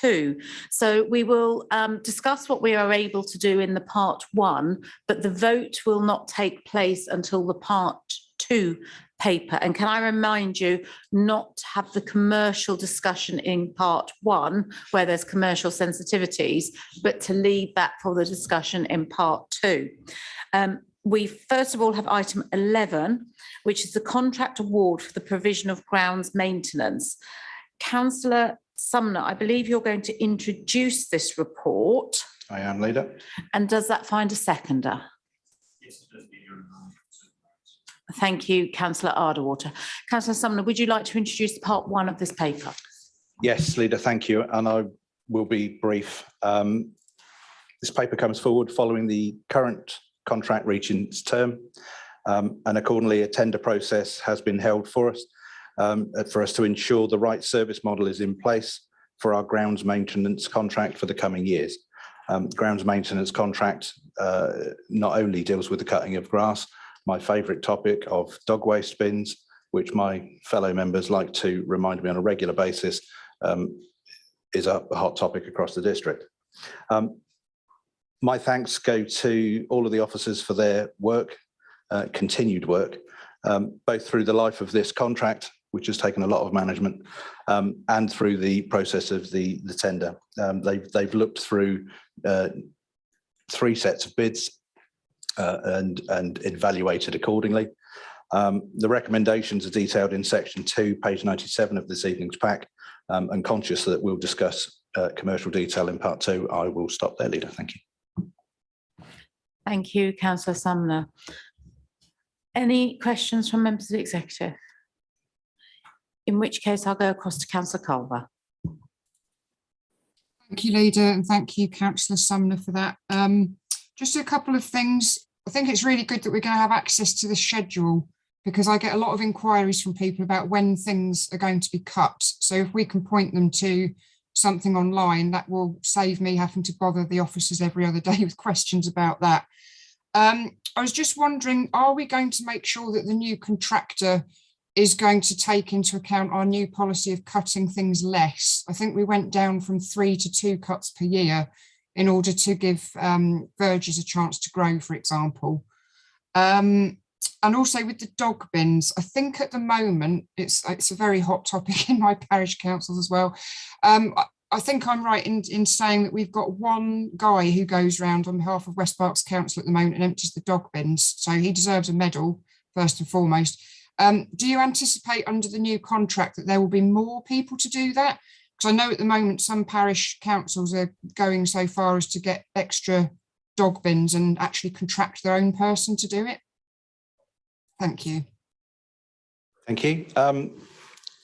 2. So we will discuss what we are able to do in the part 1, but the vote will not take place until the part 2 paper. And can I remind you not to have the commercial discussion in part 1, where there's commercial sensitivities, but to leave that for the discussion in part 2. We first of all have item 11, which is the contract award for the provision of grounds maintenance. Councillor Sumner, I believe you're going to introduce this report. I am, Leader. And does that find a seconder? Yes, it does. Thank you, Councillor Arderwater. Councillor Sumner, would you like to introduce part one of this paper? Yes, Leader, thank you. And I will be brief. This paper comes forward following the current contract reaching its term. And accordingly, a tender process has been held for us to ensure the right service model is in place for our grounds maintenance contract for the coming years. Grounds maintenance contract not only deals with the cutting of grass, my favourite topic of dog waste bins, which my fellow members like to remind me on a regular basis, is a hot topic across the district. My thanks go to all of the officers for their work, continued work, both through the life of this contract, which has taken a lot of management, and through the process of the tender. They've looked through 3 sets of bids and evaluated accordingly. The recommendations are detailed in section 2, page 97 of this evening's pack, and conscious that we'll discuss commercial detail in part 2, I will stop there, Leader. Thank you. Thank you, Councillor Sumner. Any questions from members of the executive? In which case, I'll go across to Councillor Culver. Thank you, Leader, and thank you, Councillor Sumner, for that. Just a couple of things. I think it's really good that we're going to have access to the schedule, because I get a lot of inquiries from people about when things are going to be cut. So if we can point them to something online, that will save me having to bother the officers every other day with questions about that. I was just wondering, are we going to make sure that the new contractor is going to take into account our new policy of cutting things less? I think we went down from 3 to 2 cuts per year in order to give verges a chance to grow, for example. And also with the dog bins, I think at the moment, it's a very hot topic in my parish councils as well. I think I'm right in saying that we've got one guy who goes around on behalf of West Berks Council at the moment and empties the dog bins. So he deserves a medal, first and foremost. Do you anticipate under the new contract that there will be more people to do that? Because I know at the moment some parish councils are going so far as to get extra dog bins and actually contract their own person to do it. Thank you. Thank you.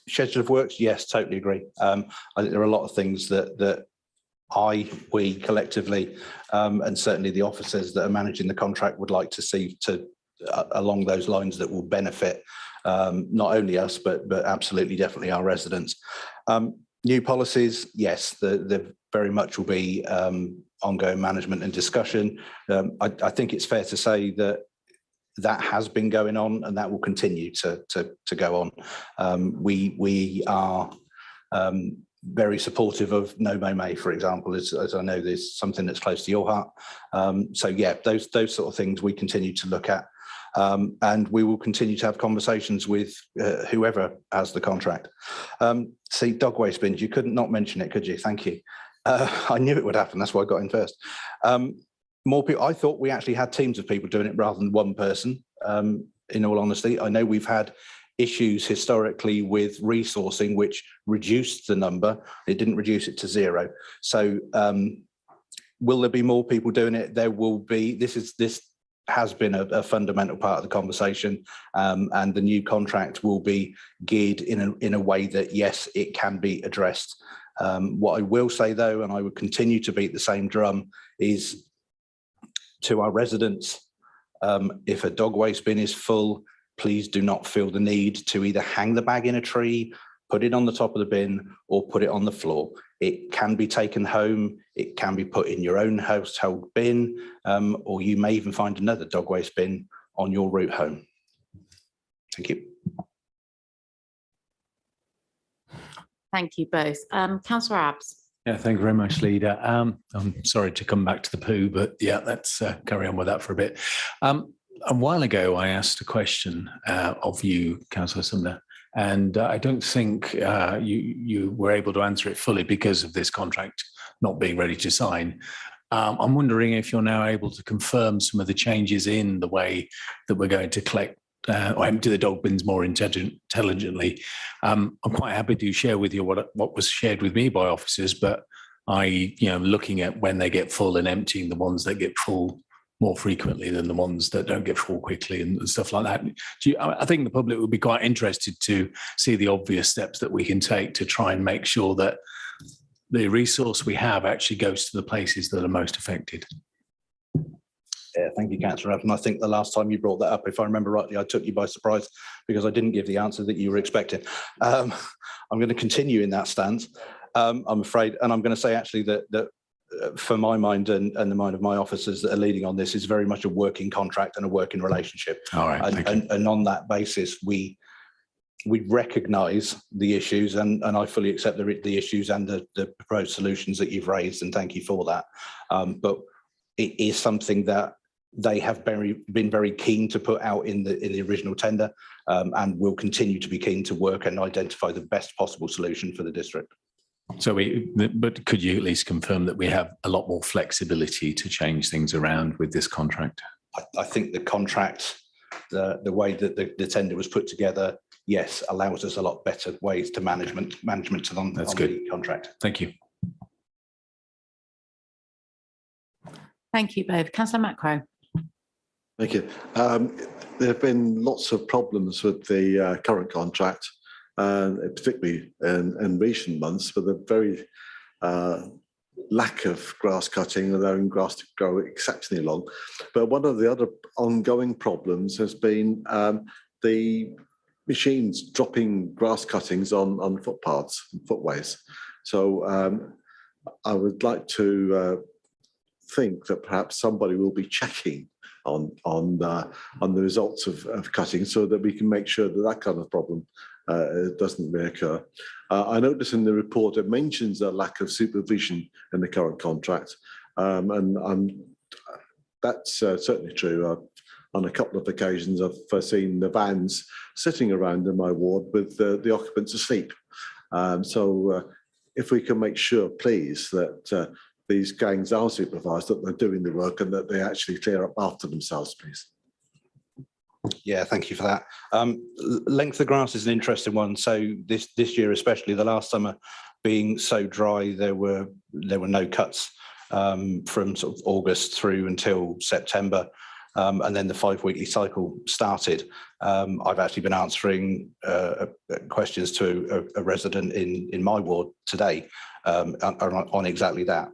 Schedule of works, yes, totally agree. I think there are a lot of things that we collectively, and certainly the officers that are managing the contract would like to see along those lines that will benefit not only us, but absolutely definitely our residents. New policies, yes, there very much will be ongoing management and discussion. I think it's fair to say that has been going on and that will continue to go on. We are very supportive of No Mow May, for example, as I know there's something that's close to your heart. So yeah, those sort of things we continue to look at. And we will continue to have conversations with whoever has the contract. See, dog waste bins, you couldn't not mention it, could you? Thank you. I knew it would happen, that's why I got in first. More people, I thought we actually had teams of people doing it rather than one person, in all honesty. I know we've had issues historically with resourcing, which reduced the number. It didn't reduce it to 0. So will there be more people doing it? There will be. This has been a fundamental part of the conversation, and the new contract will be geared in a way that, yes, it can be addressed. What I will say, though, and I would continue to beat the same drum, is to our residents, if a dog waste bin is full, please do not feel the need to either hang the bag in a tree, put it on the top of the bin, or put it on the floor. It can be taken home, it can be put in your own household bin, or you may even find another dog waste bin on your route home. Thank you. Thank you both. Councillor Abbs. Yeah, thank you very much, Leader. I'm sorry to come back to the poo, but yeah, let's carry on with that for a bit. A while ago, I asked a question of you, Councillor Sumner, and I don't think you were able to answer it fully because of this contract not being ready to sign. I'm wondering if you're now able to confirm some of the changes in the way that we're going to collect or empty the dog bins more intelligently. I'm quite happy to share with you what was shared with me by officers, but looking at when they get full and emptying the ones that get full more frequently than the ones that don't get full quickly and stuff like that. I think the public would be quite interested to see the obvious steps that we can take to try and make sure that the resource we have actually goes to the places that are most affected. Yeah, thank you, Councillor Evans. I think the last time you brought that up, if I remember rightly, I took you by surprise because I didn't give the answer that you were expecting. I'm going to continue in that stance, I'm afraid, and I'm going to say actually that for my mind and the mind of my officers that are leading on this is very much a working contract and a working relationship. All right, and on that basis, we recognise the issues, and I fully accept the issues and the proposed solutions that you've raised, and thank you for that. But it is something that they have been very keen to put out in the original tender, and will continue to be keen to work and identify the best possible solution for the district. So but could you at least confirm that we have a lot more flexibility to change things around with this contract? I think the contract, the way that the tender was put together, yes, allows us a lot better ways to management on the contract. Thank you. Thank you both. Councillor Macro. Thank you. There have been lots of problems with the current contract, particularly in recent months, with a very lack of grass cutting, allowing grass to grow exceptionally long. But one of the other ongoing problems has been the machines dropping grass cuttings on footpaths and footways. So I would like to think that perhaps somebody will be checking on the results of cutting, so that we can make sure that that kind of problem doesn't reoccur. I noticed in the report it mentions a lack of supervision in the current contract, and that's certainly true. On a couple of occasions, I've seen the vans sitting around in my ward with the occupants asleep. So if we can make sure, please, that these gangs are supervised, that they're doing the work and that they actually clear up after themselves, please. Yeah, thank you for that. Length of grass is an interesting one. So this year, especially the last summer being so dry, there were no cuts from sort of August through until September. And then the 5-weekly cycle started. I've actually been answering questions to a resident in my ward today on exactly that.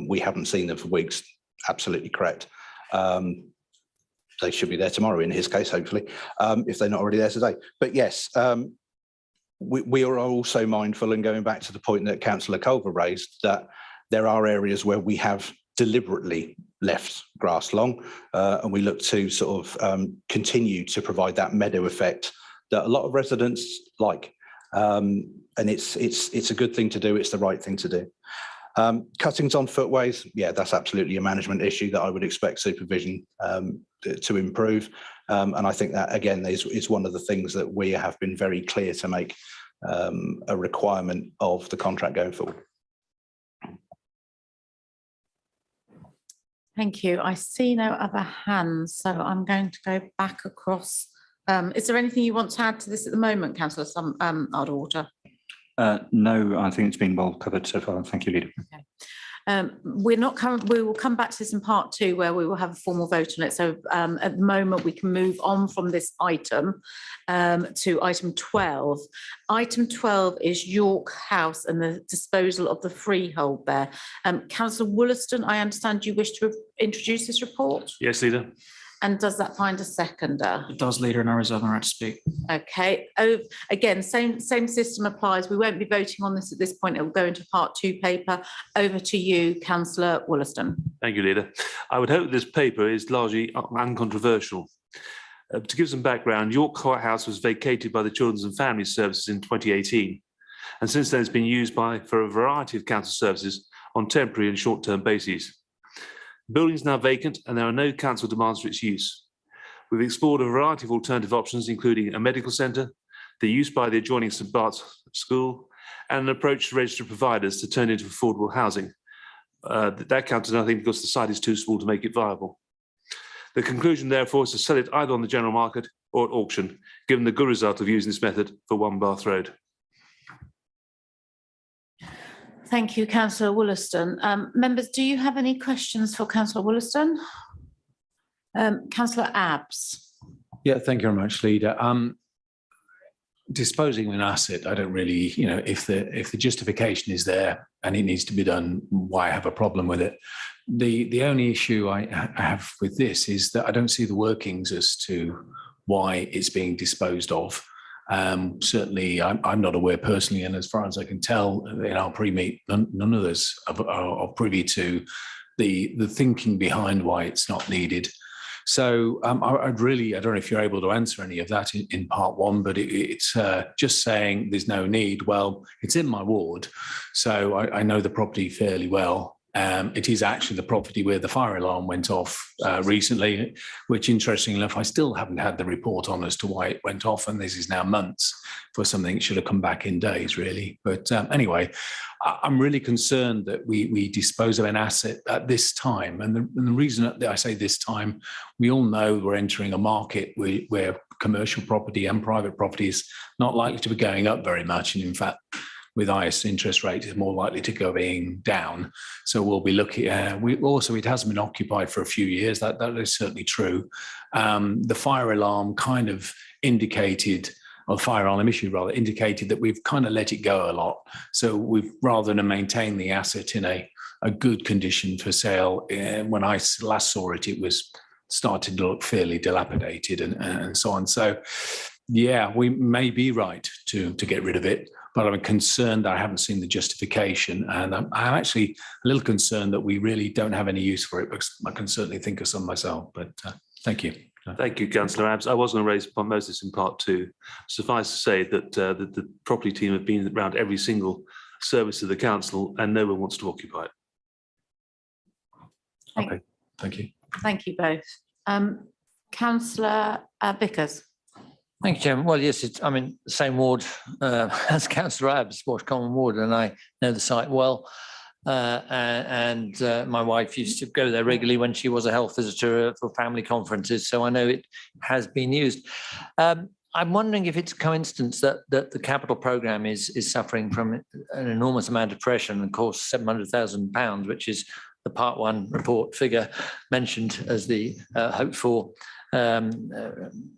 We haven't seen them for weeks. Absolutely correct. They should be there tomorrow in his case, hopefully, if they're not already there today. But yes, we are also mindful, and going back to the point that Councillor Culver raised, that there are areas where we have deliberately left grass long, and we look to sort of continue to provide that meadow effect that a lot of residents like. And it's a good thing to do. It's the right thing to do. Cuttings on footways, yeah, that's absolutely a management issue that I would expect supervision to improve. And I think that, again, is one of the things that we have been very clear to make a requirement of the contract going forward. Thank you. I see no other hands, so I'm going to go back across. Is there anything you want to add to this at the moment, Councillor Ardwater? No, I think it's been well covered so far. Thank you, Leader. Okay. We will come back to this in part 2, where we will have a formal vote on it. So at the moment, we can move on from this item to item 12. Item 12 is York House and the disposal of the freehold there. Councillor Wollaston, I understand you wish to introduce this report? Yes, Leader. And does that find a seconder? It does, Leader, and I reserve my right to speak. Okay. Again, same system applies. We won't be voting on this at this point. It will go into part 2 paper. Over to you, Councillor Wollaston. Thank you, Leader. I would hope this paper is largely uncontroversial. To give some background, York House was vacated by the Children's and Family Services in 2018. And since then, it's been used for a variety of council services on temporary and short-term bases. The building is now vacant and there are no council demands for its use. We've explored a variety of alternative options, including a medical centre, the use by the adjoining St Bart's School, and an approach to registered providers to turn into affordable housing. That counted, I think, because the site is too small to make it viable. The conclusion, therefore, is to sell it either on the general market or at auction, given the good result of using this method for One Bath Road. Thank you, Councillor Wollaston. Members, do you have any questions for Councillor Wollaston? Councillor Abbs. Yeah, thank you very much, Leader. Disposing of an asset, I don't really, if the justification is there and it needs to be done, why have a problem with it? The only issue I have with this is that I don't see the workings as to why it's being disposed of. Certainly, I'm not aware personally, and as far as I can tell, in our pre-meet, none of us are privy to the thinking behind why it's not needed. So I don't know if you're able to answer any of that in part one, but it's just saying there's no need. Well, it's in my ward, so I know the property fairly well. It is actually the property where the fire alarm went off recently, which, interestingly enough, I still haven't had the report on as to why it went off, and this is now months for something that should have come back in days, really. But anyway, I'm really concerned that we dispose of an asset at this time, and the reason that I say this time, we all know we're entering a market where commercial property and private property is not likely to be going up very much, and in fact, with highest interest rates, is more likely to go being down. So we'll be looking at, it hasn't been occupied for a few years. That is certainly true. The fire alarm kind of indicated, or fire alarm issue rather, indicated that we've kind of let it go a lot. So we've, rather than maintain the asset in a good condition for sale, when I last saw it, it was starting to look fairly dilapidated and so on. So yeah, we may be right to get rid of it, but I'm concerned that I haven't seen the justification, and I'm actually a little concerned that we really don't have any use for it, because I can certainly think of some myself. But thank you. Thank you, Councillor Abbs. I was going to raise most of this in part two. Suffice to say that the property team have been around every single service of the council, and no one wants to occupy it. Okay, thank you. Thank you both. Councillor Vickers. Thank you, Chairman. Well, yes, it's, the same ward as Councillor Abbs, Wash Common Ward, and I know the site well. And my wife used to go there regularly when she was a health visitor for family conferences, so I know it has been used. I'm wondering if it's a coincidence that the capital programme is suffering from an enormous amount of pressure, and of course £700,000, which is the Part 1 report figure mentioned as the hoped for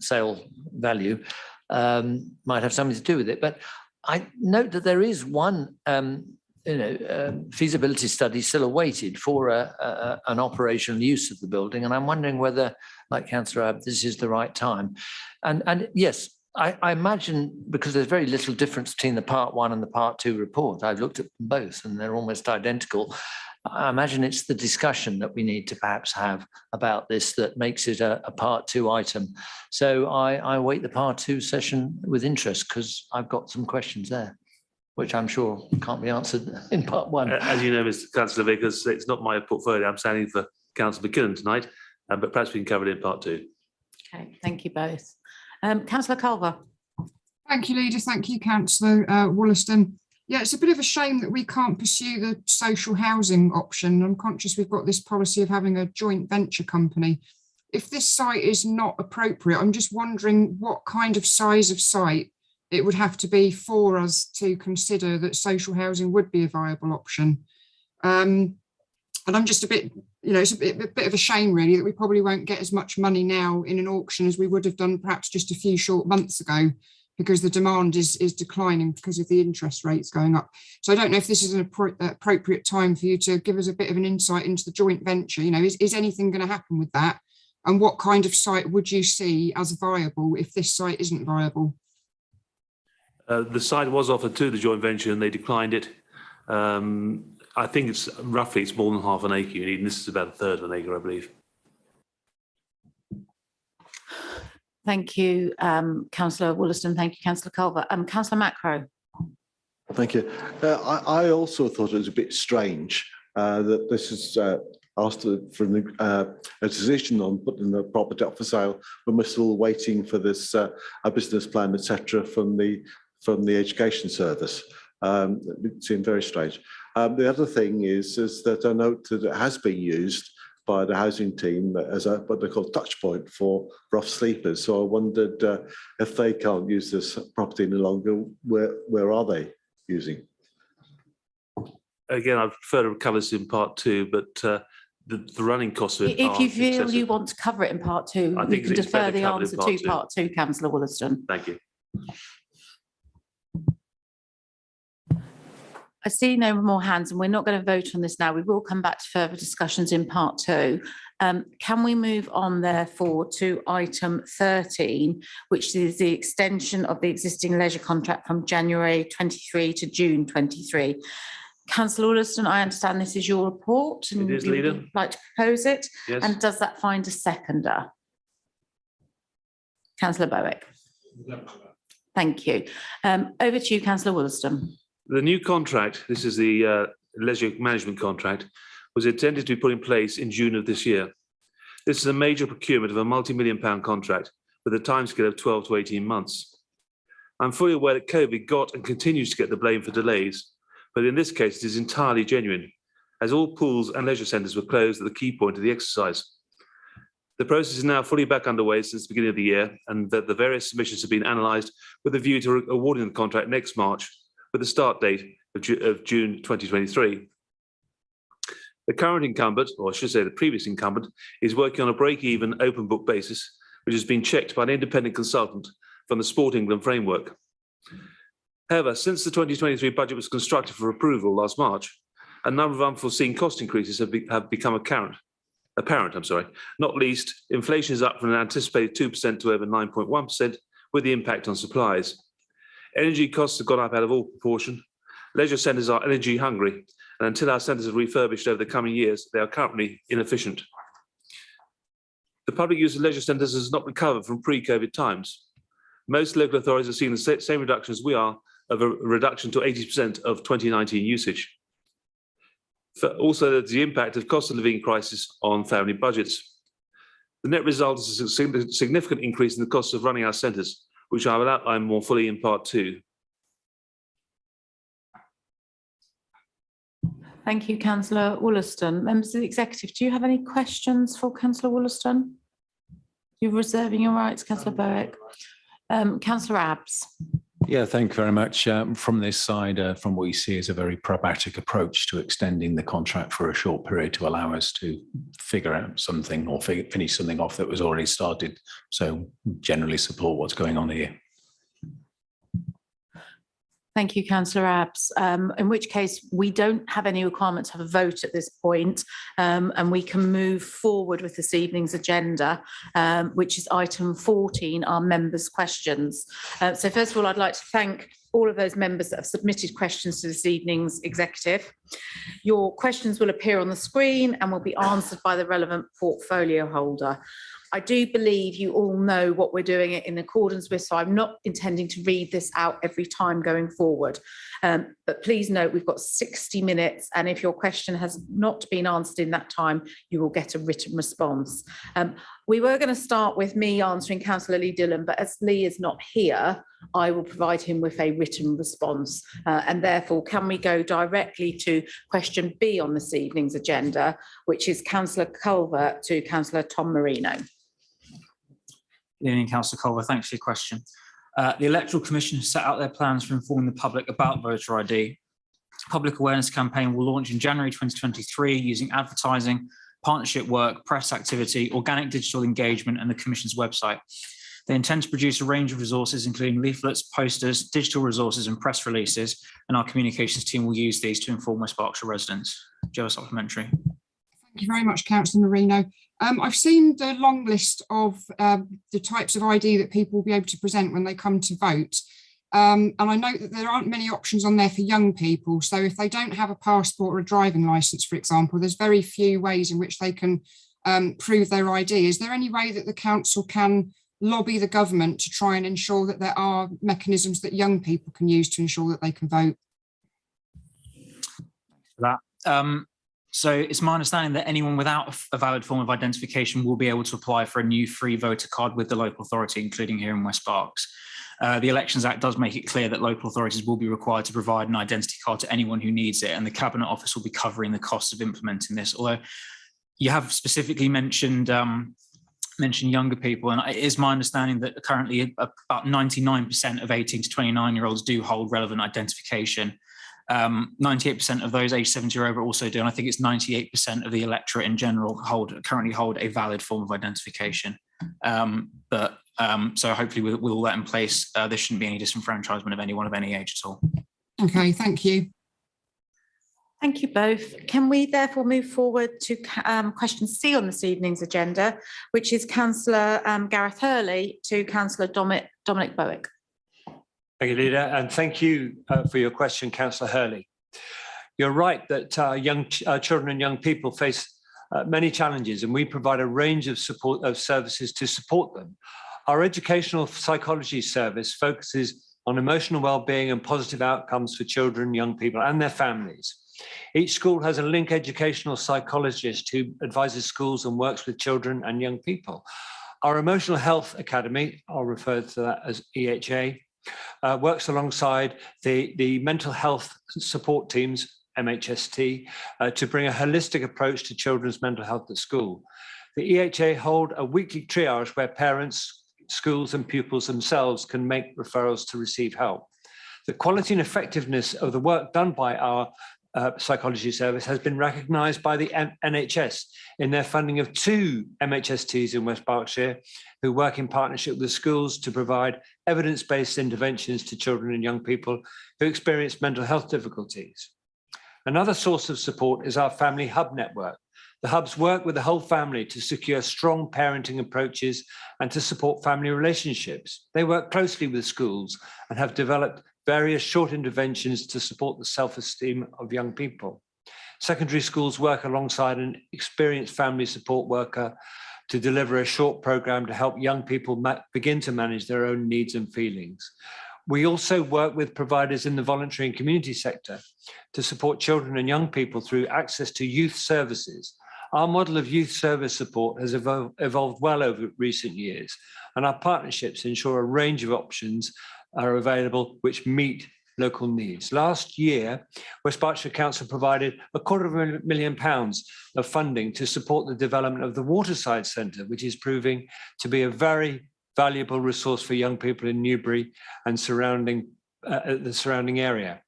sale value, might have something to do with it. But I note that there is one feasibility study still awaited for an operational use of the building, and I'm wondering whether, like Councillor Abbs, this is the right time. And yes, I imagine, because there's very little difference between the Part 1 and the Part 2 report, I've looked at them both and they're almost identical. I imagine it's the discussion that we need to perhaps have about this that makes it a Part 2 item. So I await the Part 2 session with interest, because I've got some questions there, which I'm sure can't be answered in Part 1. As you know, Mr. Councillor Vickers, it's not my portfolio. I'm standing for Councillor McKinnon tonight, but perhaps we can cover it in Part 2. Okay, thank you both. Councillor Culver. Thank you, Leader. Thank you, Councillor Wollaston. Yeah, it's a bit of a shame that we can't pursue the social housing option. I'm conscious we've got this policy of having a joint venture company. If this site is not appropriate, I'm just wondering what kind of size of site it would have to be for us to consider that social housing would be a viable option. And I'm just a bit, it's a bit of a shame really that we probably won't get as much money now in an auction as we would have done perhaps just a few short months ago, because the demand is declining because of the interest rates going up. So I don't know if this is an appropriate time for you to give us a bit of an insight into the joint venture. Is anything going to happen with that? And what kind of site would you see as viable if this site isn't viable? The site was offered to the joint venture and they declined it. I think it's more than half an acre you need, and this is about a third of an acre, I believe. Thank you, Councillor Wollaston. Thank you, Councillor Culver. Councillor Macro. Thank you. I also thought it was a bit strange that this is asked for a decision on putting the property up for sale when we're still waiting for this a business plan, etc., from the education service. It seemed very strange. The other thing is that I note that it has been used by the housing team as what they call touch point for rough sleepers. So I wondered if they can't use this property any longer, where are they using? Again, I prefer to cover this in Part 2, but the running costs of it If you are feel excessive. you want to cover it in part two, I you think can it's defer better the covered in answer part to two. part two, councillor Wollaston. Thank you. I see no more hands and we're not going to vote on this now. We will come back to further discussions in part two. Can we move on therefore to item 13, which is the extension of the existing leisure contract from January 23 to June 23. Councillor Wollaston, I understand this is your report and It is, you Leader. would like to propose it. Yes. And does that find a seconder? Councillor Bowick. Thank you. Over to you, Councillor Wollaston. The new contract, this is the leisure management contract, was intended to be put in place in June of this year. This is a major procurement of a multi-million-pound contract with a timescale of 12 to 18 months. I'm fully aware that COVID got and continues to get the blame for delays, but in this case it is entirely genuine, as all pools and leisure centres were closed at the key point of the exercise. The process is now fully back underway since the beginning of the year, and that the various submissions have been analysed with a view to awarding the contract next March, with the start date of June 2023. The current incumbent, or I should say the previous incumbent, is working on a break-even open book basis, which has been checked by an independent consultant from the Sport England framework. However, since the 2023 budget was constructed for approval last March, a number of unforeseen cost increases have become apparent. Not least, inflation is up from an anticipated 2% to over 9.1%, with the impact on supplies. Energy costs have gone up out of all proportion. Leisure centres are energy hungry, and until our centres are refurbished over the coming years, they are currently inefficient. The public use of leisure centres has not recovered from pre-COVID times. Most local authorities have seen the same reduction as we are, of a reduction to 80% of 2019 usage. Also, there's the impact of cost of living crisis on family budgets. The net result is a significant increase in the cost of running our centres, which I will outline more fully in part two. Thank you, Councillor Wollaston. Members of the Executive, do you have any questions for Councillor Wollaston? You're reserving your rights, Councillor Bowick. Councillor Abbs. Yeah, thank you very much. From this side, from what we see is a very pragmatic approach to extending the contract for a short period to allow us to figure out something or finish something off that was already started. So generally support what's going on here. Thank you, Councillor Abbs. In which case, we don't have any requirement to have a vote at this point, and we can move forward with this evening's agenda, which is item 14, our members' questions. So first of all, I'd like to thank all of those members that have submitted questions to this evening's executive. Your questions will appear on the screen and will be answered by the relevant portfolio holder. I do believe you all know what we're doing it in accordance with, so I'm not intending to read this out every time going forward. But please note we've got 60 minutes, and if your question has not been answered in that time, you will get a written response. We were going to start with me answering Councillor Lee Dillon, but as Lee is not here, I will provide him with a written response. And therefore, can we go directly to question B on this evening's agenda, which is Councillor Culver to Councillor Tom Marino. Good evening, Councillor Culver. Thanks for your question. The Electoral Commission has set out their plans for informing the public about voter ID. The public awareness campaign will launch in January 2023 using advertising, partnership work, press activity, organic digital engagement, and the Commission's website. They intend to produce a range of resources, including leaflets, posters, digital resources, and press releases, and our communications team will use these to inform West Berkshire residents. Do you have a supplementary? Thank you very much, Councillor Marino. I've seen the long list of the types of ID that people will be able to present when they come to vote. And I note that there aren't many options on there for young people. So if they don't have a passport or a driving licence, for example, there's very few ways in which they can prove their ID. Is there any way that the council can lobby the government to try and ensure that there are mechanisms that young people can use to ensure that they can vote? For that. So it's my understanding that anyone without a valid form of identification will be able to apply for a new free voter card with the local authority, including here in West Berks. The Elections Act does make it clear that local authorities will be required to provide an identity card to anyone who needs it, and the Cabinet Office will be covering the costs of implementing this. Although you have specifically mentioned younger people, and it is my understanding that currently about 99% of 18 to 29-year-olds do hold relevant identification. 98% of those aged 70 or over also do, and I think it's 98% of the electorate in general currently hold a valid form of identification. So hopefully with all that in place, there shouldn't be any disenfranchisement of anyone of any age at all. Okay, thank you. Thank you both. Can we therefore move forward to question C on this evening's agenda, which is Councillor Gareth Hurley to Councillor Dominic Bowick. Thank you, Leader, and thank you for your question, Councillor Hurley. You're right that children and young people face many challenges, and we provide a range of services to support them. Our educational psychology service focuses on emotional well-being and positive outcomes for children, young people, and their families. Each school has a link educational psychologist who advises schools and works with children and young people. Our Emotional Health Academy, I'll refer to that as EHA, works alongside the mental health support teams, MHST, to bring a holistic approach to children's mental health at school. The EHA hold a weekly triage where parents, schools and pupils themselves can make referrals to receive help. The quality and effectiveness of the work done by our psychology service has been recognised by the NHS in their funding of 2 MHSTs in West Berkshire, who work in partnership with schools to provide evidence-based interventions to children and young people who experience mental health difficulties. Another source of support is our Family Hub network. The hubs work with the whole family to secure strong parenting approaches and to support family relationships. They work closely with schools and have developed various short interventions to support the self-esteem of young people. Secondary schools work alongside an experienced family support worker to deliver a short program to help young people begin to manage their own needs and feelings. We also work with providers in the voluntary and community sector to support children and young people through access to youth services. Our model of youth service support has evolved well over recent years, and our partnerships ensure a range of options are available which meet local needs. Last year, West Berkshire Council provided £250,000 of funding to support the development of the Waterside Centre, which is proving to be a very valuable resource for young people in Newbury and the surrounding area.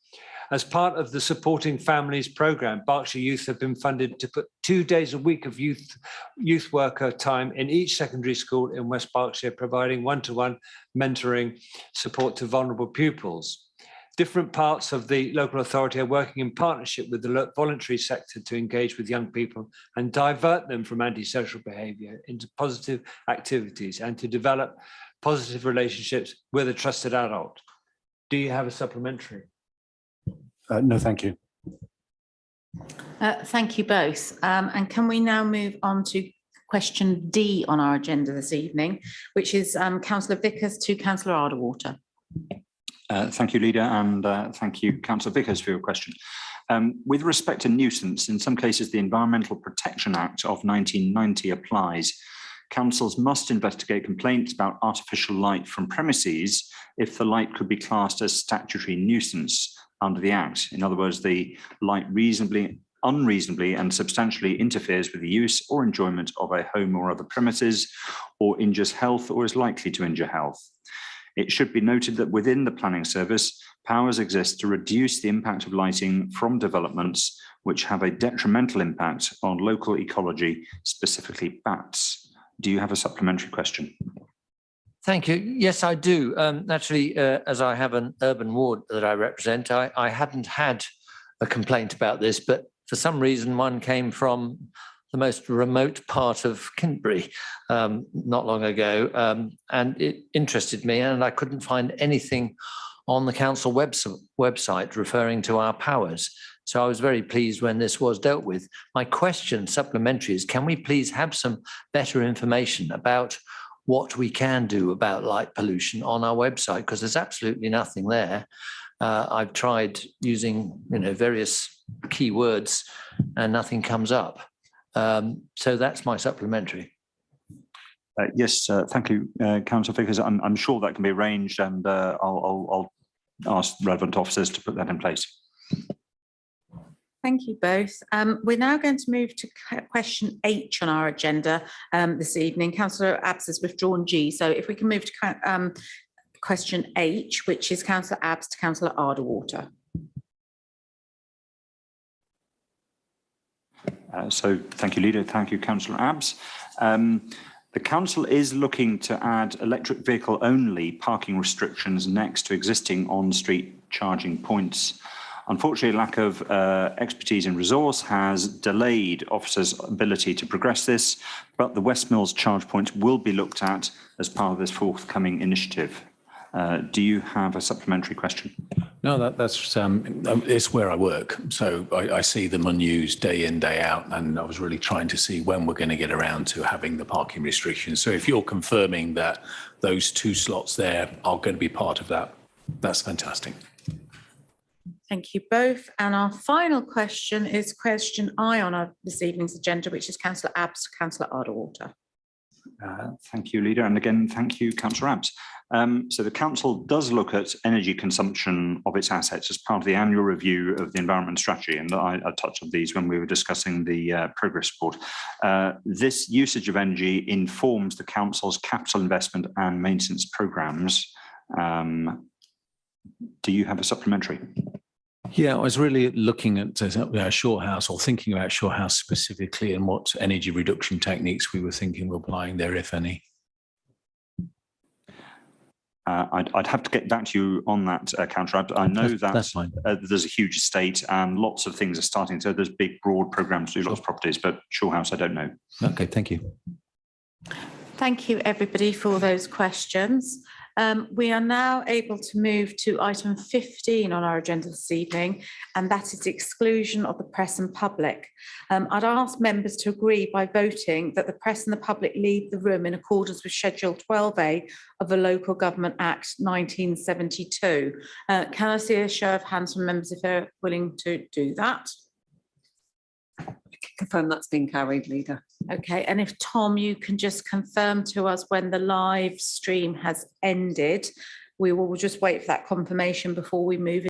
As part of the Supporting Families programme, Berkshire Youth have been funded to put 2 days a week of youth worker time in each secondary school in West Berkshire, providing one-to-one mentoring support to vulnerable pupils. Different parts of the local authority are working in partnership with the voluntary sector to engage with young people and divert them from antisocial behaviour into positive activities and to develop positive relationships with a trusted adult. Do you have a supplementary? No, thank you. Thank you both. And can we now move on to question D on our agenda this evening, which is Councillor Vickers to Councillor Arderwater. Thank you, Leader, and thank you, Councillor Vickers, for your question. With respect to nuisance, in some cases, the Environmental Protection Act of 1990 applies. Councils must investigate complaints about artificial light from premises if the light could be classed as statutory nuisance under the Act. In other words, the light unreasonably and substantially interferes with the use or enjoyment of a home or other premises, or injures health or is likely to injure health. It should be noted that within the planning service, powers exist to reduce the impact of lighting from developments which have a detrimental impact on local ecology, specifically bats. Do you have a supplementary question? Thank you. Yes, I do. Actually, as I have an urban ward that I represent, I hadn't had a complaint about this, but for some reason one came from the most remote part of Kintbury not long ago, and it interested me, and I couldn't find anything on the council website referring to our powers. So I was very pleased when this was dealt with. My question supplementary is, can we please have some better information about what we can do about light pollution on our website? Because there's absolutely nothing there. I've tried using various keywords and nothing comes up. So that's my supplementary. Yes, thank you, Councillor Vickers. I'm sure that can be arranged, and I'll ask relevant officers to put that in place. Thank you both. We're now going to move to question H on our agenda this evening. Councillor Abbs has withdrawn G, so if we can move to question H, which is Councillor Abbs to Councillor Arderwater. So thank you, Leader. Thank you, Councillor Abbs. The council is looking to add electric vehicle only parking restrictions next to existing on-street charging points. Unfortunately, lack of expertise and resource has delayed officers' ability to progress this, but the West Mills charge points will be looked at as part of this forthcoming initiative. Do you have a supplementary question? No, that's it's where I work. So I see them unused day in, day out. And I was really trying to see when we're going to get around to having the parking restrictions. So if you're confirming that those 2 slots there are going to be part of that, that's fantastic. Thank you both. And our final question is question I on this evening's agenda, which is Councillor Abbs to Councillor Arderwater. Thank you, Leader. And again, thank you, Councillor Abbs. So the council does look at energy consumption of its assets as part of the annual review of the environment strategy. And I touched on these when we were discussing the progress report. This usage of energy informs the council's capital investment and maintenance programmes. Do you have a supplementary? Yeah, I was really looking at Shore House, or thinking about Shore House specifically, and what energy reduction techniques we were thinking of applying there, if any. I'd have to get back to you on that, Councillor. I know that's fine. There's a huge estate and lots of things are starting. So there's big, broad programmes to do lots of properties, but Shore House, I don't know. Okay, thank you. Thank you, everybody, for those questions. We are now able to move to item 15 on our agenda this evening, and that is the exclusion of the press and public. I'd ask members to agree by voting that the press and the public leave the room in accordance with Schedule 12A of the Local Government Act 1972. Can I see a show of hands from members if they're willing to do that? Confirm that's been carried, Leader. Okay, and if Tom, you can just confirm to us when the live stream has ended, we will just wait for that confirmation before we move